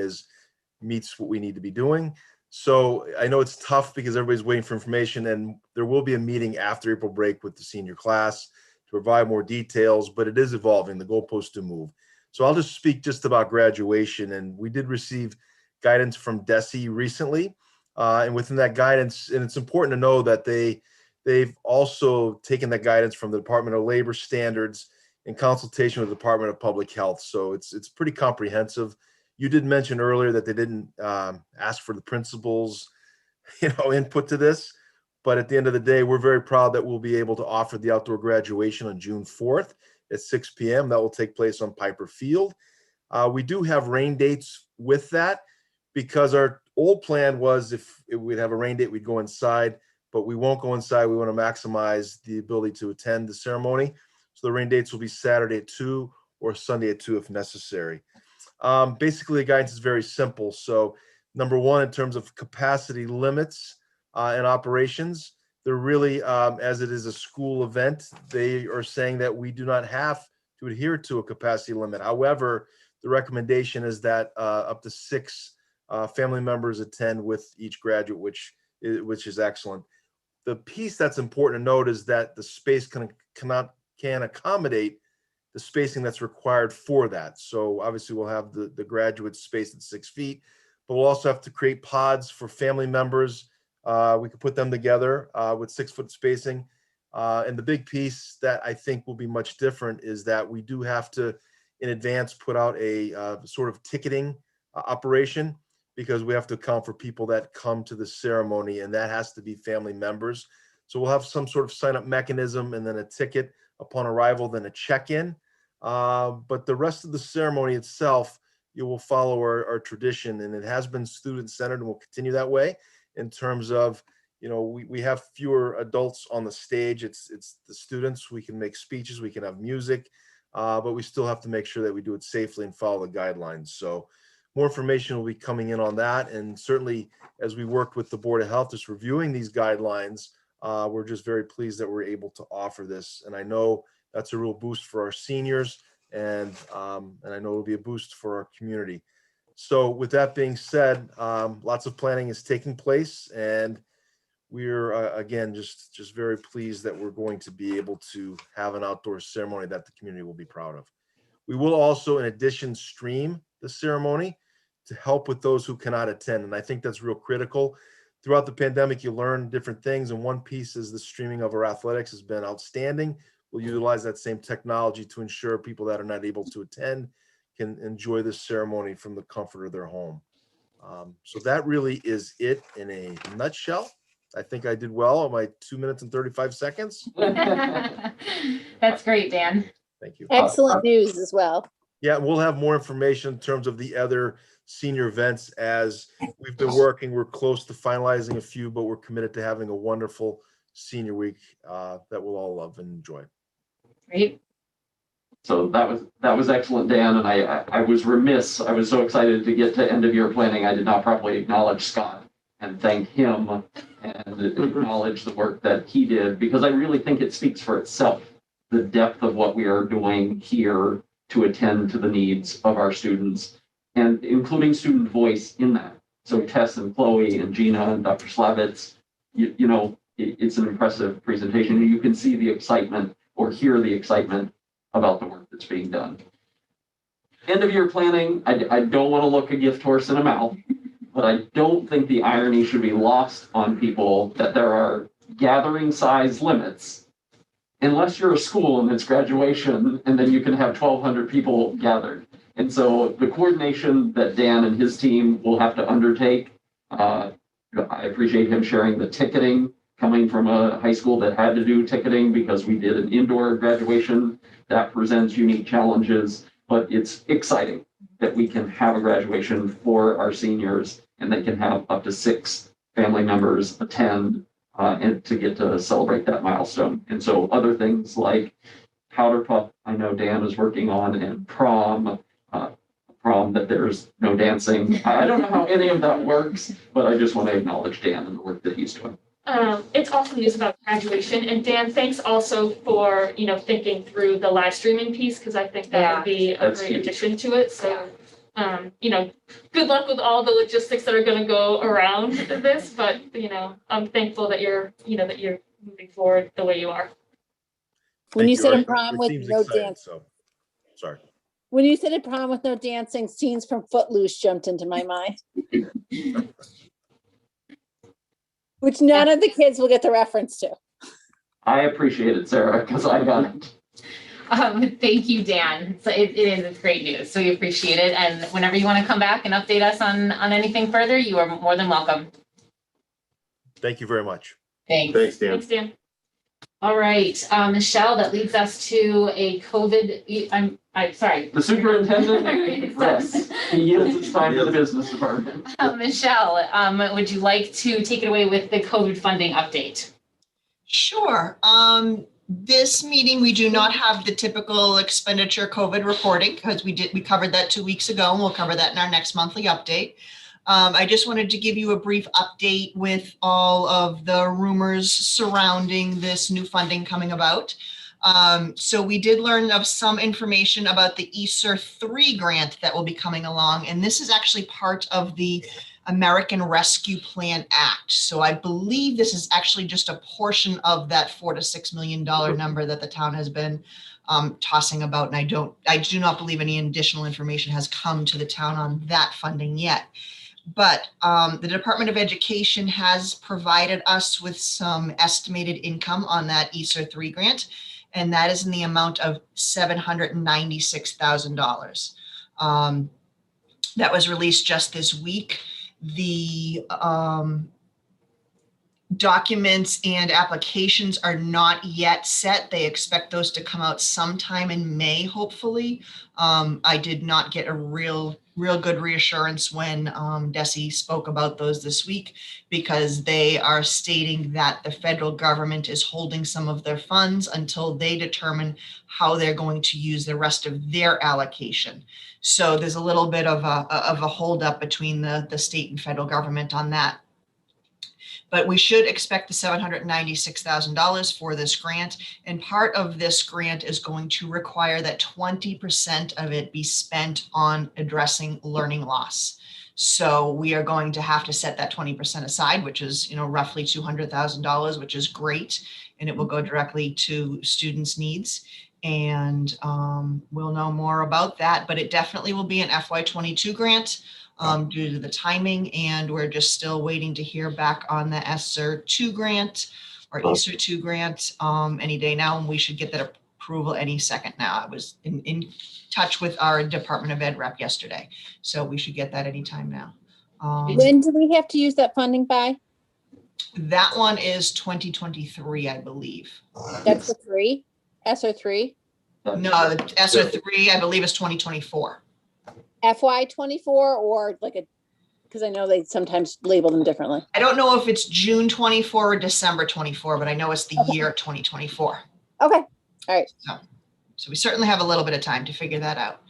meets what we need to be doing. So I know it's tough because everybody's waiting for information, and there will be a meeting after April break with the senior class to provide more details, but it is evolving. The goalposts do move. So I'll just speak just about graduation. And we did receive guidance from DESE recently. And within that guidance, and it's important to know that they've also taken that guidance from the Department of Labor Standards in consultation with the Department of Public Health. So it's pretty comprehensive. You did mention earlier that they didn't ask for the principal's input to this. But at the end of the day, we're very proud that we'll be able to offer the outdoor graduation on June 4th. At 6 p.m. That will take place on Piper Field. We do have rain dates with that, because our old plan was if we'd have a rain date, we'd go inside, but we won't go inside. We want to maximize the ability to attend the ceremony. So the rain dates will be Saturday at 2 or Sunday at 2 if necessary. Basically, the guidance is very simple. So number one, in terms of capacity limits and operations, they're really, as it is a school event, they are saying that we do not have to adhere to a capacity limit. However, the recommendation is that up to 6 family members attend with each graduate, which is excellent. The piece that's important to note is that the space can accommodate the spacing that's required for that. So obviously we'll have the graduate space at 6 feet, but we'll also have to create pods for family members. We could put them together with 6 foot spacing. And the big piece that I think will be much different is that we do have to, in advance, put out a sort of ticketing operation, because we have to account for people that come to the ceremony, and that has to be family members. So we'll have some sort of sign up mechanism, and then a ticket upon arrival, then a check-in. But the rest of the ceremony itself, you will follow our tradition, and it has been student-centered and will continue that way in terms of, we have fewer adults on the stage. It's the students. We can make speeches, we can have music, but we still have to make sure that we do it safely and follow the guidelines. So more information will be coming in on that. And certainly as we worked with the Board of Health, just reviewing these guidelines, we're just very pleased that we're able to offer this. And I know that's a real boost for our seniors, and I know it'll be a boost for our community. So with that being said, lots of planning is taking place, and we're again just very pleased that we're going to be able to have an outdoor ceremony that the community will be proud of. We will also, in addition, stream the ceremony to help with those who cannot attend, and I think that's real critical. Throughout the pandemic, you learn different things, and one piece is the streaming of our athletics has been outstanding. We'll utilize that same technology to ensure people that are not able to attend can enjoy this ceremony from the comfort of their home. So that really is it in a nutshell. I think I did well on my 2 minutes and 35 seconds. That's great, Dan. Thank you. Excellent news as well. Yeah, we'll have more information in terms of the other senior events as we've been working. We're close to finalizing a few, but we're committed to having a wonderful senior week that we'll all love and enjoy. Great. So that was excellent, Dan. And I was remiss. I was so excited to get to end of year planning. I did not properly acknowledge Scott and thank him and acknowledge the work that he did, because I really think it speaks for itself, the depth of what we are doing here to attend to the needs of our students, and including student voice in that. So Tess and Chloe and Gina and Dr. Slavitz, it's an impressive presentation. You can see the excitement or hear the excitement about the work that's being done. End of year planning, I don't want to look a gift horse in a mouth, but I don't think the irony should be lost on people that there are gathering size limits, unless you're a school and it's graduation, and then you can have 1,200 people gathered. And so the coordination that Dan and his team will have to undertake, I appreciate him sharing the ticketing, coming from a high school that had to do ticketing because we did an indoor graduation. That presents unique challenges, but it's exciting that we can have a graduation for our seniors and they can have up to 6 family members attend and to get to celebrate that milestone. And so other things like Powder Puff, I know Dan is working on, and prom that there's no dancing. I don't know how any of that works, but I just want to acknowledge Dan and the work that he's doing. It's awesome news about graduation. And Dan, thanks also for, thinking through the live streaming piece, because I think that would be a great addition to it. So, good luck with all the logistics that are going to go around this, but, I'm thankful that you're moving forward the way you are. When you said a Our prom with team's no excited, dance, so, sorry. when you said a prom with no dancing, scenes from Footloose jumped into my mind. Which none of the kids will get the reference to. I appreciate it, Sarah, because I got it. Thank you, Dan. So it's great news. So we appreciate it. And whenever you want to come back and update us on anything further, you are more than welcome. Thank you very much. Thanks. Thanks, Dan. Thanks, Dan. All right, Michelle, that leads us to a COVID, I'm sorry. The superintendent, yes, he yields his time to the business department. Michelle, would you like to take it away with the COVID funding update? Sure. This meeting, we do not have the typical expenditure COVID reporting because we covered that 2 weeks ago, and we'll cover that in our next monthly update. I just wanted to give you a brief update with all of the rumors surrounding this new funding coming about. So we did learn of some information about the ESSER 3 grant that will be coming along, and this is actually part of the American Rescue Plan Act. So I believe this is actually just a portion of that $4 to $6 million number that the town has been tossing about. And I do not believe any additional information has come to the town on that funding yet. But the Department of Education has provided us with some estimated income on that ESSER 3 grant, and that is in the amount of $796,000. That was released just this week. The documents and applications are not yet set. They expect those to come out sometime in May, hopefully. I did not get a real good reassurance when Desi spoke about those this week, because they are stating that the federal government is holding some of their funds until they determine how they're going to use the rest of their allocation. So there's a little bit of a holdup between the state and federal government on that. But we should expect the $796,000 for this grant. And part of this grant is going to require that 20% of it be spent on addressing learning loss. So we are going to have to set that 20% aside, which is, roughly $200,000, which is great. And it will go directly to students' needs. And we'll know more about that, but it definitely will be an FY22 grant. Due to the timing, and we're just still waiting to hear back on the ESSER 2 grant or ESSER 2 grant any day now, and we should get that approval any second now. I was in touch with our Department of Ed rep yesterday, so we should get that anytime now. When do we have to use that funding by? That one is 2023, I believe. That's the 3, ESSER 3? No, the ESSER 3, I believe, is 2024. FY24 or because I know they sometimes label them differently. I don't know if it's June 24 or December 24, but I know it's the year 2024. Okay, all right. So we certainly have a little bit of time to figure that out.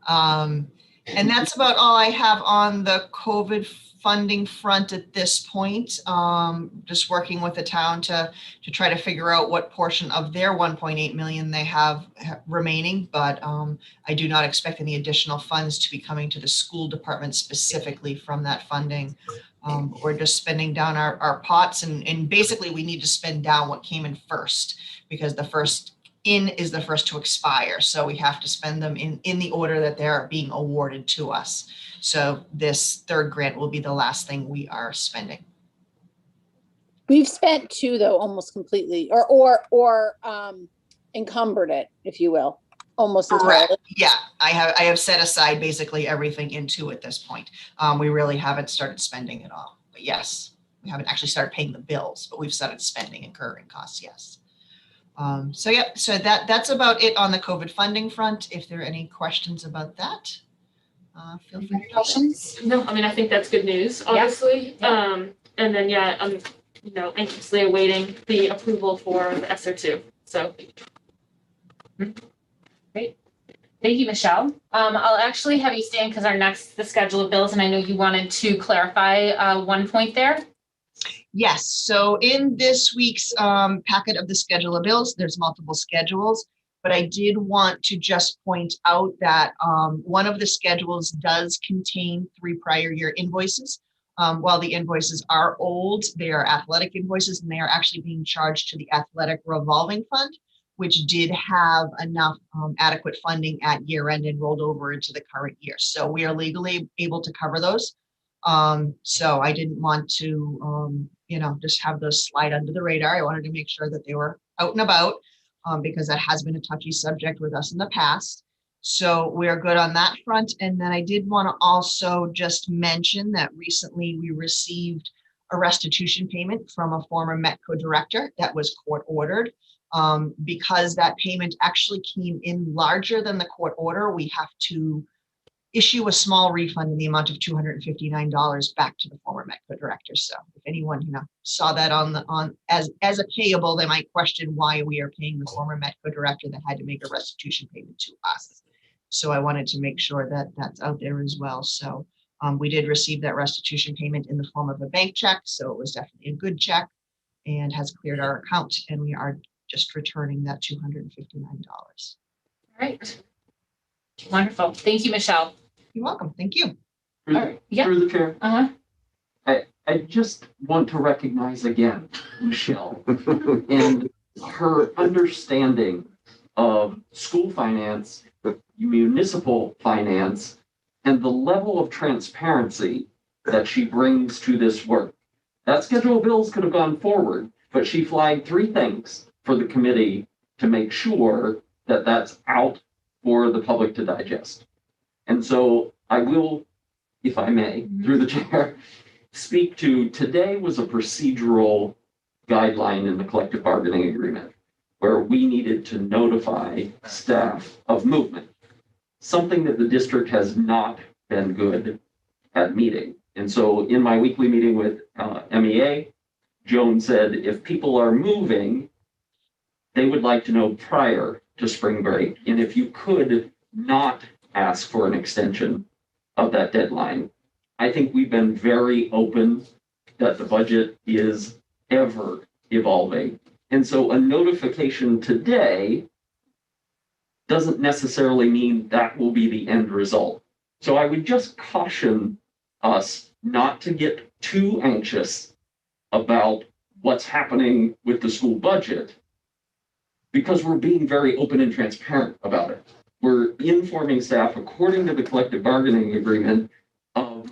And that's about all I have on the COVID funding front at this point. Just working with the town to try to figure out what portion of their 1.8 million they have remaining, but I do not expect any additional funds to be coming to the school department specifically from that funding. We're just spending down our pots, and basically we need to spend down what came in first, because the first in is the first to expire. So we have to spend them in the order that they're being awarded to us. So this third grant will be the last thing we are spending. We've spent 2 though, almost completely, or encumbered it, if you will, almost entirely. Yeah, I have set aside basically everything into at this point. We really haven't started spending it all, but yes, we haven't actually started paying the bills, but we've started spending, incurring costs, yes. So that's about it on the COVID funding front. If there are any questions about that, feel free to questions. No, I think that's good news, obviously. Yeah. And then I'm anxiously awaiting the approval for the ESSER 2. So great. Thank you, Michelle. I'll actually have you stand because the schedule of bills, and I know you wanted to clarify one point there. Yes, so in this week's packet of the schedule of bills, there's multiple schedules, but I did want to just point out that one of the schedules does contain 3 prior year invoices. While the invoices are old, they are athletic invoices, and they are actually being charged to the athletic revolving fund, which did have enough adequate funding at year end and rolled over into the current year. So we are legally able to cover those. So I didn't want to, just have those slide under the radar. I wanted to make sure that they were out and about because that has been a touchy subject with us in the past. So we're good on that front. And then I did want to also just mention that recently we received a restitution payment from a former Metco director that was court ordered. Because that payment actually came in larger than the court order, we have to issue a small refund in the amount of $259 back to the former Metco director. So if anyone saw that as a payable, they might question why we are paying the former Metco director that had to make a restitution payment to us. So I wanted to make sure that that's out there as well. So we did receive that restitution payment in the form of a bank check. So it was definitely a good check and has cleared our account, and we are just returning that $259. All right. Wonderful. Thank you, Michelle. You're welcome. Thank you. Through, All right. Yeah. through the chair, Uh-huh. I just want to recognize again Michelle and her understanding of school finance, municipal finance, and the level of transparency that she brings to this work. That schedule of bills could have gone forward, but she flagged 3 things for the committee to make sure that that's out for the public to digest. And so I will, if I may, through the chair, speak to today was a procedural guideline in the collective bargaining agreement where we needed to notify staff of movement, something that the district has not been good at meeting. And so in my weekly meeting with MEA, Joan said, if people are moving, they would like to know prior to spring break. And if you could not ask for an extension of that deadline. I think we've been very open that the budget is ever evolving. And so a notification today doesn't necessarily mean that will be the end result. So I would just caution us not to get too anxious about what's happening with the school budget because we're being very open and transparent about it. We're informing staff according to the collective bargaining agreement of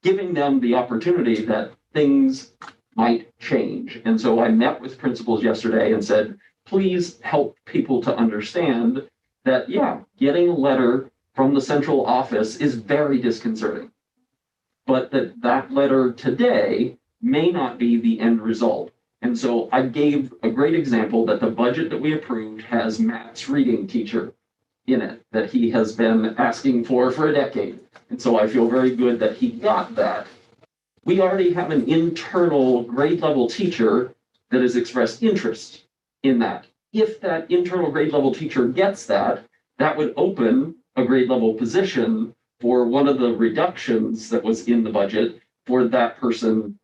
giving them the opportunity that things might change. And so I met with principals yesterday and said, please help people to understand that, yeah, getting a letter from the central office is very disconcerting, but that letter today may not be the end result. And so I gave a great example that the budget that we approved has Matt's reading teacher in it that he has been asking for a decade. And so I feel very good that he got that. We already have an internal grade level teacher that has expressed interest in that. If that internal grade level teacher gets that, that would open a grade level position for one of the reductions that was in the budget for that person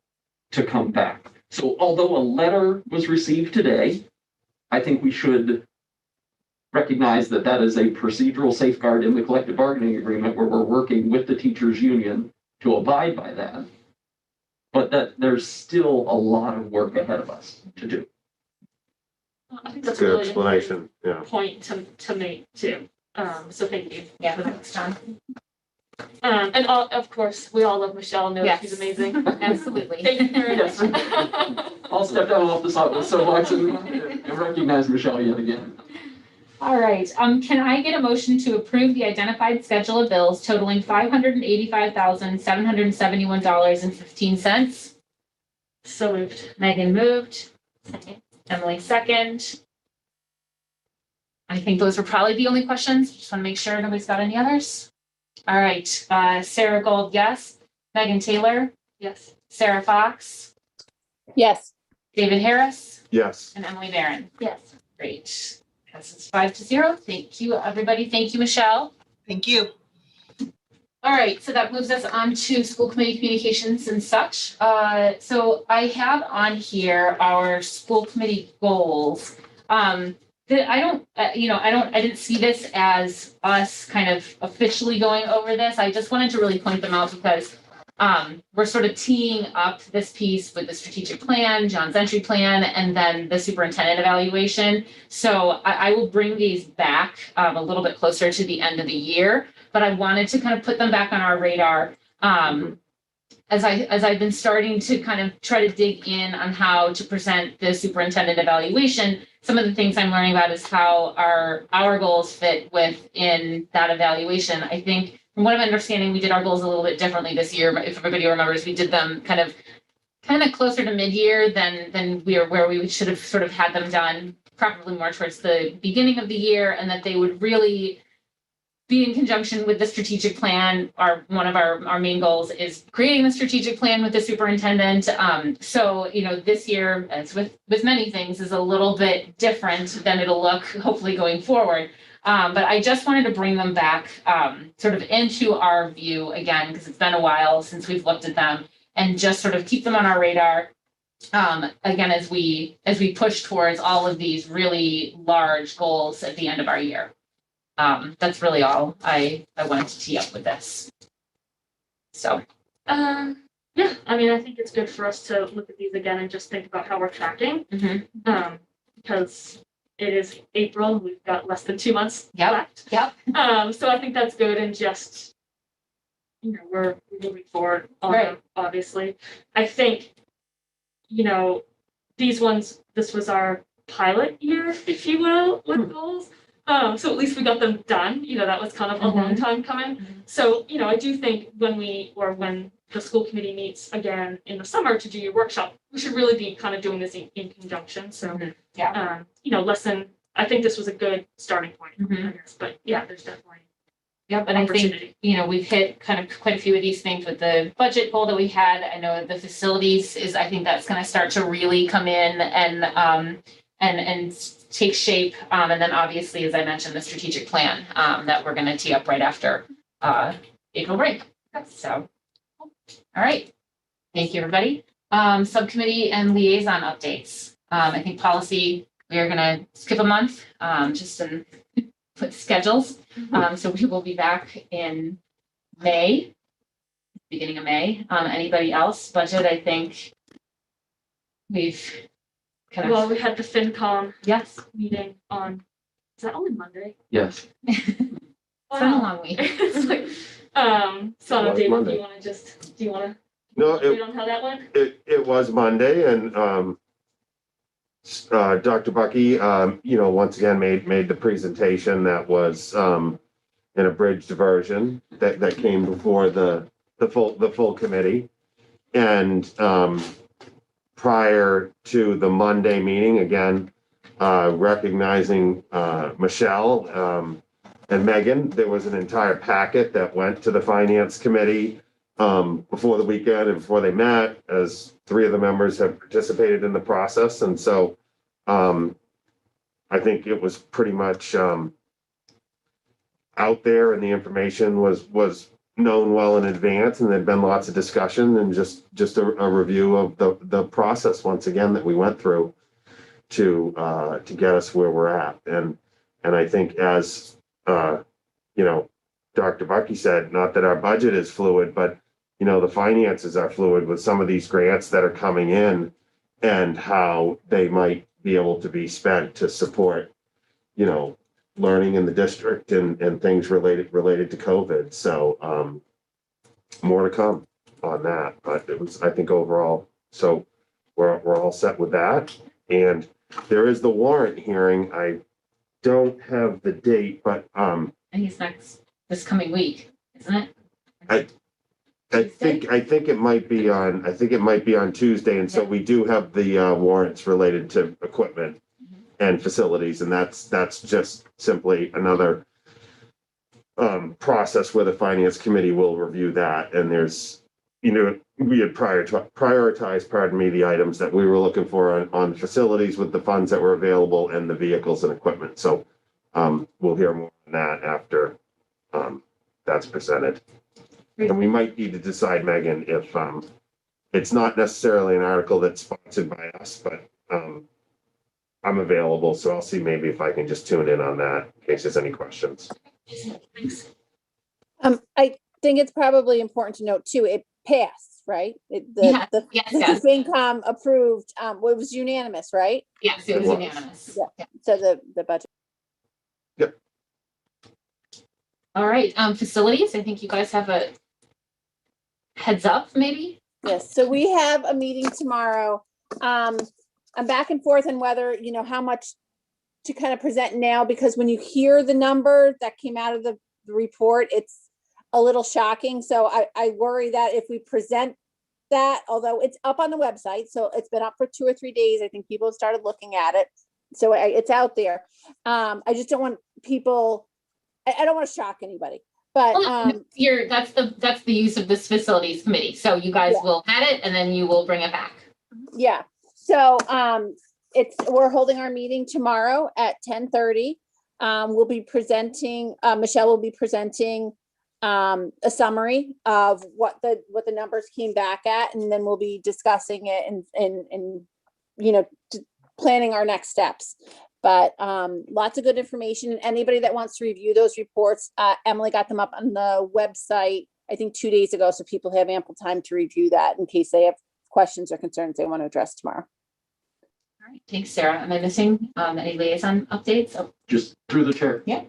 to come back. So although a letter was received today, I think we should recognize that that is a procedural safeguard in the collective bargaining agreement where we're working with the teachers union to abide by that. But that there's still a lot of work ahead of us to do. I think that's a Good really explanation. Yeah. point to make too. So thank you. Yeah, for that. thanks, John. And of course, we all love Michelle. Know that she's Yes. amazing. Absolutely. Thank you for Yes. I'll step down off the soapbox and recognize Michelle yet again. All right, can I get a motion to approve the identified schedule of bills totaling $585,771.15? So moved. Megan moved. Emily second. I think those were probably the only questions. Just want to make sure nobody's got any others. All right, Sarah Gold, yes. Megan Taylor, Yes. Sarah Fox, Yes. David Harris, Yes. and Emily Barron. Yes. Great. Passes 5-0. Thank you, everybody. Thank you, Michelle. Thank you. All right, so that moves us on to school committee communications and such. So I have on here our school committee goals. I didn't see this as us kind of officially going over this. I just wanted to really point them out because we're sort of teeing up this piece with the strategic plan, John's entry plan, and then the superintendent evaluation. So I will bring these back a little bit closer to the end of the year, but I wanted to kind of put them back on our radar as I've been starting to kind of try to dig in on how to present the superintendent evaluation. Some of the things I'm learning about is how our goals fit within that evaluation. I think from what I'm understanding, we did our goals a little bit differently this year. But if everybody remembers, we did them kind of closer to mid-year than where we should have sort of had them done, probably more towards the beginning of the year, and that they would really be in conjunction with the strategic plan. One of our main goals is creating the strategic plan with the superintendent. So, this year, as with many things, is a little bit different than it'll look hopefully going forward. But I just wanted to bring them back sort of into our view again, because it's been a while since we've looked at them, and just sort of keep them on our radar. again, as we push towards all of these really large goals at the end of our year. That's really all I wanted to tee up with this. So. Yeah, I mean, I think it's good for us to look at these again and just think about how we're tracking. Because it is April, and we've got less than 2 months left. Yep. So I think that's good, and just, you know, we're moving forward on them, obviously. I think, you know, these ones, this was our pilot year, if you will, with goals. So at least we got them done. You know, that was kind of a long time coming. So, you know, I do think when the school committee meets again in the summer to do your workshop, we should really be kind of doing this in conjunction. So, you know, I think this was a good starting point, I guess. But yeah, there's definitely. Yep, and I think, you know, we've hit kind of quite a few of these things with the budget goal that we had. I know the facilities I think that's going to start to really come in and take shape. And then obviously, as I mentioned, the strategic plan that we're going to tee up right after April break. So, all right. Thank you, everybody. Subcommittee and liaison updates. I think policy, we are going to skip a month just to put schedules. So we will be back in May, beginning of May. Anybody else? Budget, I think we've kind of. Well, we had the FinCom meeting on, is that only Monday? Yes. It's been a long week. It's like, so David, do you want to No, read on how that went? it was Monday, and Dr. Bucky, you know, once again made the presentation that was an abridged version that came before the full committee, and prior to the Monday meeting, again, recognizing Michelle and Megan, there was an entire packet that went to the finance committee before the weekend and before they met, as 3 of the members have participated in the process. And so I think it was pretty much out there, and the information was known well in advance, and there'd been lots of discussion and just a review of the process once again that we went through to get us where we're at. And I think, as you know, Dr. Bucky said, not that our budget is fluid, but you know, the finances are fluid with some of these grants that are coming in and how they might be able to be spent to support, you know, learning in the district and things related to COVID. So more to come on that, but it was, I think, overall, so we're all set with that. And there is the warrant hearing. I don't have the date, but I think it's this coming week, isn't it? I think it might be on Tuesday, and so we do have the warrants related to equipment and facilities, and that's just simply another process where the finance committee will review that. And there's, you know, we had prioritized, the items that we were looking for on facilities with the funds that were available and the vehicles and equipment. So we'll hear more on that after that's presented. And we might need to decide, Megan, if it's not necessarily an article that's sponsored by us, but I'm available, so I'll see maybe if I can just tune in on that in case there's any questions. I think it's probably important to note too, it passed, right? The FinCom approved, it was unanimous, right? Yes, it was unanimous. Yeah. So the budget. Yep. All right, facilities, I think you guys have a heads up, maybe? Yes, so we have a meeting tomorrow. I'm back and forth on whether, you know, how much to kind of present now, because when you hear the number that came out of the report, it's a little shocking. So I worry that if we present that, although it's up on the website, so it's been up for 2 or 3 days, I think people have started looking at it. So it's out there. I just don't want people, I don't want to shock anybody. But that's the use of this facilities committee. So you guys will add it and then you will bring it back. Yeah. So we're holding our meeting tomorrow at 10:30. We'll be presenting, Michelle will be presenting a summary of what the numbers came back at, and then we'll be discussing it and planning our next steps. But lots of good information. Anybody that wants to review those reports, Emily got them up on the website, I think 2 days ago, so people have ample time to review that in case they have questions or concerns they want to address tomorrow. All right, thanks, Sarah. Am I missing any liaison updates? Oh, Just through the chair. Yeah.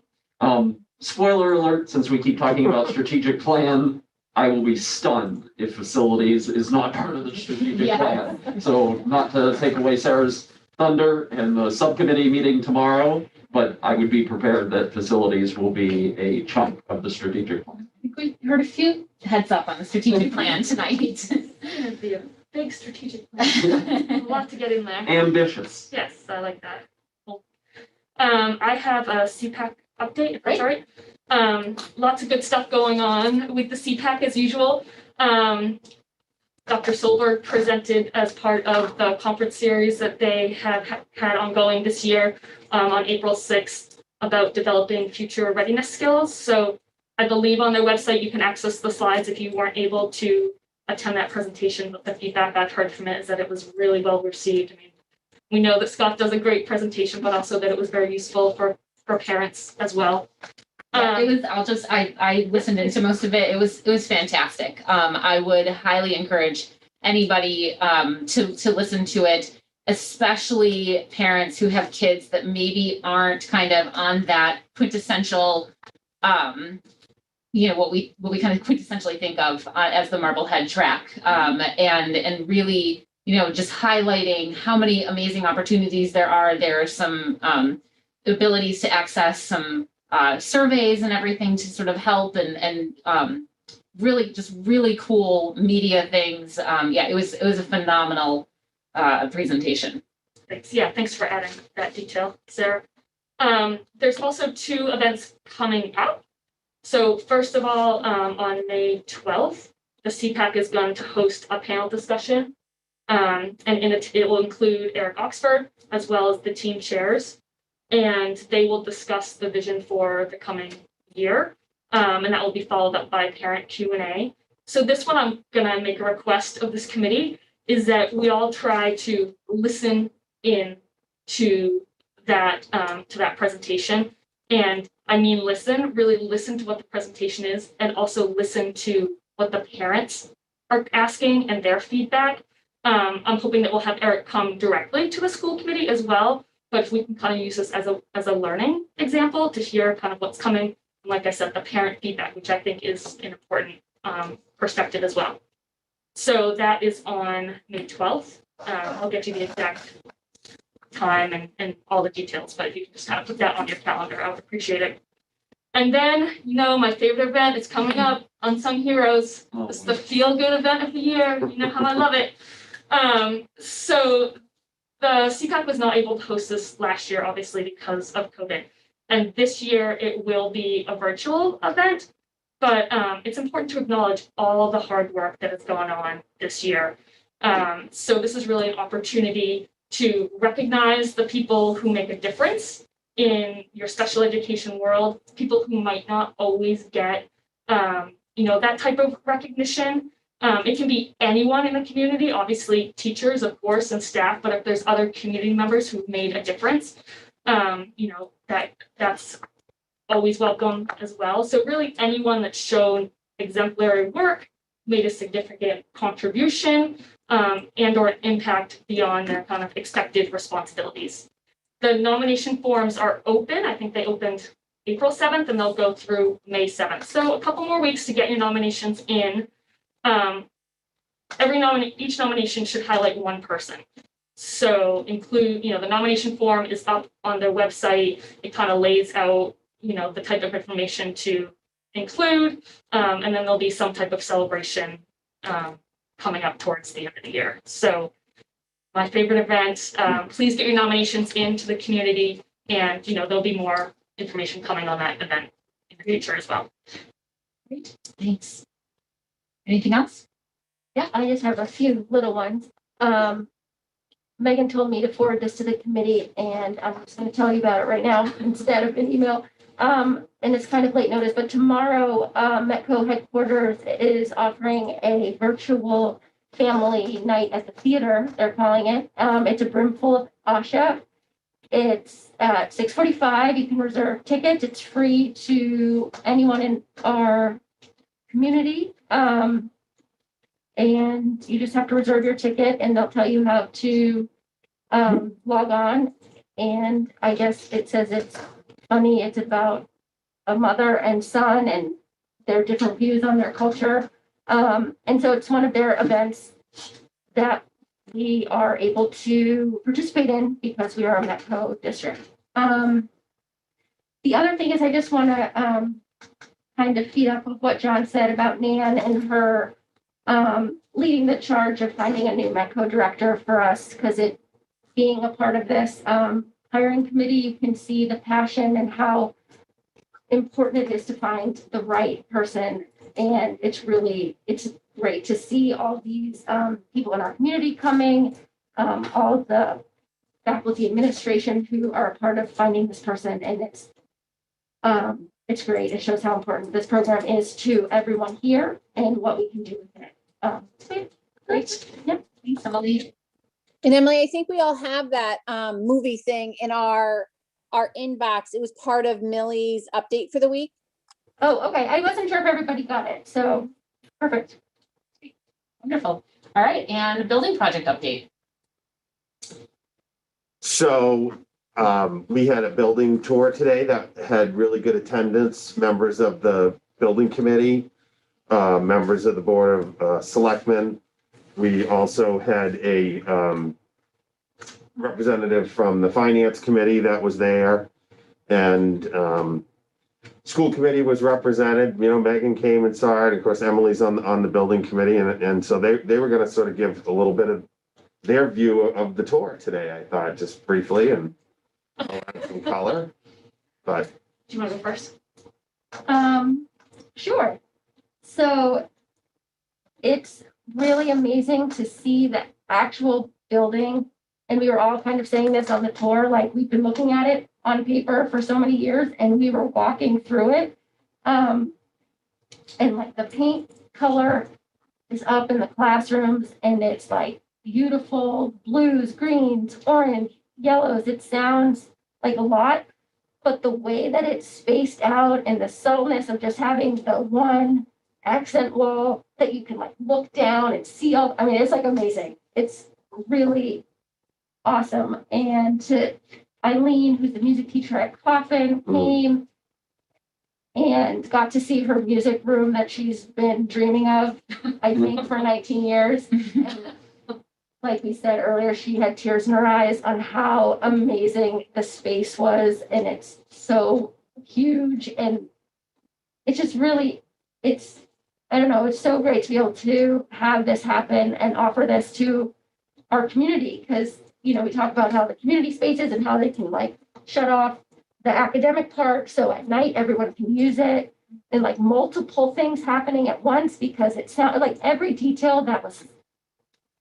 Spoiler alert, since we keep talking about strategic plan, I will be stunned if facilities is not part of the strategic Yeah. plan. So not to take away Sarah's thunder and the subcommittee meeting tomorrow, but I would be prepared that facilities will be a chunk of the strategic plan. I think we heard a few heads up on the strategic plan tonight. It'd be a big strategic plan. A lot to get in there. Ambitious. Yes, I like that. Cool. I have a CPAC update, if that's all right. Lots of good stuff going on with the CPAC as usual. Dr. Solberg presented as part of the conference series that they have had ongoing this year on April 6th about developing future readiness skills. So I believe on their website you can access the slides if you weren't able to attend that presentation, but the feedback I've heard from it is that it was really well received. I mean, we know that Scott does a great presentation, but also that it was very useful for parents as well. Yeah, it was, I listened into most of it. It was fantastic. I would highly encourage anybody to listen to it, especially parents who have kids that maybe aren't kind of on that quintessential, what we kind of quintessentially think of as the Marblehead track, and really, just highlighting how many amazing opportunities there are. There are some abilities to access some surveys and everything to sort of help and really cool media things. It was a phenomenal presentation. Thanks. Yeah, thanks for adding that detail, Sarah. There's also 2 events coming up. So first of all, on May 12th, the CPAC is going to host a panel discussion, and it will include Eric Oxford as well as the team chairs. And they will discuss the vision for the coming year. And that will be followed up by parent Q&A. So this one, I'm gonna make a request of this committee is that we all try to listen in to that presentation. And I mean, really listen to what the presentation is, and also listen to what the parents are asking and their feedback. I'm hoping that we'll have Eric come directly to the school committee as well. But if we can kind of use this as a learning example to hear kind of what's coming, and like I said, the parent feedback, which I think is an important perspective as well. So that is on May 12th. I'll get you the exact time and all the details, but if you can just kind of put that on your calendar, I would appreciate it. And then, my favorite event is coming up, Unsung Heroes. This is the feel-good event of the year. You know how I love it. So the CPAC was not able to host this last year, obviously, because of COVID. And this year it will be a virtual event, but it's important to acknowledge all the hard work that has gone on this year. So this is really an opportunity to recognize the people who make a difference in your special education world, people who might not always get, that type of recognition. It can be anyone in the community, obviously teachers, of course, and staff, but if there's other community members who've made a difference, that's always welcome as well. So really anyone that's shown exemplary work, made a significant contribution, and or impact beyond their kind of expected responsibilities. The nomination forms are open. I think they opened April 7th and they'll go through May 7th. So a couple more weeks to get your nominations in. Each nomination should highlight one person. So include, the nomination form is up on their website. It kind of lays out, the type of information to include, and then there'll be some type of celebration coming up towards the end of the year. So my favorite event, please get your nominations into the community, and, there'll be more information coming on that event in the future as well. Great, thanks. Anything else? Yeah, I just have a few little ones. Megan told me to forward this to the committee, and I'm just going to tell you about it right now instead of an email. and it's kind of late notice, but tomorrow, Metco headquarters is offering a virtual family night at the theater, they're calling it. It's a brimful of Asha. It's at 6:45. You can reserve tickets. It's free to anyone in our community. And you just have to reserve your ticket and they'll tell you how to log on. And I guess it says it's funny. It's about a mother and son and their different views on their culture. And so it's one of their events that we are able to participate in because we are a Metco district. The other thing is I just want to kind of feed up with what John said about Nan and her leading the charge of finding a new Metco director for us, because it being a part of this hiring committee, you can see the passion and how important it is to find the right person. And it's great to see all these people in our community coming, all the faculty administration who are a part of finding this person. And it's great. It shows how important this program is to everyone here and what we can do with it. Great. Yeah. Thanks, Emily. And Emily, I think we all have that movie thing in our inbox. It was part of Millie's update for the week. Oh, okay. I wasn't sure if everybody got it. So perfect. Wonderful. All right, and a building project update. So we had a building tour today that had really good attendance, members of the building committee, members of the board of selectmen. We also had a representative from the finance committee that was there, and school committee was represented. You know, Megan came and saw it. Of course, Emily's on the building committee, and so they were going to sort of give a little bit of their view of the tour today. I thought just briefly and some color, but do you want to go first? Sure. So it's really amazing to see the actual building. And we were all kind of saying this on the tour, like we've been looking at it on paper for so many years and we were walking through it. And like the paint color is up in the classrooms and it's like beautiful blues, greens, orange, yellows. It sounds like a lot, but the way that it's spaced out and the subtleness of just having the one accent wall that you can like look down and see all, I mean, it's like amazing. It's really awesome. And to Eileen, who's the music teacher at Coffin, came and got to see her music room that she's been dreaming of, I think, for 19 years. And like we said earlier, she had tears in her eyes on how amazing the space was. And it's so huge. And it's just really, I don't know, it's so great to be able to have this happen and offer this to our community. Because, you know, we talk about how the community spaces and how they can like shut off the academic part. So at night, everyone can use it, and like multiple things happening at once, because it sounded like every detail that was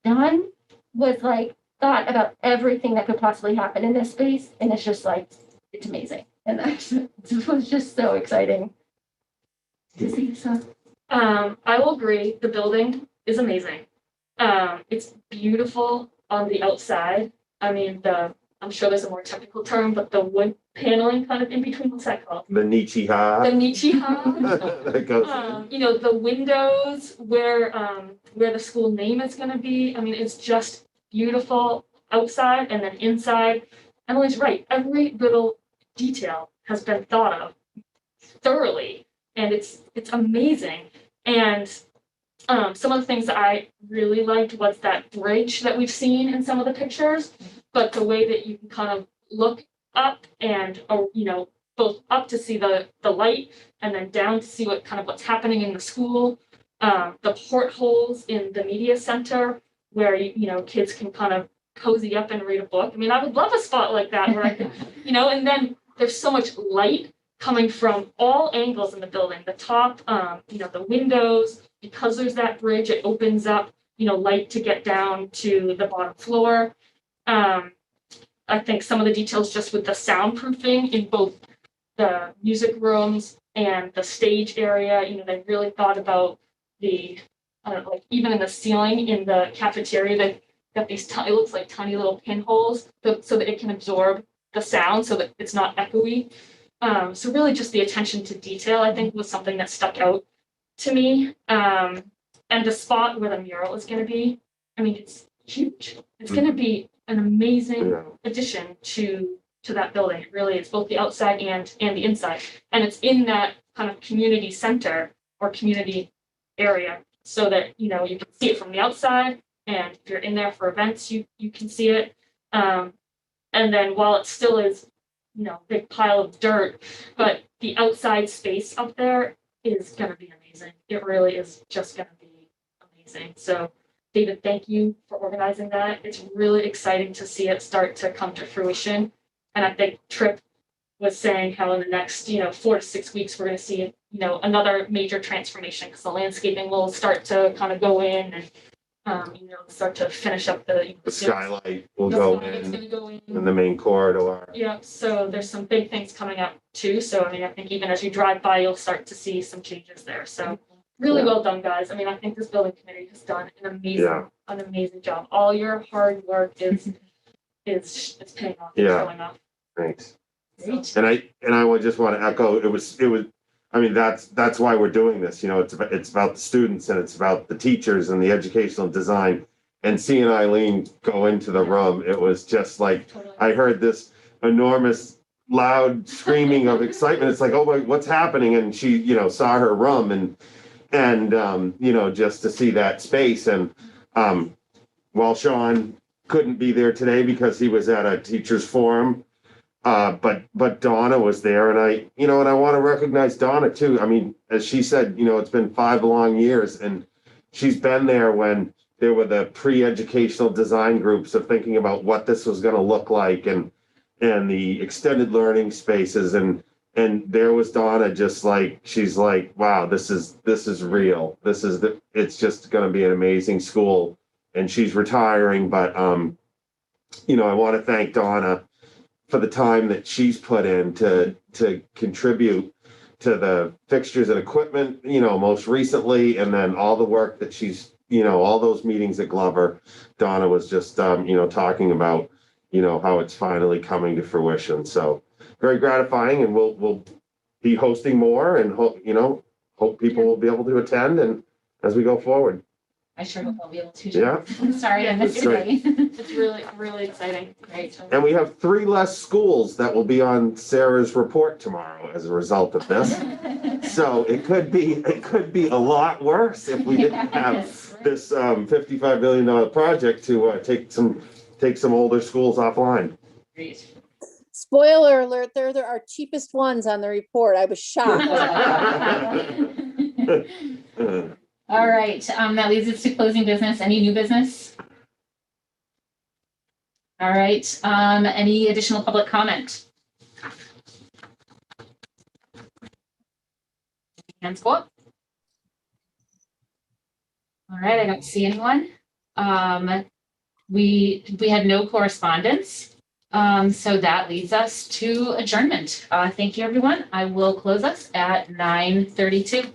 done was like thought about everything that could possibly happen in this space. And it's just like, it's amazing. And it was just so exciting to see. So I will agree. The building is amazing. It's beautiful on the outside. I mean, I'm sure there's a more technical term, but the wood paneling kind of in between, what's that called? the Nichiha. The Nichiha. that goes in. You know, the windows where the school name is going to be. I mean, it's just beautiful outside and then inside. Emily's right. Every little detail has been thought of thoroughly, and it's amazing. And some of the things that I really liked was that bridge that we've seen in some of the pictures, but the way that you can kind of look up and, you know, both up to see the light and then down to see what's happening in the school. The portholes in the media center where, you know, kids can kind of cozy up and read a book. I mean, I would love a spot like that where I could, you know, and then there's so much light coming from all angles in the building, the top, you know, the windows, because there's that bridge, it opens up, you know, light to get down to the bottom floor. I think some of the details just with the soundproofing in both the music rooms and the stage area. You know, they really thought about the, like even in the ceiling in the cafeteria, they got these, it looks like tiny little pinholes so that it can absorb the sound so that it's not echoey. So really just the attention to detail, I think, was something that stuck out to me. And the spot where the mural is going to be, I mean, it's huge. It's going to be an amazing addition to that building. It really is, both the outside and the inside. And it's in that kind of community center or community area so that, you know, you can see it from the outside. And if you're in there for events, you can see it. And then while it still is, you know, big pile of dirt, but the outside space up there is going to be amazing. It really is just going to be amazing. So David, thank you for organizing that. It's really exciting to see it start to come to fruition. And I think Tripp was saying how in the next, you know, 4 to 6 weeks, we're going to see, you know, another major transformation because the landscaping will start to kind of go in and, you know, start to finish up the skylight will go in the main corridor. Yeah, so there's some big things coming up too. So I mean, I think even as you drive by, you'll start to see some changes there. So really well done, guys. I mean, I think this building committee has done an amazing job. All your hard work is paying off. It's showing off. Thanks. Great. And I would just want to echo, it was, I mean, that's why we're doing this. You know, it's about the students and it's about the teachers and the educational design. And seeing Eileen go into the room, it was just like, I heard this enormous loud screaming of excitement. It's like, oh my, what's happening? And she, you know, saw her room and you know, just to see that space. And while Sean couldn't be there today because he was at a teachers forum, but Donna was there, and I want to recognize Donna too. I mean, as she said, you know, it's been 5 long years, and she's been there when there were the pre-educational design groups of thinking about what this was going to look like, and the extended learning spaces, and there was Donna, just like, she's like, wow, this is real. It's just going to be an amazing school, and she's retiring, but you know, I want to thank Donna for the time that she's put in to contribute to the fixtures and equipment, you know, most recently, and then all the work that she's, you know, all those meetings at Glover. Donna was just, you know, talking about, you know, how it's finally coming to fruition. So very gratifying, and we'll be hosting more, and hope people will be able to attend, and as we go forward. I sure hope I'll be able to. Yeah. I'm sorry I missed That's it. It's really, really exciting. Great. And we have 3 less schools that will be on Sarah's report tomorrow as a result of this. So it could be a lot worse if we didn't have this $55 million project to take some older schools offline. Great. Spoiler alert, they're our cheapest ones on the report. I was shocked. All right, that leads us to closing business. Any new business? All right, any additional public comment? Hands go up. All right, I don't see anyone. We had no correspondence. So that leads us to adjournment. Thank you, everyone. I will close us at 9:32.